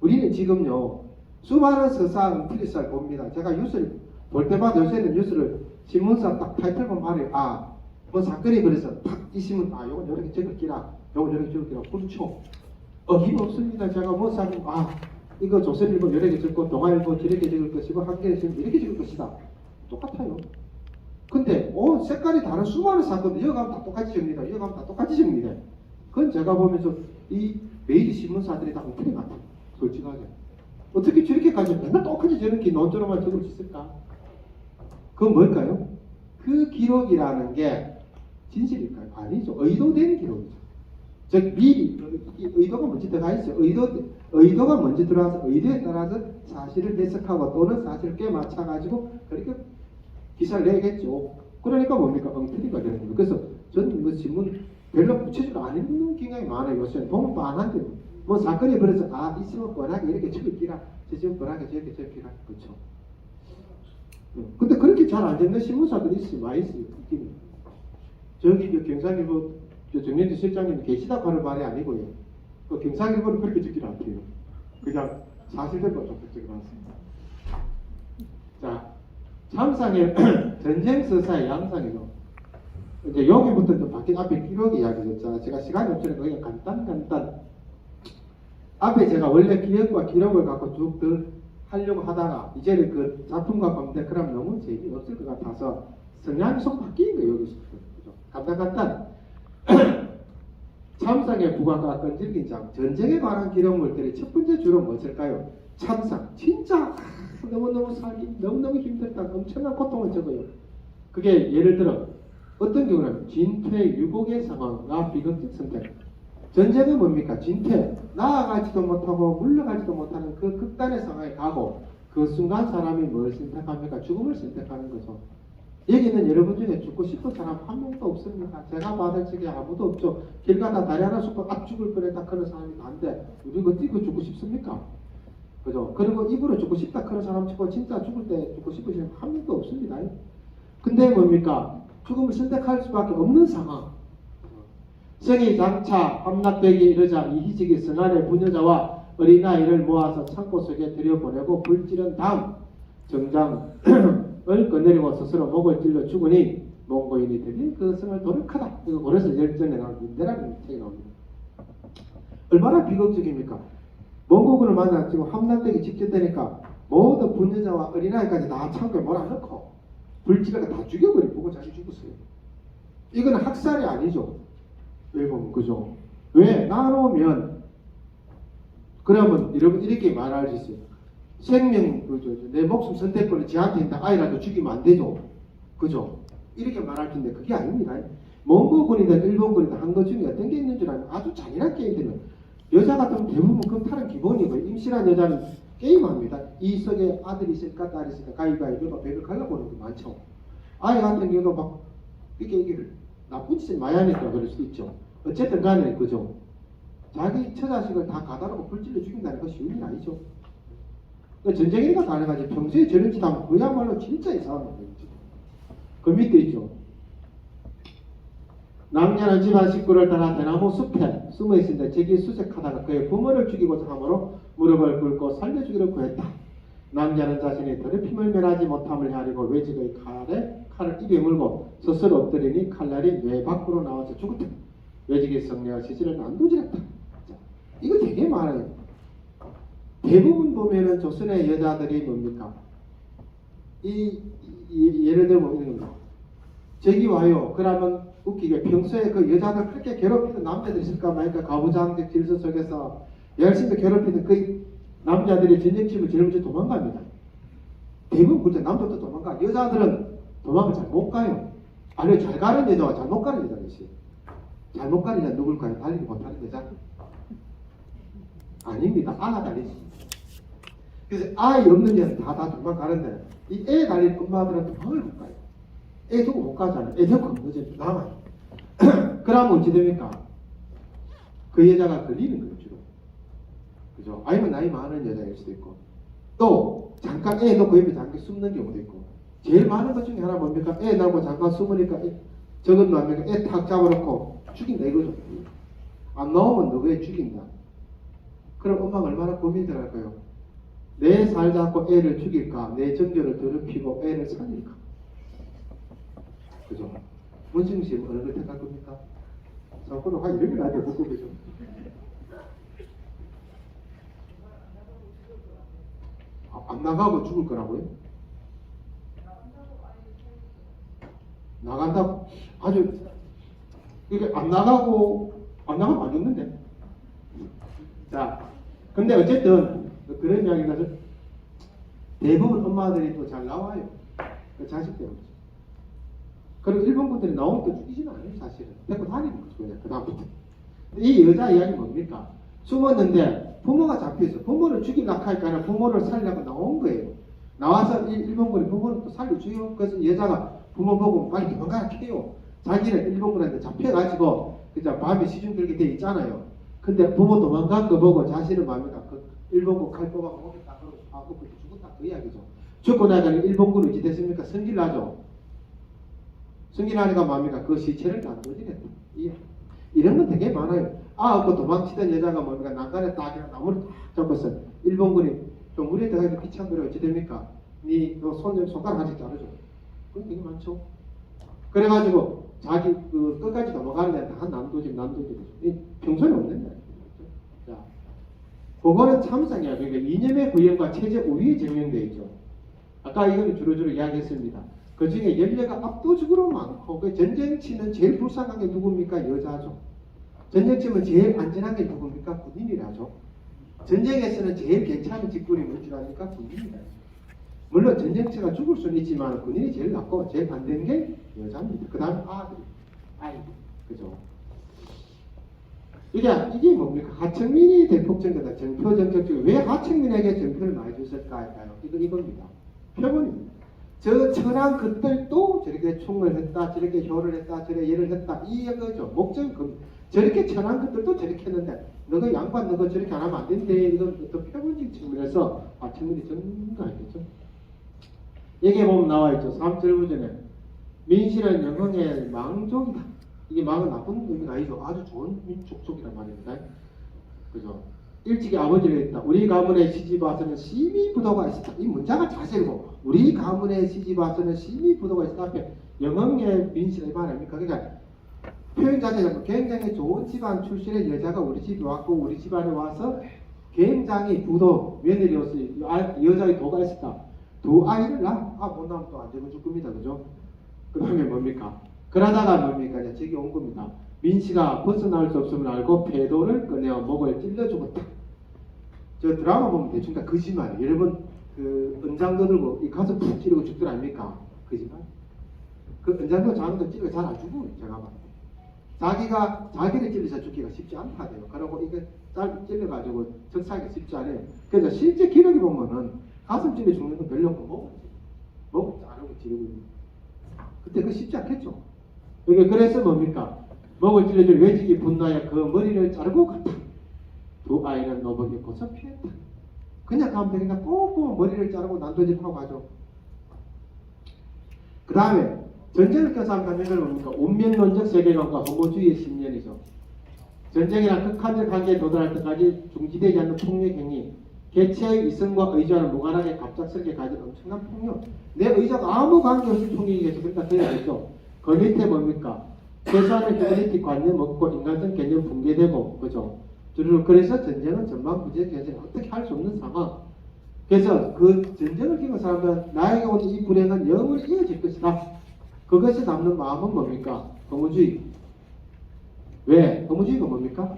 우리는 지금요 수많은 서사는 틀리살 봅니다. 제가 뉴스를 볼 때마다 요새는 뉴스를 신문사 딱 타이틀만 말해요. 뭐 사건이 벌어서 탁 이 신문 요건 이렇게 적을기라, 요건 이렇게 적을기라. 그렇죠. 어김 없습니다. 제가 뭐 사건 이거 조선일보 이렇게 적고 동아일보 이렇게 적을 것이고 한겨레신문 이렇게 적을 것이다. 똑같아요. 근데 색깔이 다른 수많은 사건들 이어가면 다 똑같이 적립니다. 이어가면 다 똑같이 적립니다. 그건 제가 보면서 이 메이저 신문사들이 다 엉터리 같아. 솔직하게. 어떻게 저렇게까지 맨날 똑같이 저렇게 논조로만 적을 수 있을까? 그건 뭘까요? 그 기록이라는 게 진실일까요? 아니죠. 의도된 기록이죠. 즉 미리 의도가 먼저 들어가 있어요. 의도가 먼저 들어와서 의도에 따라서 사실을 해석하고 또는 사실을 꿰맞춰가지고 그렇게 기사를 내겠죠. 그러니까 뭡니까? 엉터리가 되는 거예요. 그래서 저는 이거 신문 별로 구체적으로 안 읽는 경향이 많아요. 요새 보면 뻔한데 뭐 사건이 벌어서 있으면 뻔하게 이렇게 적을기라, 저지면 뻔하게 저렇게 적기라. 그렇죠. 근데 그렇게 잘 안 되는 신문사들이 있어요. 많이 있어요. 저기 경상일보 정년주 실장님 계시다고 하는 말이 아니고요. 그 경상일보는 그렇게 적기를 안 해요. 그냥 사실대로 좀 적어놨습니다. 자, 참상의 전쟁서사의 양상이요. 이제 여기부터 좀 바뀐 앞에 기록 이야기죠. 제가 시간이 없으니까 그냥 간단. 앞에 제가 원래 기억과 기록을 갖고 쭉 하려고 하다가 이제는 그 작품과 관계 그럼 너무 재미없을 것 같아서 성향이 속 바뀐 거예요. 여기서. 간단. 참상의 부각과 끈질긴 장, 전쟁에 관한 기록물들이 첫 번째 주로 무엇일까요? 참상, 진짜 너무너무 살기 너무너무 힘들다, 엄청난 고통을 적어요. 그게 예를 들어 어떤 경우는 진퇴 유복의 상황과 비극적 선택. 전쟁은 뭡니까? 진퇴, 나아가지도 못하고 물러가지도 못하는 그 극단의 상황에 가고 그 순간 사람이 뭘 선택합니까? 죽음을 선택하는 거죠. 여기는 여러분 중에 죽고 싶은 사람 한 명도 없습니다. 제가 받을 적에 아무도 없죠. 길 가다 다리 하나 쏟고 죽을 뻔했다 그런 사람이 난데 우리 어떻게 죽고 싶습니까? 그죠? 그리고 입으로 죽고 싶다 그런 사람 치고 진짜 죽을 때 죽고 싶으시는 한 명도 없습니다. 근데 뭡니까? 죽음을 선택할 수밖에 없는 상황. 성이 장차 함락되기 이르자 이희직이 성안의 부녀자와 어린아이를 모아서 창고 속에 들여보내고 불지른 다음 정장을 꺼내리고 스스로 목을 찔러 죽으니 몽고인이들이 그 성을 도륙하다. 이거 그래서 열전에 나온 민대라는 책이 나옵니다. 얼마나 비극적입니까? 몽고군을 만나 지금 함락되기 직전 되니까 모든 부녀자와 어린아이까지 다 창고에 몰아넣고 불지르가 다 죽여버리고 보고 자기 죽었어요. 이건 학살이 아니죠. 일본 그죠? 왜? 나누면 그러면 여러분 이렇게 말할 수 있어요. 생명 그죠? 내 목숨 선택권을 지한테 있다 아이라도 죽이면 안 되죠. 그죠? 이렇게 말할 텐데 그게 아닙니다. 몽고군이든 일본군이든 한 것 중에 어떤 게 있는 줄 알면 아주 잔인한 게임들은 여자 같으면 대부분 검탈은 기본이고 임신한 여자는 게임합니다. 이 속에 아들이 있을까 딸이 있을까 가위바위보 배를 갈라고 하는 게 많죠. 아이 같은 경우도 막 이게 나쁜 짓을 많이 하니까 그럴 수도 있죠. 어쨌든 간에 그죠. 자기 처자식을 다 가다라고 불질러 죽인다는 건 쉬운 일 아니죠. 그러니까 전쟁이니까 가능하지. 평소에 저런 짓 하면 그야말로 진짜 이상한 거죠. 그 밑에 있죠. 남녀는 집안 식구를 따라 대나무 숲에 숨어 있는데 저기 수색하다가 그의 부모를 죽이고자 하므로 무릎을 꿇고 살려주기를 구했다. 남자는 자신이 더럽힘을 면하지 못함을 헤아리고 외직의 칼을 입에 물고 스스로 엎드리니 칼날이 뇌 밖으로 나와서 죽었다. 외직의 성녀가 시신을 난도질했다. 이거 되게 많아요. 대부분 보면은 조선의 여자들이 뭡니까? 예를 들면 이런 겁니다. 저기 와요. 그러면 웃기게 평소에 그 여자들 그렇게 괴롭히는 남자들이 있을까 말까 가부장적 질서 속에서 열심히 괴롭히는 그 남자들이 전쟁치면 제일 먼저 도망갑니다. 대부분 그렇죠. 남자도 도망가. 여자들은 도망을 잘 못 가요. 아니 잘 가는 여자와 잘 못 가는 여자가 있어요. 잘 못 가는 여자 누굴까요? 달리기 못하는 여자? 아닙니다. 아가 달리지. 그래서 아이 없는 여자는 다 도망가는데 이 애 달린 엄마들은 도망을 못 가요. 애 두고 못 가잖아요. 애 두고 못 가죠. 남아요. 그러면 어찌 됩니까? 그 여자가 걸리는 거예요. 주로. 그죠? 아니면 나이 많은 여자일 수도 있고 또 잠깐 애 놓고 옆에 잠깐 숨는 경우도 있고 제일 많은 것 중에 하나 뭡니까? 애 낳고 잠깐 숨으니까 저건 뭡니까? 애 탁 잡아놓고 죽인다 이거죠. 안 나오면 너왜 죽인다. 그럼 엄마가 얼마나 고민이 들어갈까요? 내 살 잡고 애를 죽일까? 내 정결을 더럽히고 애를 살릴까? 그죠? 문승 씨 어느 걸 택할 겁니까? 자꾸로 한 이렇게 나한테 묻고 계죠. 안 나가고 죽을 거라고요? 나간다고? 아주 이게 안 나가면 안 죽는데. 자, 근데 어쨌든 그런 이야기가 대부분 엄마들이 또 잘 나와요. 그 자식들 없죠. 그리고 일본 분들이 나오면 또 죽이지는 않아요, 사실은. 데리고 다니는 거죠, 그냥 그다음부터. 이 여자 이야기 뭡니까? 숨었는데 부모가 잡혀있어. 부모를 죽이려고 할까는 부모를 살려고 나온 거예요. 나와서 일본군이 부모를 또 살려줘요. 그래서 여자가 부모 보고 빨리 도망가라 해요. 자기는 일본군한테 잡혀가지고 그저 밤에 시중 들게 돼 있잖아요. 근데 부모 도망간 거 보고 자신은 뭡니까? 그 일본군 칼 뽑아서 먹겠다 그러고 하고 그때 죽었다 그 이야기죠. 죽고 나니까 일본군 어찌 됐습니까? 승진하죠. 승진하니까 뭡니까? 그 시체를 난도지냈다. 이런 건 되게 많아요. 그 도망치던 여자가 뭡니까? 난간에 딱 나무를 딱 잡았어. 일본군이 좀 물에 들어가서 귀찮거려 어찌 됩니까? 손가락 하나씩 자르죠. 그건 되게 많죠. 그래가지고 자기 그 끝까지 넘어가는 데는 다 난도질. 평소에 없는 거예요. 자, 그거는 참상이야. 그러니까 이념의 구현과 체제 우위에 증명되어 있죠. 아까 이거는 주로 이야기했습니다. 그 중에 연례가 압도적으로 많고, 그 전쟁치는 제일 불쌍한 게 누굽니까? 여자죠. 전쟁치면 제일 안전한 게 누굽니까? 군인이라죠. 전쟁에서는 제일 괜찮은 직군이 뭔 줄 아니까 군인이라죠. 물론 전쟁치가 죽을 수는 있지만 군인이 제일 낫고 제일 반대는 게 여자입니다. 그 다음 아이, 그죠? 이게 뭡니까? 하청민이 대폭전이다. 정표 정책 중에 왜 하청민에게 정표를 많이 줬을까 할까요? 이겁니다. 표본입니다. 저 천한 것들도 저렇게 총을 했다, 저렇게 효를 했다, 저렇게 예를 했다, 이거죠. 목적은 저렇게 천한 것들도 저렇게 했는데 너가 양반 너가 저렇게 안 하면 안 된대. 이건 또 표본적 측면에서 하청민이 전가 아니겠죠? 여기에 보면 나와 있죠. 3절부전에 민실은 영흥의 망족이다. 이게 망은 나쁜 의미가 아니죠. 아주 좋은 족속이란 말입니다. 그죠? 일찍이 아버지를 했다. 우리 가문에 시집 와서는 심히 부도가 있었다. 이 문자가 자세고 우리 가문에 시집 와서는 심히 부도가 있었다. 앞에 영흥의 민실의 말입니까? 그러니까 표현 자체가 굉장히 좋은 집안 출신의 여자가 우리 집에 왔고 우리 집안에 와서 굉장히 부도 며느리였어요. 여자의 도가 있었다. 두 아이를 낳아. 못 낳으면 또 안 되면 죽 겁니다. 그죠? 그 다음에 뭡니까? 그러다가 뭡니까? 이제 저기 온 겁니다. 민씨가 벗어나올 수 없음을 알고 패도를 꺼내어 목을 찔러 죽었다. 저 드라마 보면 대충 다 거짓말이에요. 여러분 그 은장도 들고 이 가서 푹 찌르고 죽들 아닙니까? 거짓말. 그 은장도 장도 찌르고 잘 안 죽어요. 제가 봤을 때. 자기를 찔러서 죽기가 쉽지 않다대요. 그러고 이게 찔러가지고 적사하기 쉽지 않아요. 그래서 실제 기록에 보면은 가슴 찔러 죽는 건 별로 없고 목을 자르고 찌르고 그때 그 쉽지 않겠죠. 그래서 뭡니까? 목을 찔러줄 외직이 분노하여 그 머리를 자르고 갔다. 두 아이는 노복에 고서 피했다. 그냥 가면 되니까 꼭 보면 머리를 자르고 난도질하고 가죠. 그 다음에 전쟁을 껴서 하는 걸 뭡니까? 운명론적 세계관과 허무주의의 신념이죠. 전쟁이나 극한적 한계에 도달할 때까지 중지되지 않는 폭력 행위, 개체의 이성과 의존을 무관하게 갑작스럽게 가진 엄청난 폭력. 내 의존과 아무 관계없이 폭력이겠죠. 그러니까 그래야겠죠. 그 밑에 뭡니까? 최소한의 휴머니티 관념 없고 인간적 개념 붕괴되고, 그죠? 그래서 전쟁은 전망부재 전쟁 어떻게 할 수 없는 상황. 그래서 그 전쟁을 겪은 사람은 나에게 오는 이 불행은 영원히 이어질 것이다. 그것이 남는 마음은 뭡니까? 허무주의. 왜? 허무주의가 뭡니까?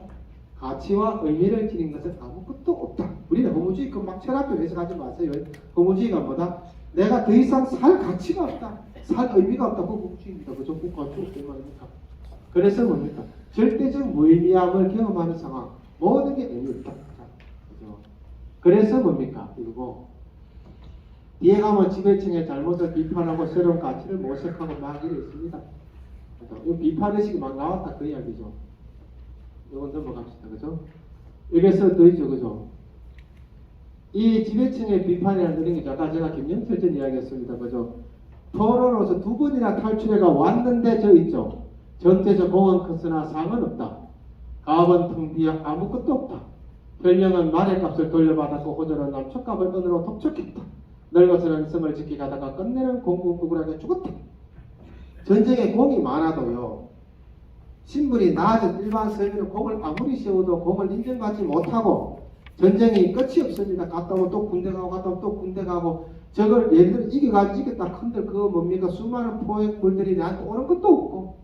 가치와 의미를 지닌 것은 아무것도 없다. 우리는 허무주의 막 철학적 해석하지 마세요. 허무주의가 뭐다? 내가 더 이상 살 가치가 없다. 살 의미가 없다. 그거 허무주의입니다. 그죠? 그 가치 없단 말입니까? 그래서 뭡니까? 절대적 무의미함을 경험하는 상황. 모든 게 의미 없다. 그죠? 그래서 뭡니까? 이거 뒤에 가면 지배층의 잘못을 비판하고 새로운 가치를 모색하고 마기를 있습니다. 이 비판의식이 막 나왔다 그 이야기죠. 이건 넘어갑시다. 그죠? 여기서 더 있죠. 그죠? 이 지배층의 비판이라는 게 아까 제가 김영철 전 이야기했습니다. 그죠? 포로로서 두 번이나 탈출해가 왔는데 저 있죠. 전태적 공은 컸으나 상은 없다. 가업은 텅 비어 아무것도 없다. 현령은 말의 값을 돌려받았고 호전은 남초값을 은으로 독촉했다. 늙어서는 성을 지키가다가 끝내는 공공구구라게 죽었다. 전쟁에 공이 많아도요, 신분이 낮은 일반 서민은 공을 아무리 세워도 공을 인정받지 못하고 전쟁이 끝이 없습니다. 갔다 오면 또 군대 가고 갔다 오면 또 군대 가고 저걸 예를 들어 이겨가지고 이겼다 흔들 그거 뭡니까? 수많은 포획물들이 나한테 오는 것도 없고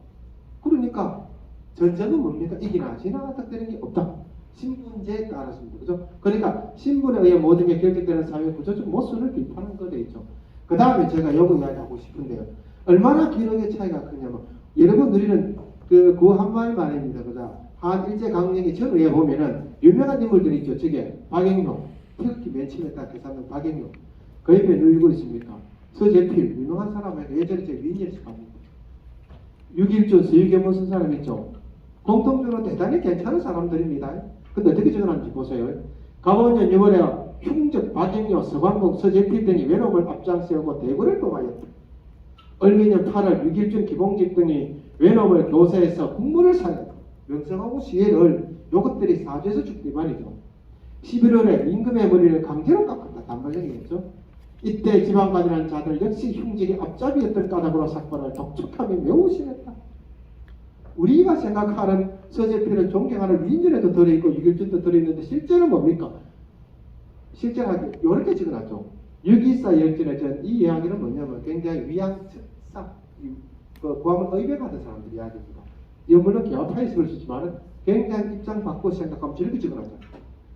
그러니까 전쟁은 뭡니까? 이기나 지나 득되는 게 없다. 신분제에 따랐습니다. 그죠? 그러니까 신분에 의해 모든 게 결정되는 사회 구조적 모순을 비판한 거 되죠. 그 다음에 제가 요거 이야기하고 싶은데요. 얼마나 기록의 차이가 크냐면 여러분 우리는 그 한마을 말입니다. 그죠? 한 일제강점기 전후에 보면은 유명한 인물들이 있죠. 저게 박영룡, 태극기 맨 처음에 딱 대사는 박영룡. 그 옆에 누구 있습니까? 서재필, 유명한 사람에게 예전에 제 위인이었을 겁니다. 6.1조 서유겸 쓴 사람 있죠. 공통적으로 대단히 괜찮은 사람들입니다. 근데 어떻게 적어놨는지 보세요. 가보면 6월에 흉적, 박영료, 서광복, 서재필 등이 외롭을 앞장세우고 대구를 도하였다. 얼미년 8월 6.1준 기봉집 등이 외롭을 교세에서 국문을 사였다. 명성하고 시해를 요것들이 사주에서 죽기 말이죠. 11월에 임금의 머리를 강제로 깎았다. 단발령이겠죠. 이때 지방관이라는 자들 역시 흉직의 앞잡이였던 까닭으로 사건을 독촉함이 매우 심했다. 우리가 생각하는 서재필은 존경하는 위인전에도 들어있고 6.1준도 들어있는데 실제는 뭡니까? 실제는 이렇게 적어놨죠. 6.24 열전에 이 이야기는 뭐냐면 굉장히 위양측사 구함을 의백하던 사람들 이야기입니다. 이거 물론 개화파에 있을 수 있지만 굉장히 입장 바꿔 생각하면 저렇게 적어놨죠.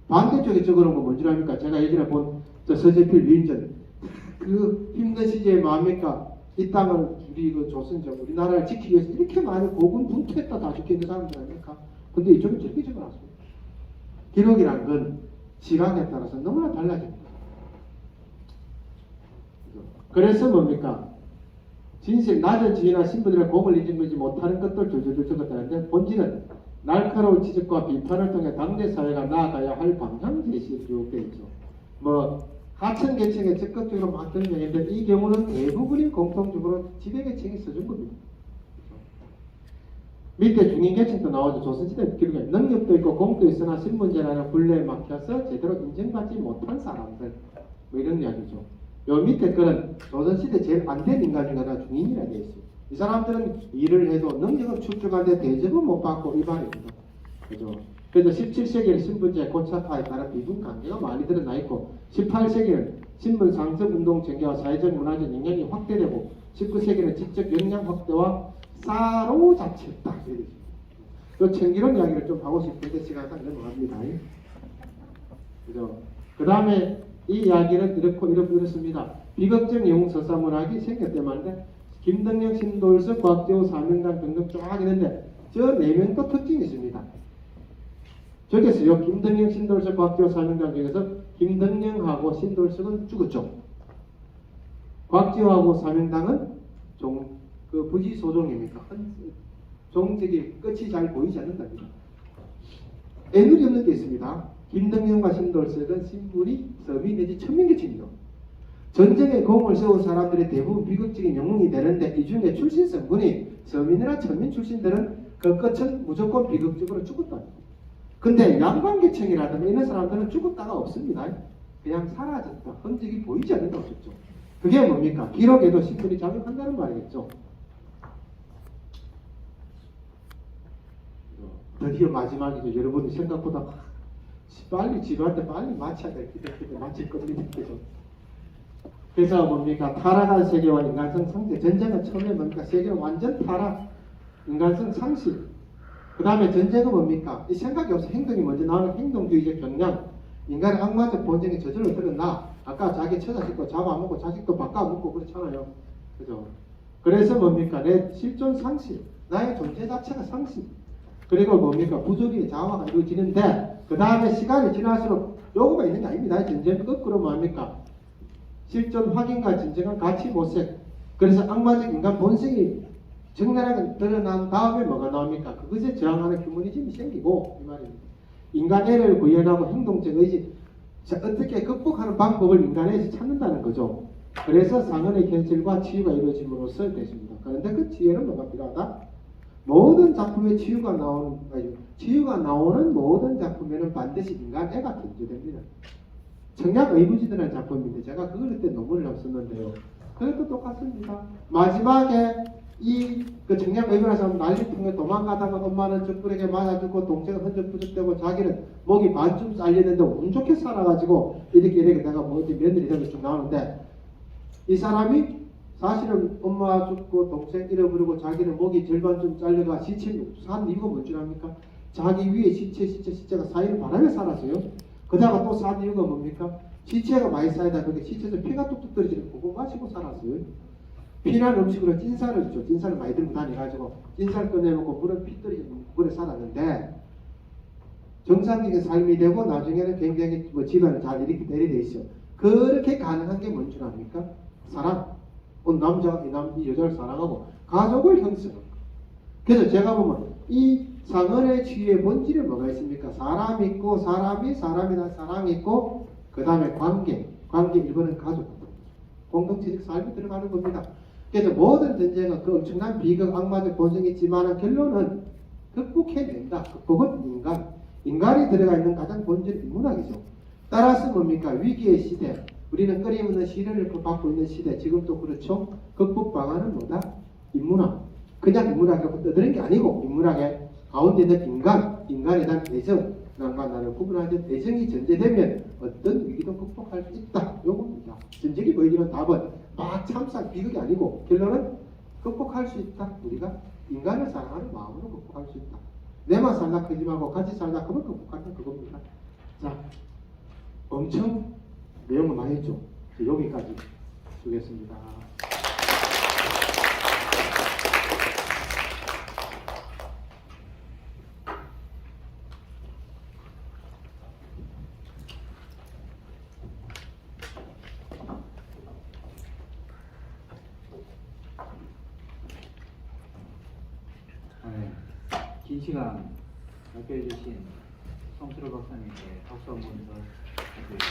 반대쪽에 적어놓은 건 뭔지 압니까? 제가 예전에 본 저 서재필 위인전 그 힘든 시기에 뭡니까? 이 땅을 우리 그 조선족 우리나라를 지키기 위해서 이렇게 많이 고군 분투했다 다 죽겠는 사람들 아닙니까? 근데 이쪽은 저렇게 적어놨습니다. 기록이라는 건 시각에 따라서 너무나 달라집니다. 그래서 뭡니까? 진실 낮은 지위나 신분들의 공을 인정하지 못하는 것들 줄줄줄 적었다는데 본질은 날카로운 지적과 비판을 통해 당대 사회가 나아가야 할 방향 제시를 쭉 되어 있죠. 하층 계층에 적극적으로 만드는 얘기인데 이 경우는 대부분이 공통적으로 지배계층이 써준 겁니다. 밑에 중인계층도 나오죠. 조선시대 기록에 능력도 있고 공도 있으나 신분제라는 굴레에 막혀서 제대로 인정받지 못한 사람들 이런 이야기죠. 요 밑에 거는 조선시대 제일 안 된 인간 중에 하나 중인이라 되어 있어요. 이 사람들은 일을 해도 능력은 축적한데 대접은 못 받고 일반입니다. 그죠? 그래서 17세기에는 신분제 고착화에 따른 비분 관계가 많이 드러나 있고 18세기는 신분 상승 운동 전개와 사회적 문화적 영향이 확대되고 19세기는 지적 역량 확대와 사로잡혔다. 이 청기론 이야기를 좀 하고 싶은데 시간상 넘어갑니다. 그죠? 그 다음에 이 이야기는 이렇습니다. 비극적 영웅 서사문학이 생겼대 말인데 김덕령, 신돌석, 곽재우, 사명당 등등 쫙 있는데 저 네 명도 특징이 있습니다. 저기서요 김덕령, 신돌석, 곽재우, 사명당 중에서 김덕령하고 신돌석은 죽었죠. 곽재우하고 사명당은 그 부지소종입니까? 종직이 끝이 잘 보이지 않는답니다. 애누리 없는 게 있습니다. 김덕령과 신돌석은 신분이 서민 내지 천민계층이죠. 전쟁에 공을 세운 사람들이 대부분 비극적인 영웅이 되는데 이 중에 출신 성분이 서민이나 천민 출신들은 그 끝은 무조건 비극적으로 죽었다. 근데 양반계층이라든가 이런 사람들은 죽었다가 없습니다. 그냥 사라졌다. 흔적이 보이지 않는다. 없었죠. 그게 뭡니까? 기록에도 신분이 작용한다는 말이겠죠. 드디어 마지막이죠. 여러분이 생각보다 빨리 지루할 때 빨리 마쳐야 될 기대 마칠 겁니다. 그래서 뭡니까? 타락한 세계와 인간성 상실. 전쟁은 처음에 뭡니까? 세계는 완전 타락. 인간성 상실. 그 다음에 전쟁은 뭡니까? 이 생각이 없어. 행동이 먼저 나오는 행동주의적 경향. 인간의 악마적 본성이 저절로 드러나. 아까 자기 처자식도 잡아먹고 자식도 바꿔먹고 그렇잖아요. 그죠? 그래서 뭡니까? 내 실존 상실. 나의 존재 자체가 상실. 그리고 뭡니까? 부조리의 자화가 이루어지는데 그 다음에 시간이 지날수록 요구가 있는 게 아닙니다. 전쟁 거꾸로 뭡니까? 실존 확인과 진정한 가치 모색. 그래서 악마적 인간 본성이 적나라하게 드러난 다음에 뭐가 나옵니까? 그것에 저항하는 휴머니즘이 생기고 이 말입니다. 인간애를 구현하고 행동적 의지. 자, 어떻게 극복하는 방법을 인간에서 찾는다는 거죠. 그래서 상흔의 현실과 치유가 이루어짐으로써 되십니다. 그런데 그 치유는 뭐가 필요하다? 모든 작품에 치유가 나오는 모든 작품에는 반드시 인간애가 존재됩니다. 청약 의무지대라는 작품인데 제가 그걸 그때 논문을 한번 썼는데요. 그것도 똑같습니다. 마지막에 그 청약 의무라서 난리통에 도망가다가 엄마는 적군에게 맞아 죽고 동생은 흔적부적되고 자기는 목이 반쯤 잘리는데 운 좋게 살아가지고 이렇게 내가 뭐 며느리 되면 쭉 나오는데 이 사람이 사실은 엄마 죽고 동생 잃어버리고 자기는 목이 절반쯤 잘려가 시체 산 이유가 뭔 줄 압니까? 자기 위에 시체가 쌓이는 바람에 살았어요. 그다가 또 산 이유가 뭡니까? 시체가 많이 쌓이다 보니까 시체에서 피가 뚝뚝 떨어지는 그거 마시고 살았어요. 피난 음식으로 찐살을 줘. 찐살을 많이 들고 다녀가지고 찐살 꺼내놓고 물은 피 떨어지는 물에 살았는데 정상적인 삶이 되고 나중에는 굉장히 집안을 잘 이렇게 내리돼 있어. 그렇게 가능한 게 뭔 줄 압니까? 사랑. 남자가 이 여자를 사랑하고 가족을 형성하고. 그래서 제가 보면 이 상언의 치유의 본질에 뭐가 있습니까? 사람 있고 사람이나 사랑이 있고 그 다음에 관계 1번은 가족 공동체적 삶이 들어가는 겁니다. 그래서 모든 전쟁은 그 엄청난 비극 악마적 고생이 있지만 결론은 극복해낸다. 극복은 인간이 들어가 있는 가장 본질 인문학이죠. 따라서 뭡니까? 위기의 시대 우리는 끊임없는 시련을 받고 있는 시대 지금도 그렇죠. 극복 방안은 뭐다? 인문학. 그냥 인문학을 떠드는 게 아니고 인문학의 가운데 있는 인간에 대한 애정 남과 나를 구분하는 애정이 전제되면 어떤 위기도 극복할 수 있다. 요겁니다. 전적이 보여주는 답은 막 참상 비극이 아니고 결론은 극복할 수 있다. 우리가 인간을 사랑하는 마음으로 극복할 수 있다. 내만 살다 크지 말고 같이 살다 크면 극복하는 그겁니다. 자, 엄청 내용을 많이 했죠. 여기까지 주겠습니다. 긴 시간 발표해 주신 성수로 박사님께 박수 한번 더 부탁드립니다.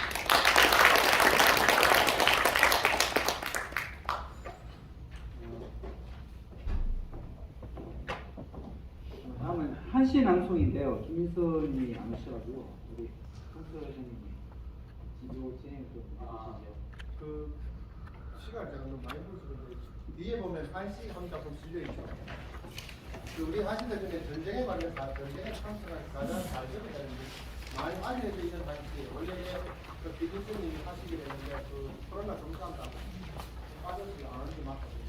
다음은 한시 낭송인데요. 김민선님이 안 오셔가지고 우리 성수 선생님이 진행을 좀 해주시죠. 그 시간 제가 너무 많이 보시는데 뒤에 보면 한시 함작품 실려 있죠. 우리 하시는 중에 전쟁에 관련해서 전쟁에 참석한 가장 잘 적어가지고 많이 알려져 있는 한시 원래 그 비디스님이 하시게 되는데 그 코로나 검사한다고 빠져서 안 하는 게 맞거든요.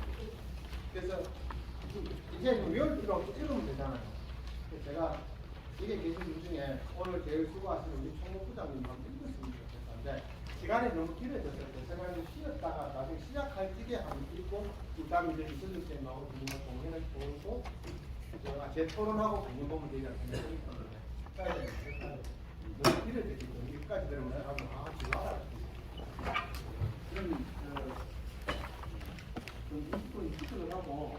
그래서 이제 좀 외울 필요 없이 읽으면 되잖아요. 그래서 제가 이게 계신 분 중에 오늘 제일 수고하시는 우리 총무부장님하고 읽었으면 좋겠는데 시간이 너무 길어졌을 때 제가 쉬었다가 나중에 시작할 적에 한번 읽고 그 다음에 이제 이선주 쌤하고 공연을 보고 제가 제 토론하고 공연 보면 되지 않습니까? 너무 길어졌기 때문에 여기까지 들으면 한번 지금 알아요. 그럼 좀 20분 휴식을 하고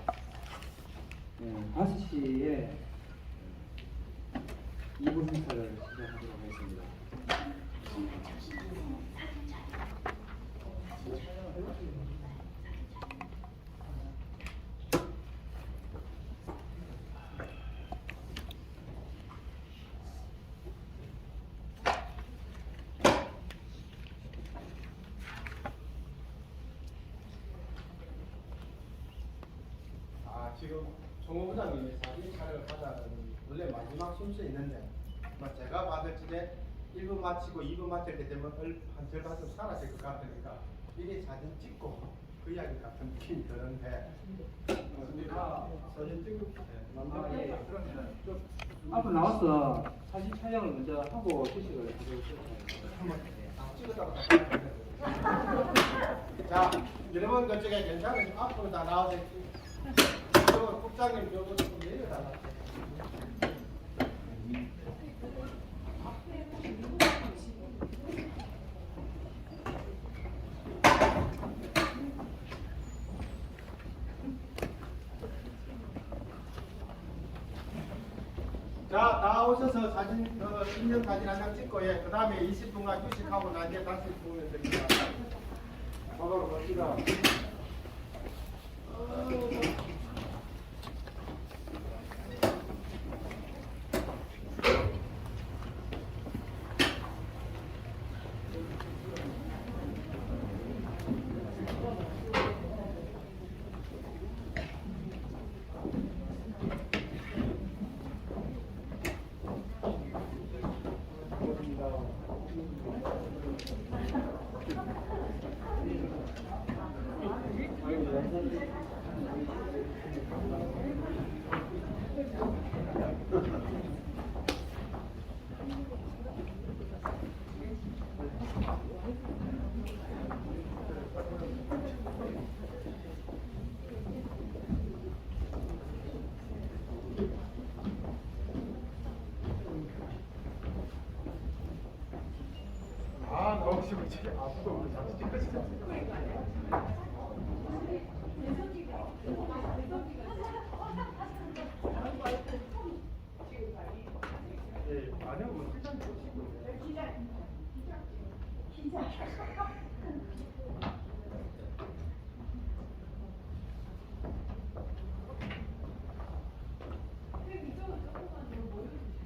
5시에 2부 행사를 시작하도록 하겠습니다. 지금 총무부장님이 사진 촬영을 하자는 원래 마지막 순서에 있는데 제가 받을 적에 1분 마치고 2분 마칠 때 되면 한 절반 좀 사라질 것 같으니까 미리 사진 찍고 그 이야기 같은 느낌이 드는데 사진 찍고 그러면 좀 앞으로 나와서 사진 촬영을 먼저 하고 휴식을 한번 찍었다고 자 여러분 그쪽에 괜찮으면 앞으로 다 나와서 국장님 저거 좀 내려달라. 자, 다 오셔서 사진, 인증 사진 한 장 찍고, 그 다음에 20분간 휴식하고 난 뒤에 다시 보면 됩니다. 밥으로 갑시다. 나오시고 제가 앞으로 같이 찍으시죠. 예, 아니요, 뭐 시간 주시고.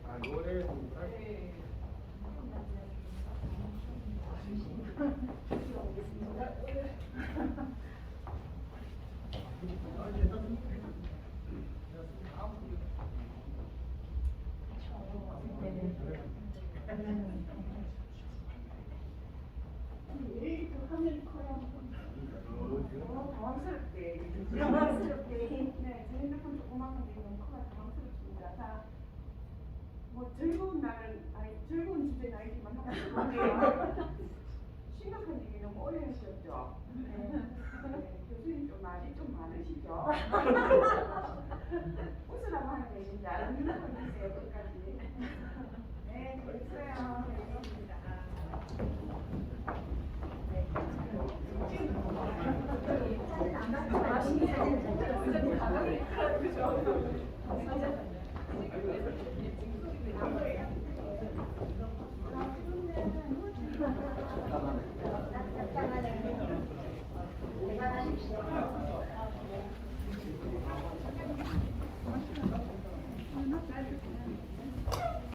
아, 노래 좀 네. 당황스럽게. 네, 제 핸드폰 조그만 건데 너무 커가 당황스럽습니다. 자, 뭐 즐거운 날은 아니 즐거운 주제는 아니지만 한번 해볼게요. 심각한 얘기 너무 어려우셨죠? 네, 교수님 좀 말이 좀 많으시죠? 웃으라고 하는 게 있는지 알아듣는 건 있어요. 그러니까